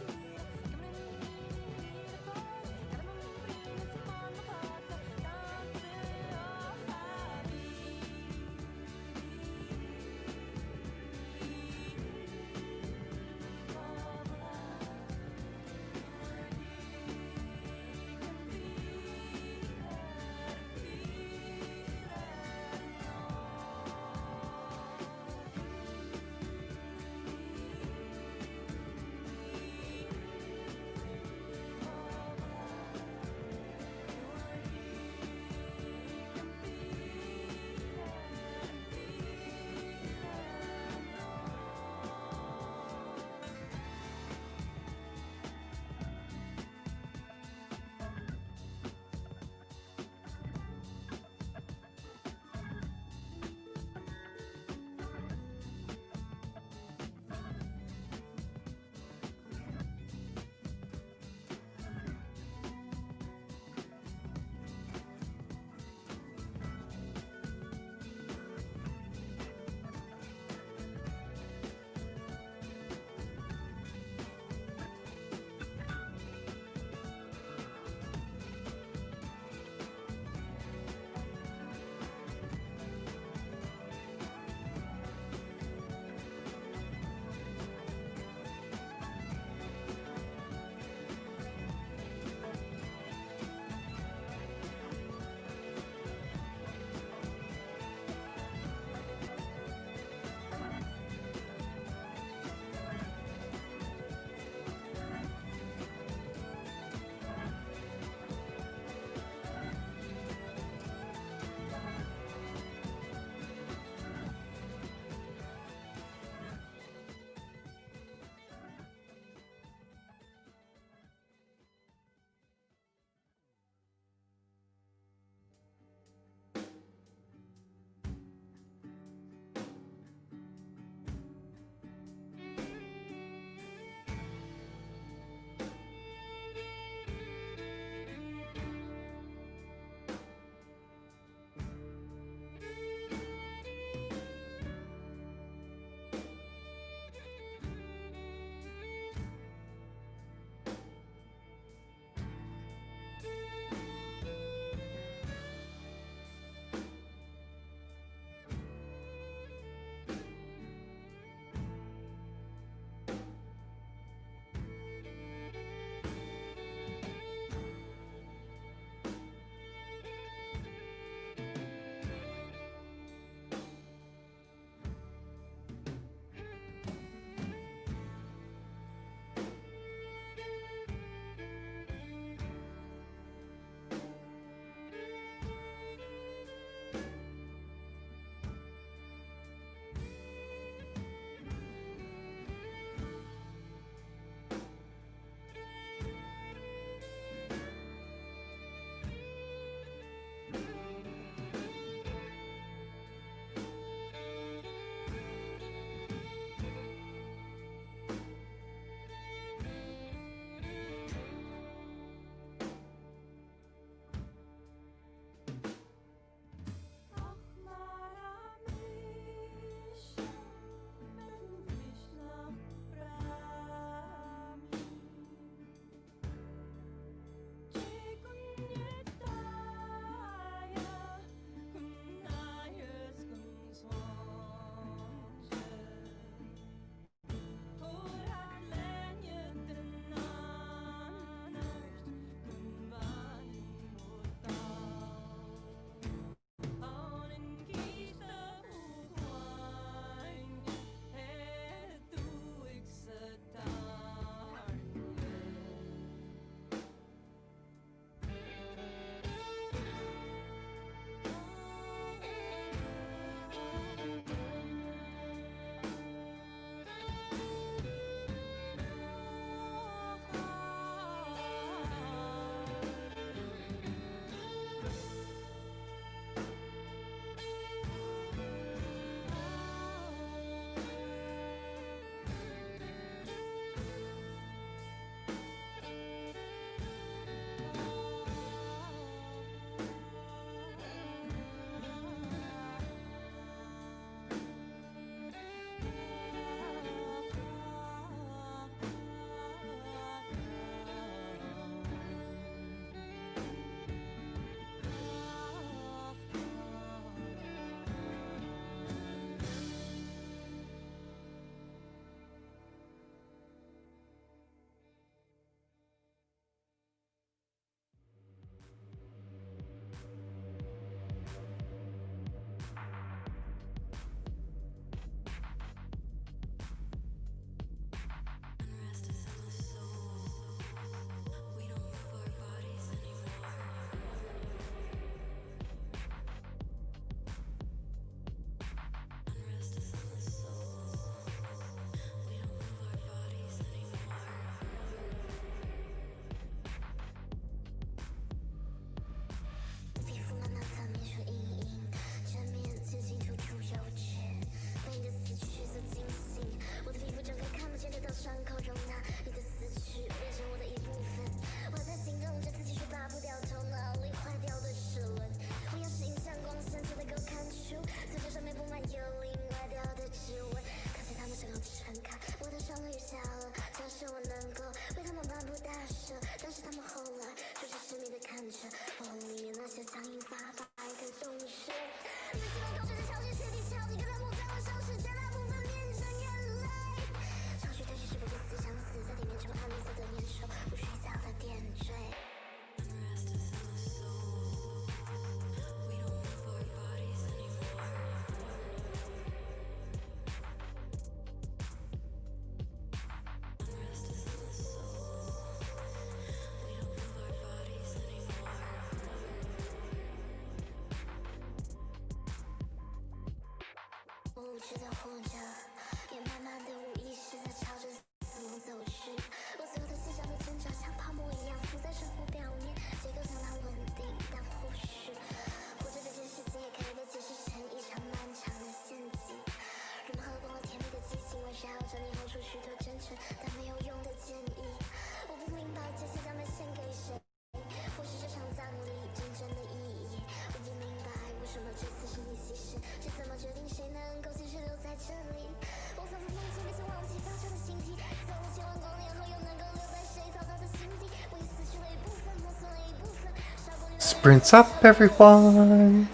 Sprints up, everyone!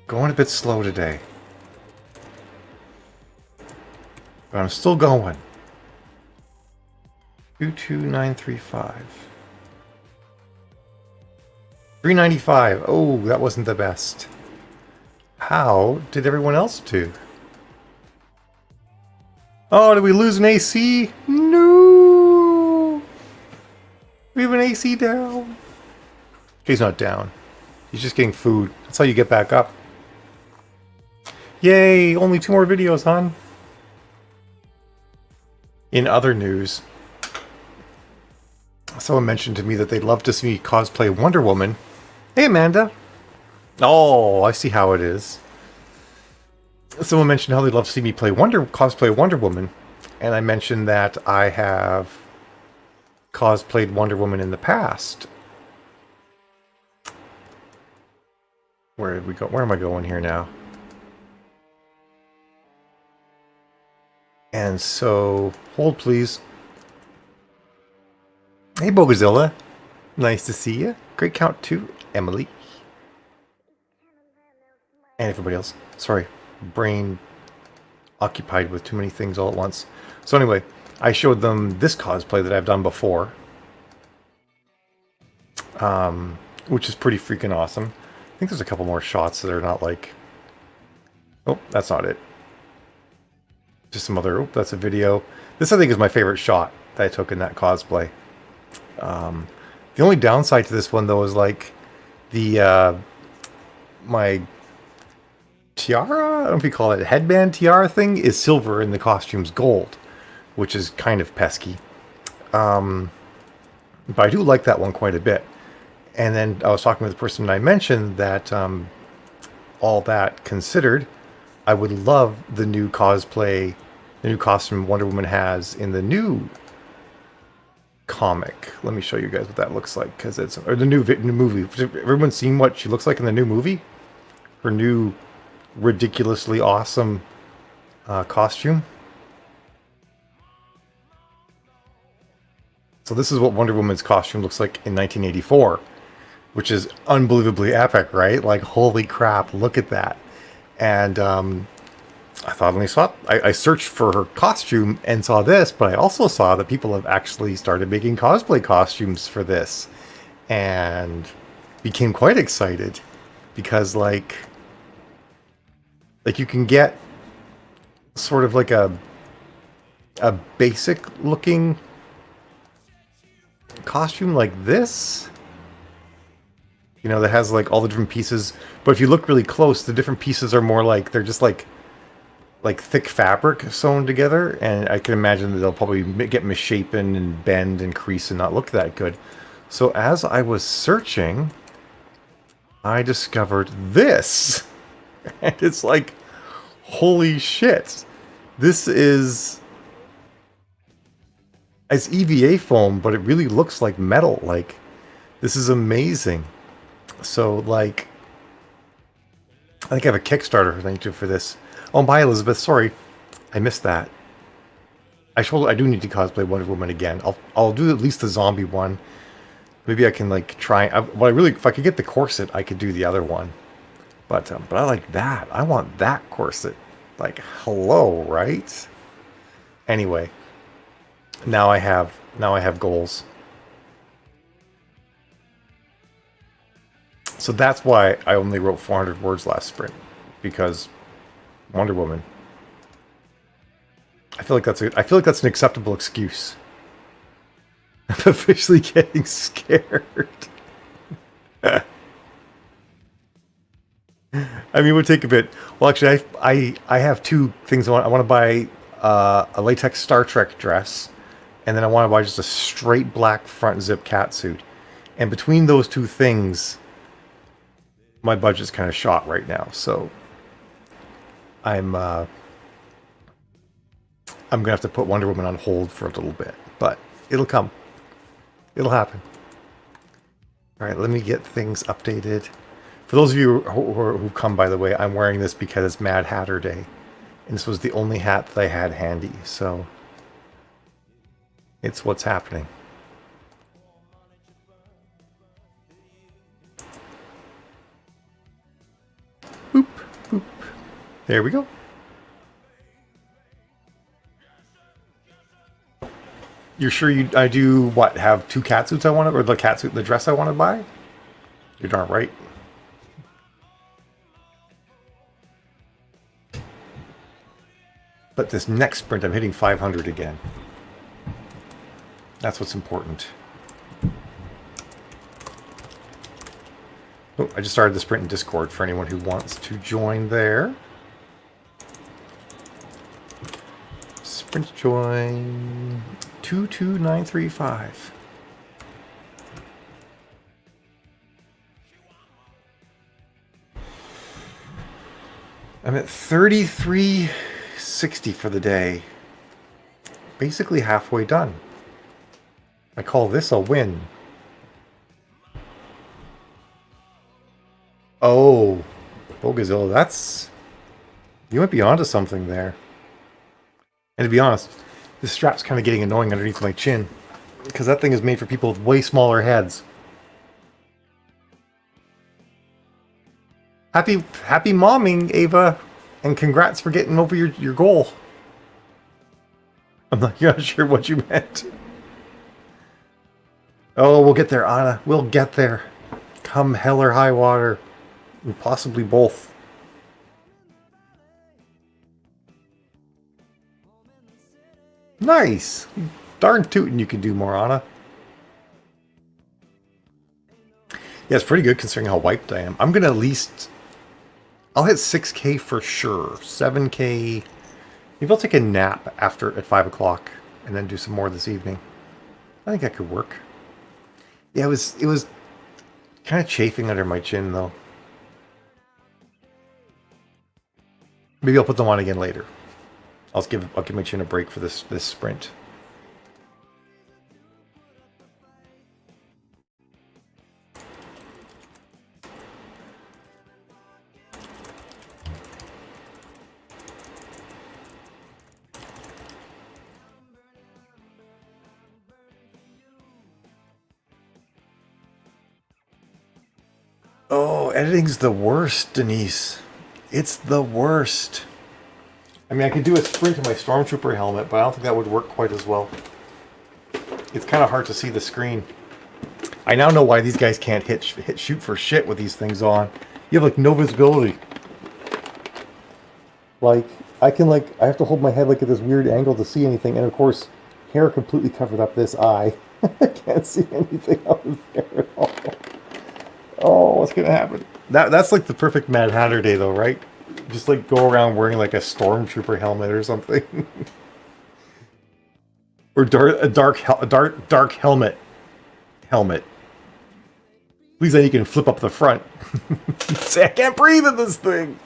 Going a bit slow today. But I'm still going. 22935. 395. Oh, that wasn't the best. How did everyone else do? Oh, did we lose an AC? No! We have an AC down. He's not down. He's just getting food. That's how you get back up. Yay! Only 2 more videos, hon. In other news, someone mentioned to me that they'd love to see me cosplay Wonder Woman. Hey, Amanda. Oh, I see how it is. Someone mentioned how they'd love to see me cosplay Wonder Woman, and I mentioned that I have cosplayed Wonder Woman in the past. Where did we go? Where am I going here now? And so, hold please. Hey, Bogazilla. Nice to see you. Great count too, Emily. And everybody else. Sorry, brain occupied with too many things all at once. So anyway, I showed them this cosplay that I've done before. Which is pretty freaking awesome. I think there's a couple more shots that are not like... Oh, that's not it. Just some other... Oh, that's a video. This, I think, is my favorite shot that I took in that cosplay. The only downside to this one, though, is like the my tiara, I don't know if you call it headband tiara thing, is silver and the costume's gold, which is kind of pesky. But I do like that one quite a bit. And then I was talking with the person I mentioned that all that considered, I would love the new cosplay, the new costume Wonder Woman has in the new comic. Let me show you guys what that looks like, because it's or the new movie. Everyone's seen what she looks like in the new movie. Her new ridiculously awesome costume. So this is what Wonder Woman's costume looks like in 1984, which is unbelievably epic, right? Like, holy crap, look at that. And I thought when I saw it, I searched for her costume and saw this, but I also saw that people have actually started making cosplay costumes for this, and became quite excited because like you can get sort of like a basic looking costume like this, you know, that has like all the different pieces, but if you look really close, the different pieces are more like they're just like thick fabric sewn together, and I can imagine that they'll probably get misshapen and bend and crease and not look that good. So as I was searching, I discovered this, and it's like, holy shit, this is, it's EVA foam, but it really looks like metal. Like, this is amazing. So like, I think I have a Kickstarter thing too for this. Oh, bye, Elizabeth. Sorry, I missed that. I do need to cosplay Wonder Woman again. I'll do at least the zombie one. Maybe I can like try. If I could get the corset, I could do the other one. But I like that. I want that corset. Like, hello, right? Anyway, now I have goals. So that's why I only wrote 400 words last sprint, because Wonder Woman. I feel like that's an acceptable excuse. I'm officially getting scared. I mean, it would take a bit. Well, actually, I have 2 things I want. I want to buy a latex Star Trek dress, and then I want to buy just a straight black front zip catsuit. And between those 2 things, my budget's kind of shot right now. So I'm gonna have to put Wonder Woman on hold for a little bit, but it'll come. It'll happen. All right, let me get things updated. For those of you who come, by the way, I'm wearing this because it's Mad Hatter Day, and this was the only hat that I had handy, so it's what's happening. There we go. You're sure I do what? Have two cat suits I want to, or the cat suit, the dress I want to buy? You're darn right. But this next sprint, I'm hitting 500 again. That's what's important. Oh, I just started the sprint in Discord for anyone who wants to join there. Sprint join 22935. I'm at 3360 for the day. Basically halfway done. I call this a win. Oh, Bogazilla, that's... You might be onto something there. And to be honest, this strap's kind of getting annoying underneath my chin. Because that thing is made for people with way smaller heads. Happy momming, Ava. And congrats for getting over your goal. I'm not sure what you meant. Oh, we'll get there, Anna. We'll get there. Come hell or high water. And possibly both. Nice! Darn tootin' you can do more, Anna. Yeah, it's pretty good considering how wiped I am. I'm gonna at least... I'll hit 6k for sure. 7k... Maybe I'll take a nap after at 5 o'clock and then do some more this evening. I think that could work. Yeah, it was kind of chafing under my chin though. Maybe I'll put them on again later. I'll give my chin a break for this sprint. Oh, editing's the worst, Denise. It's the worst. I mean, I could do a sprint in my Stormtrooper helmet, but I don't think that would work quite as well. It's kind of hard to see the screen. I now know why these guys can't hit shoot for shit with these things on. You have, like, no visibility. Like, I have to hold my head, like, at this weird angle to see anything, and of course, hair completely covered up this eye. I can't see anything out of there at all. Oh, what's gonna happen? That's like the perfect Mad Hatter day, though, right? Just like go around wearing like a Stormtrooper helmet or something, or a dark helmet. At least then you can flip up the front. Say, I can't breathe in this thing.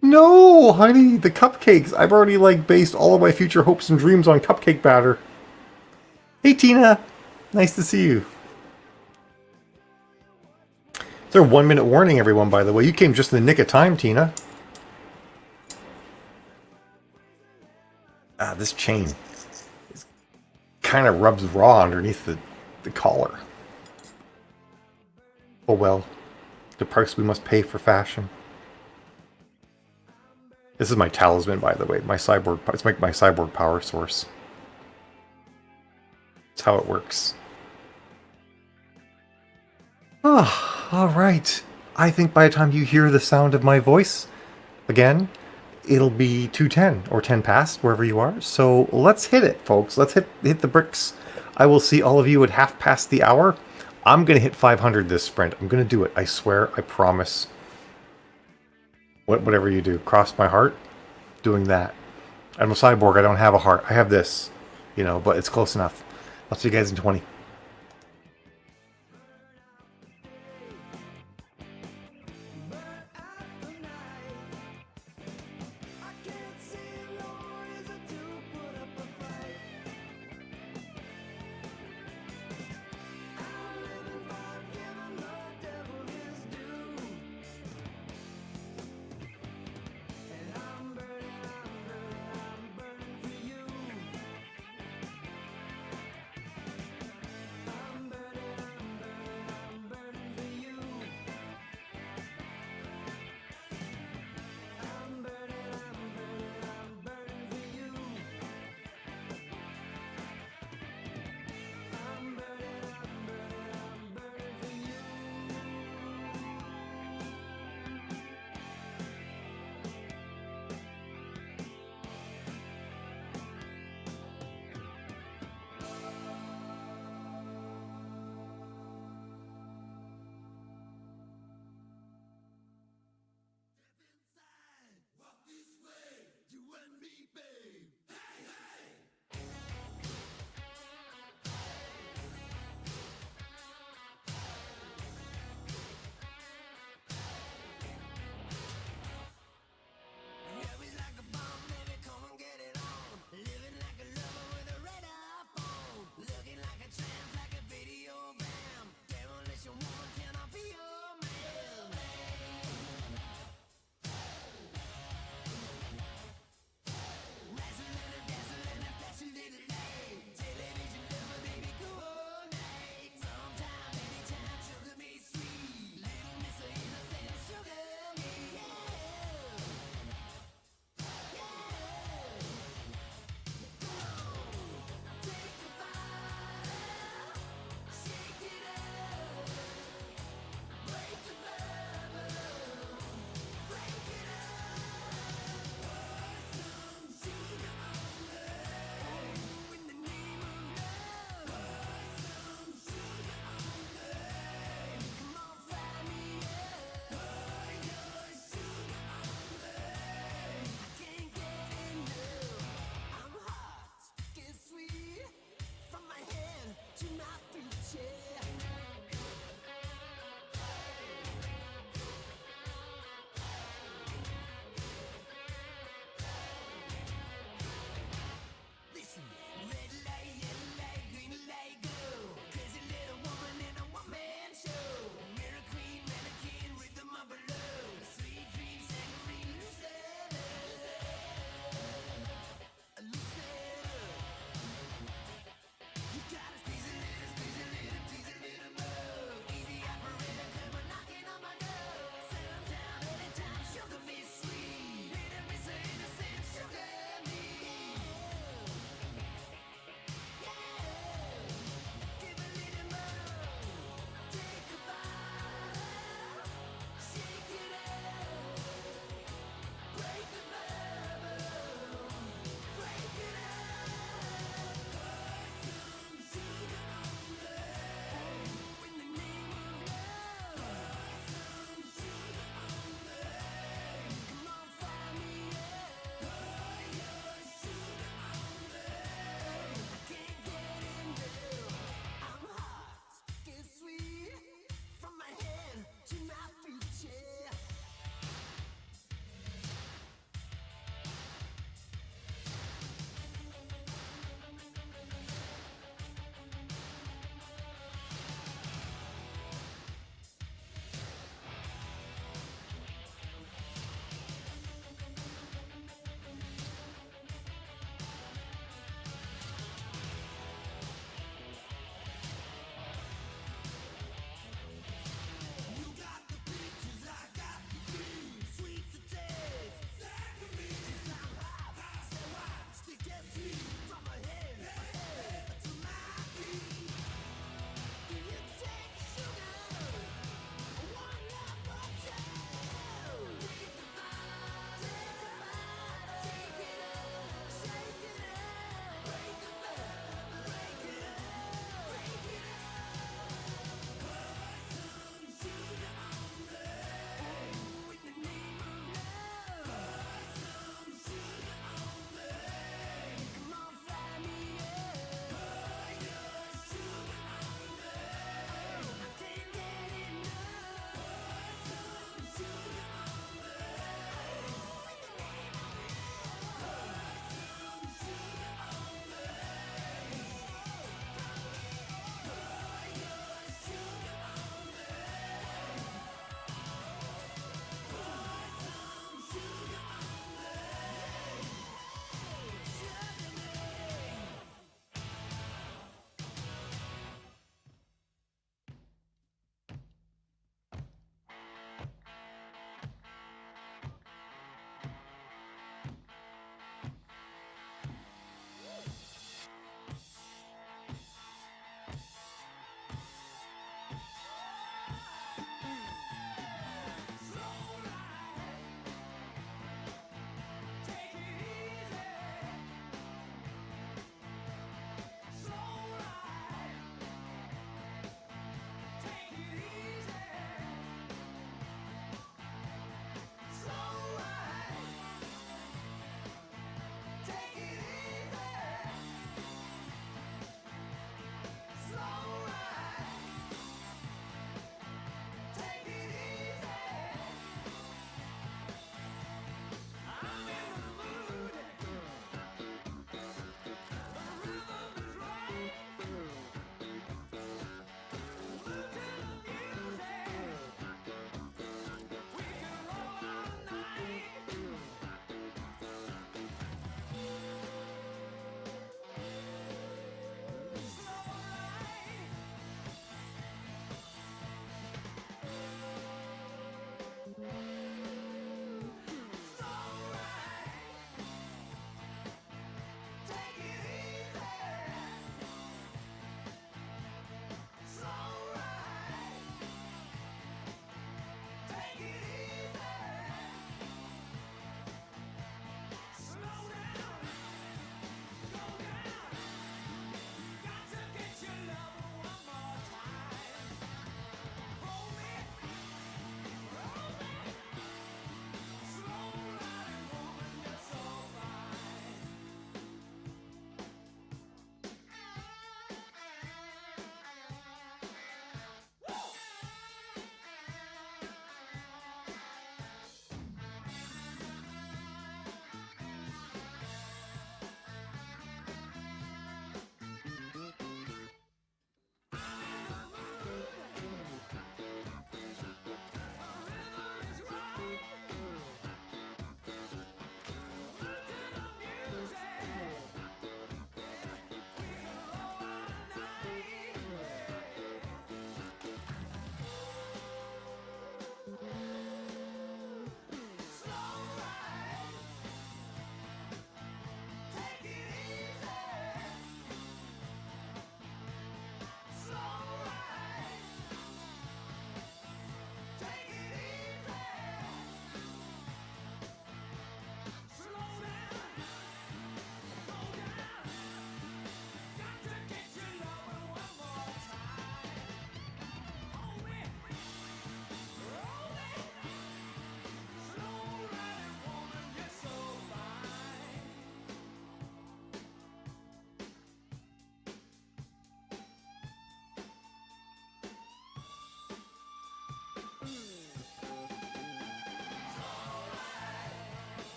No, honey, the cupcakes. I've already like based all of my future hopes and dreams on cupcake batter. Hey, Tina. Nice to see you. It's our 1 minute warning, everyone, by the way. You came just in the nick of time, Tina. Ah, this chain kind of rubs raw underneath the collar. Oh well. The price we must pay for fashion. This is my talisman, by the way. My cyborg. It's my cyborg power source. That's how it works. Ah, all right. I think by the time you hear the sound of my voice again, it'll be 2:10 or 10 past, wherever you are. So let's hit it, folks. Let's hit the bricks. I will see all of you at half past the hour. I'm going to hit 500 this sprint. I'm going to do it. I swear. I promise. Whatever you do, cross my heart, doing that. I'm a cyborg. I don't have a heart. I have this, you know, but it's close enough. I'll see you guys in 20.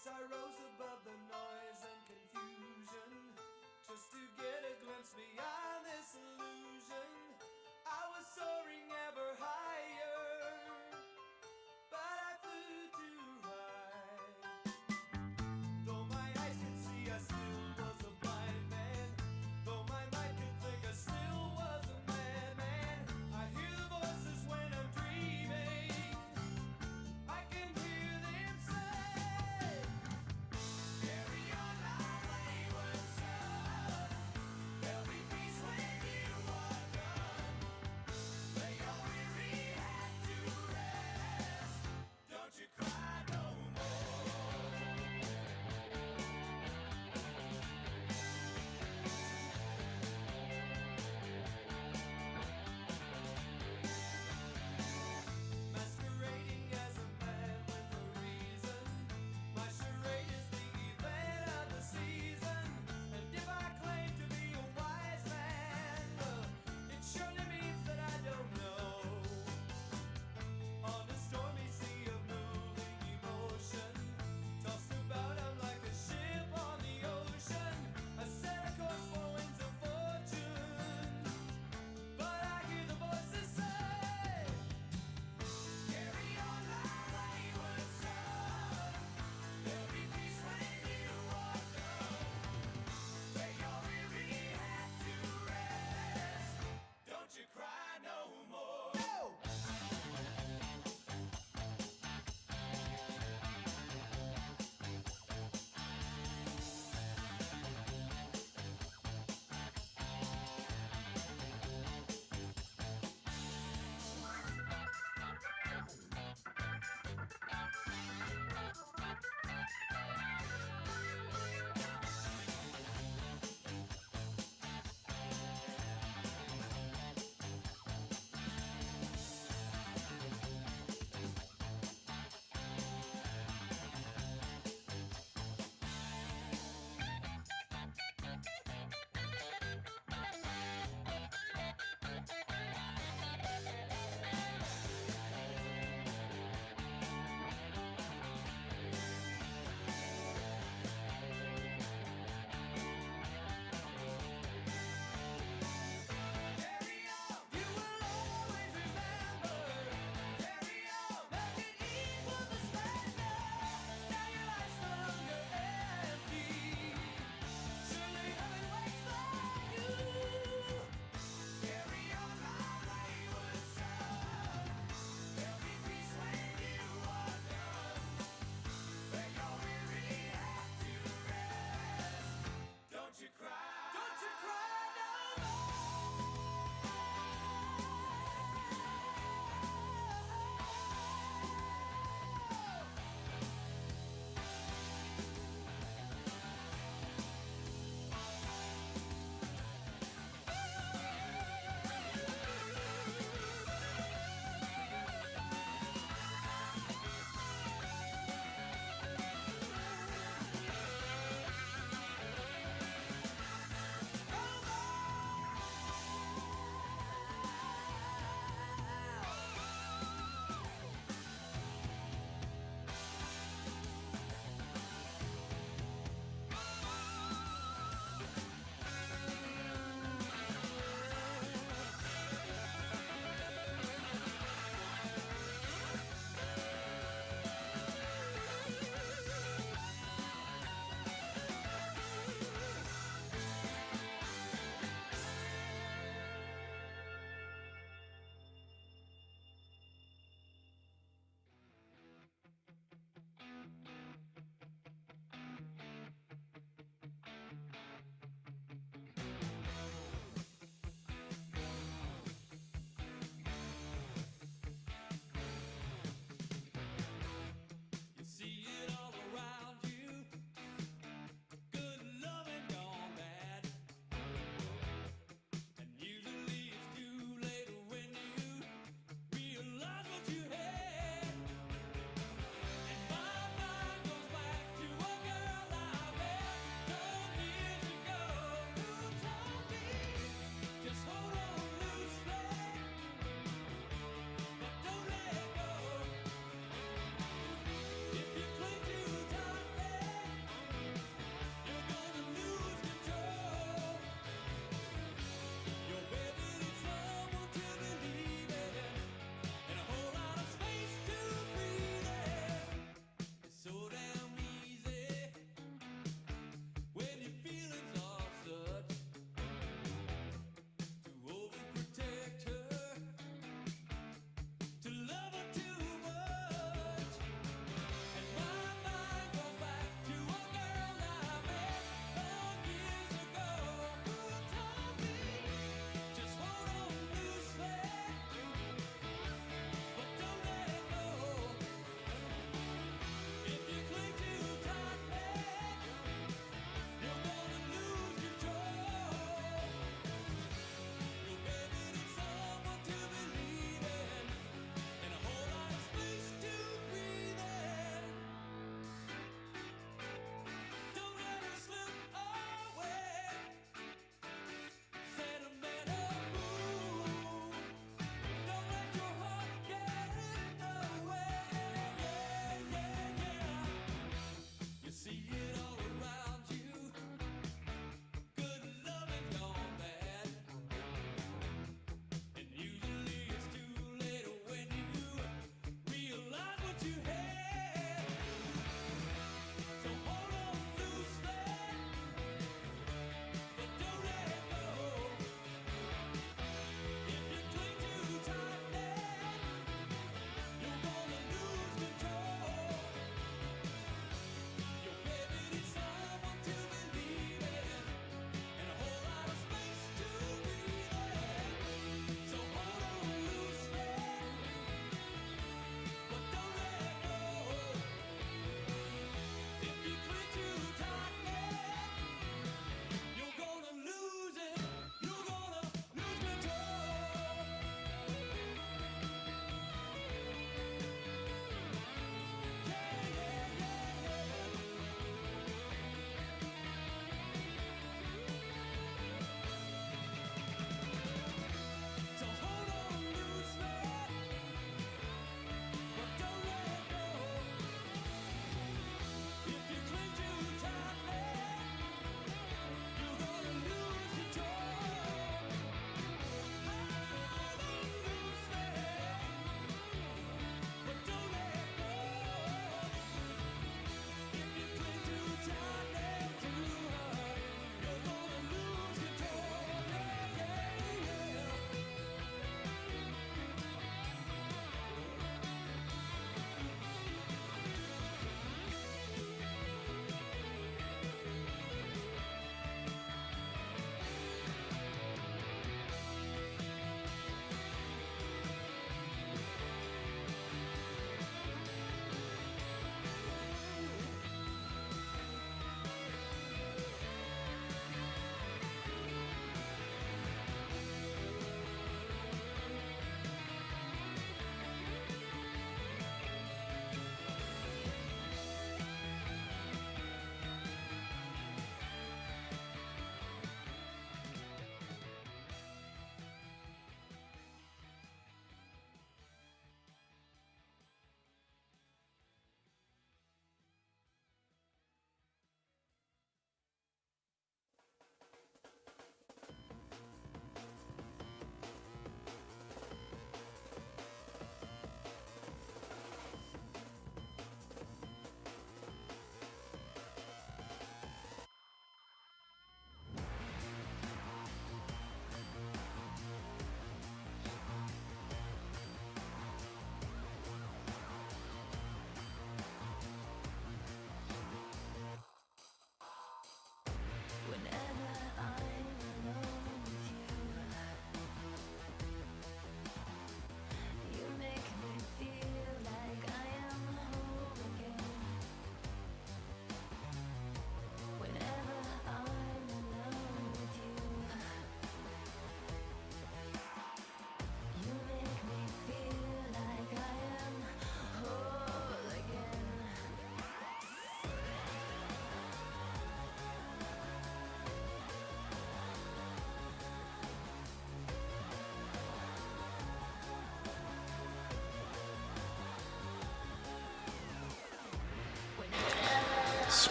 Once I rose above the noise and confusion, just to get a glimpse beyond this illusion. I was soaring ever higher, but I flew too high. Though my eyes could see, I still was a blind man. Though my mind could think, I still was a madman. I hear the voices when I'm dreaming. I can hear them say, "Get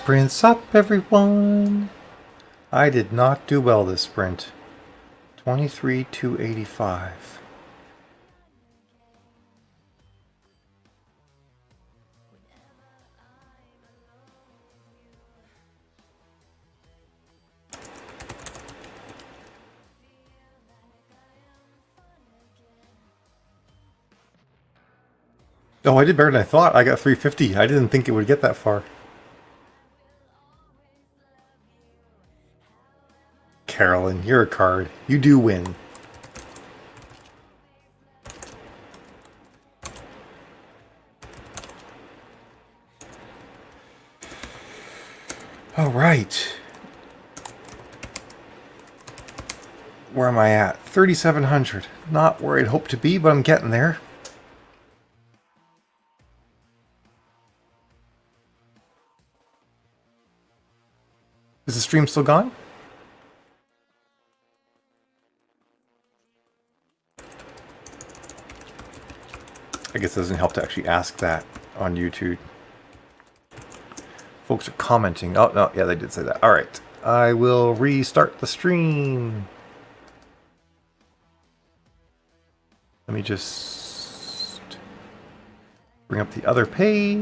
Sprints up, everyone. I did not do well this sprint. 23,285. Oh, I did better than I thought. I got 350. I didn't think it would get that far. Carolyn, you're a card. You do win. All right. Where am I at? 3,700. Not where I'd hoped to be, but I'm getting there. Is the stream still gone? I guess it doesn't help to actually ask that on YouTube. Folks are commenting. Oh, no, yeah, they did say that. All right. I will restart the stream. Let me just bring up the other page.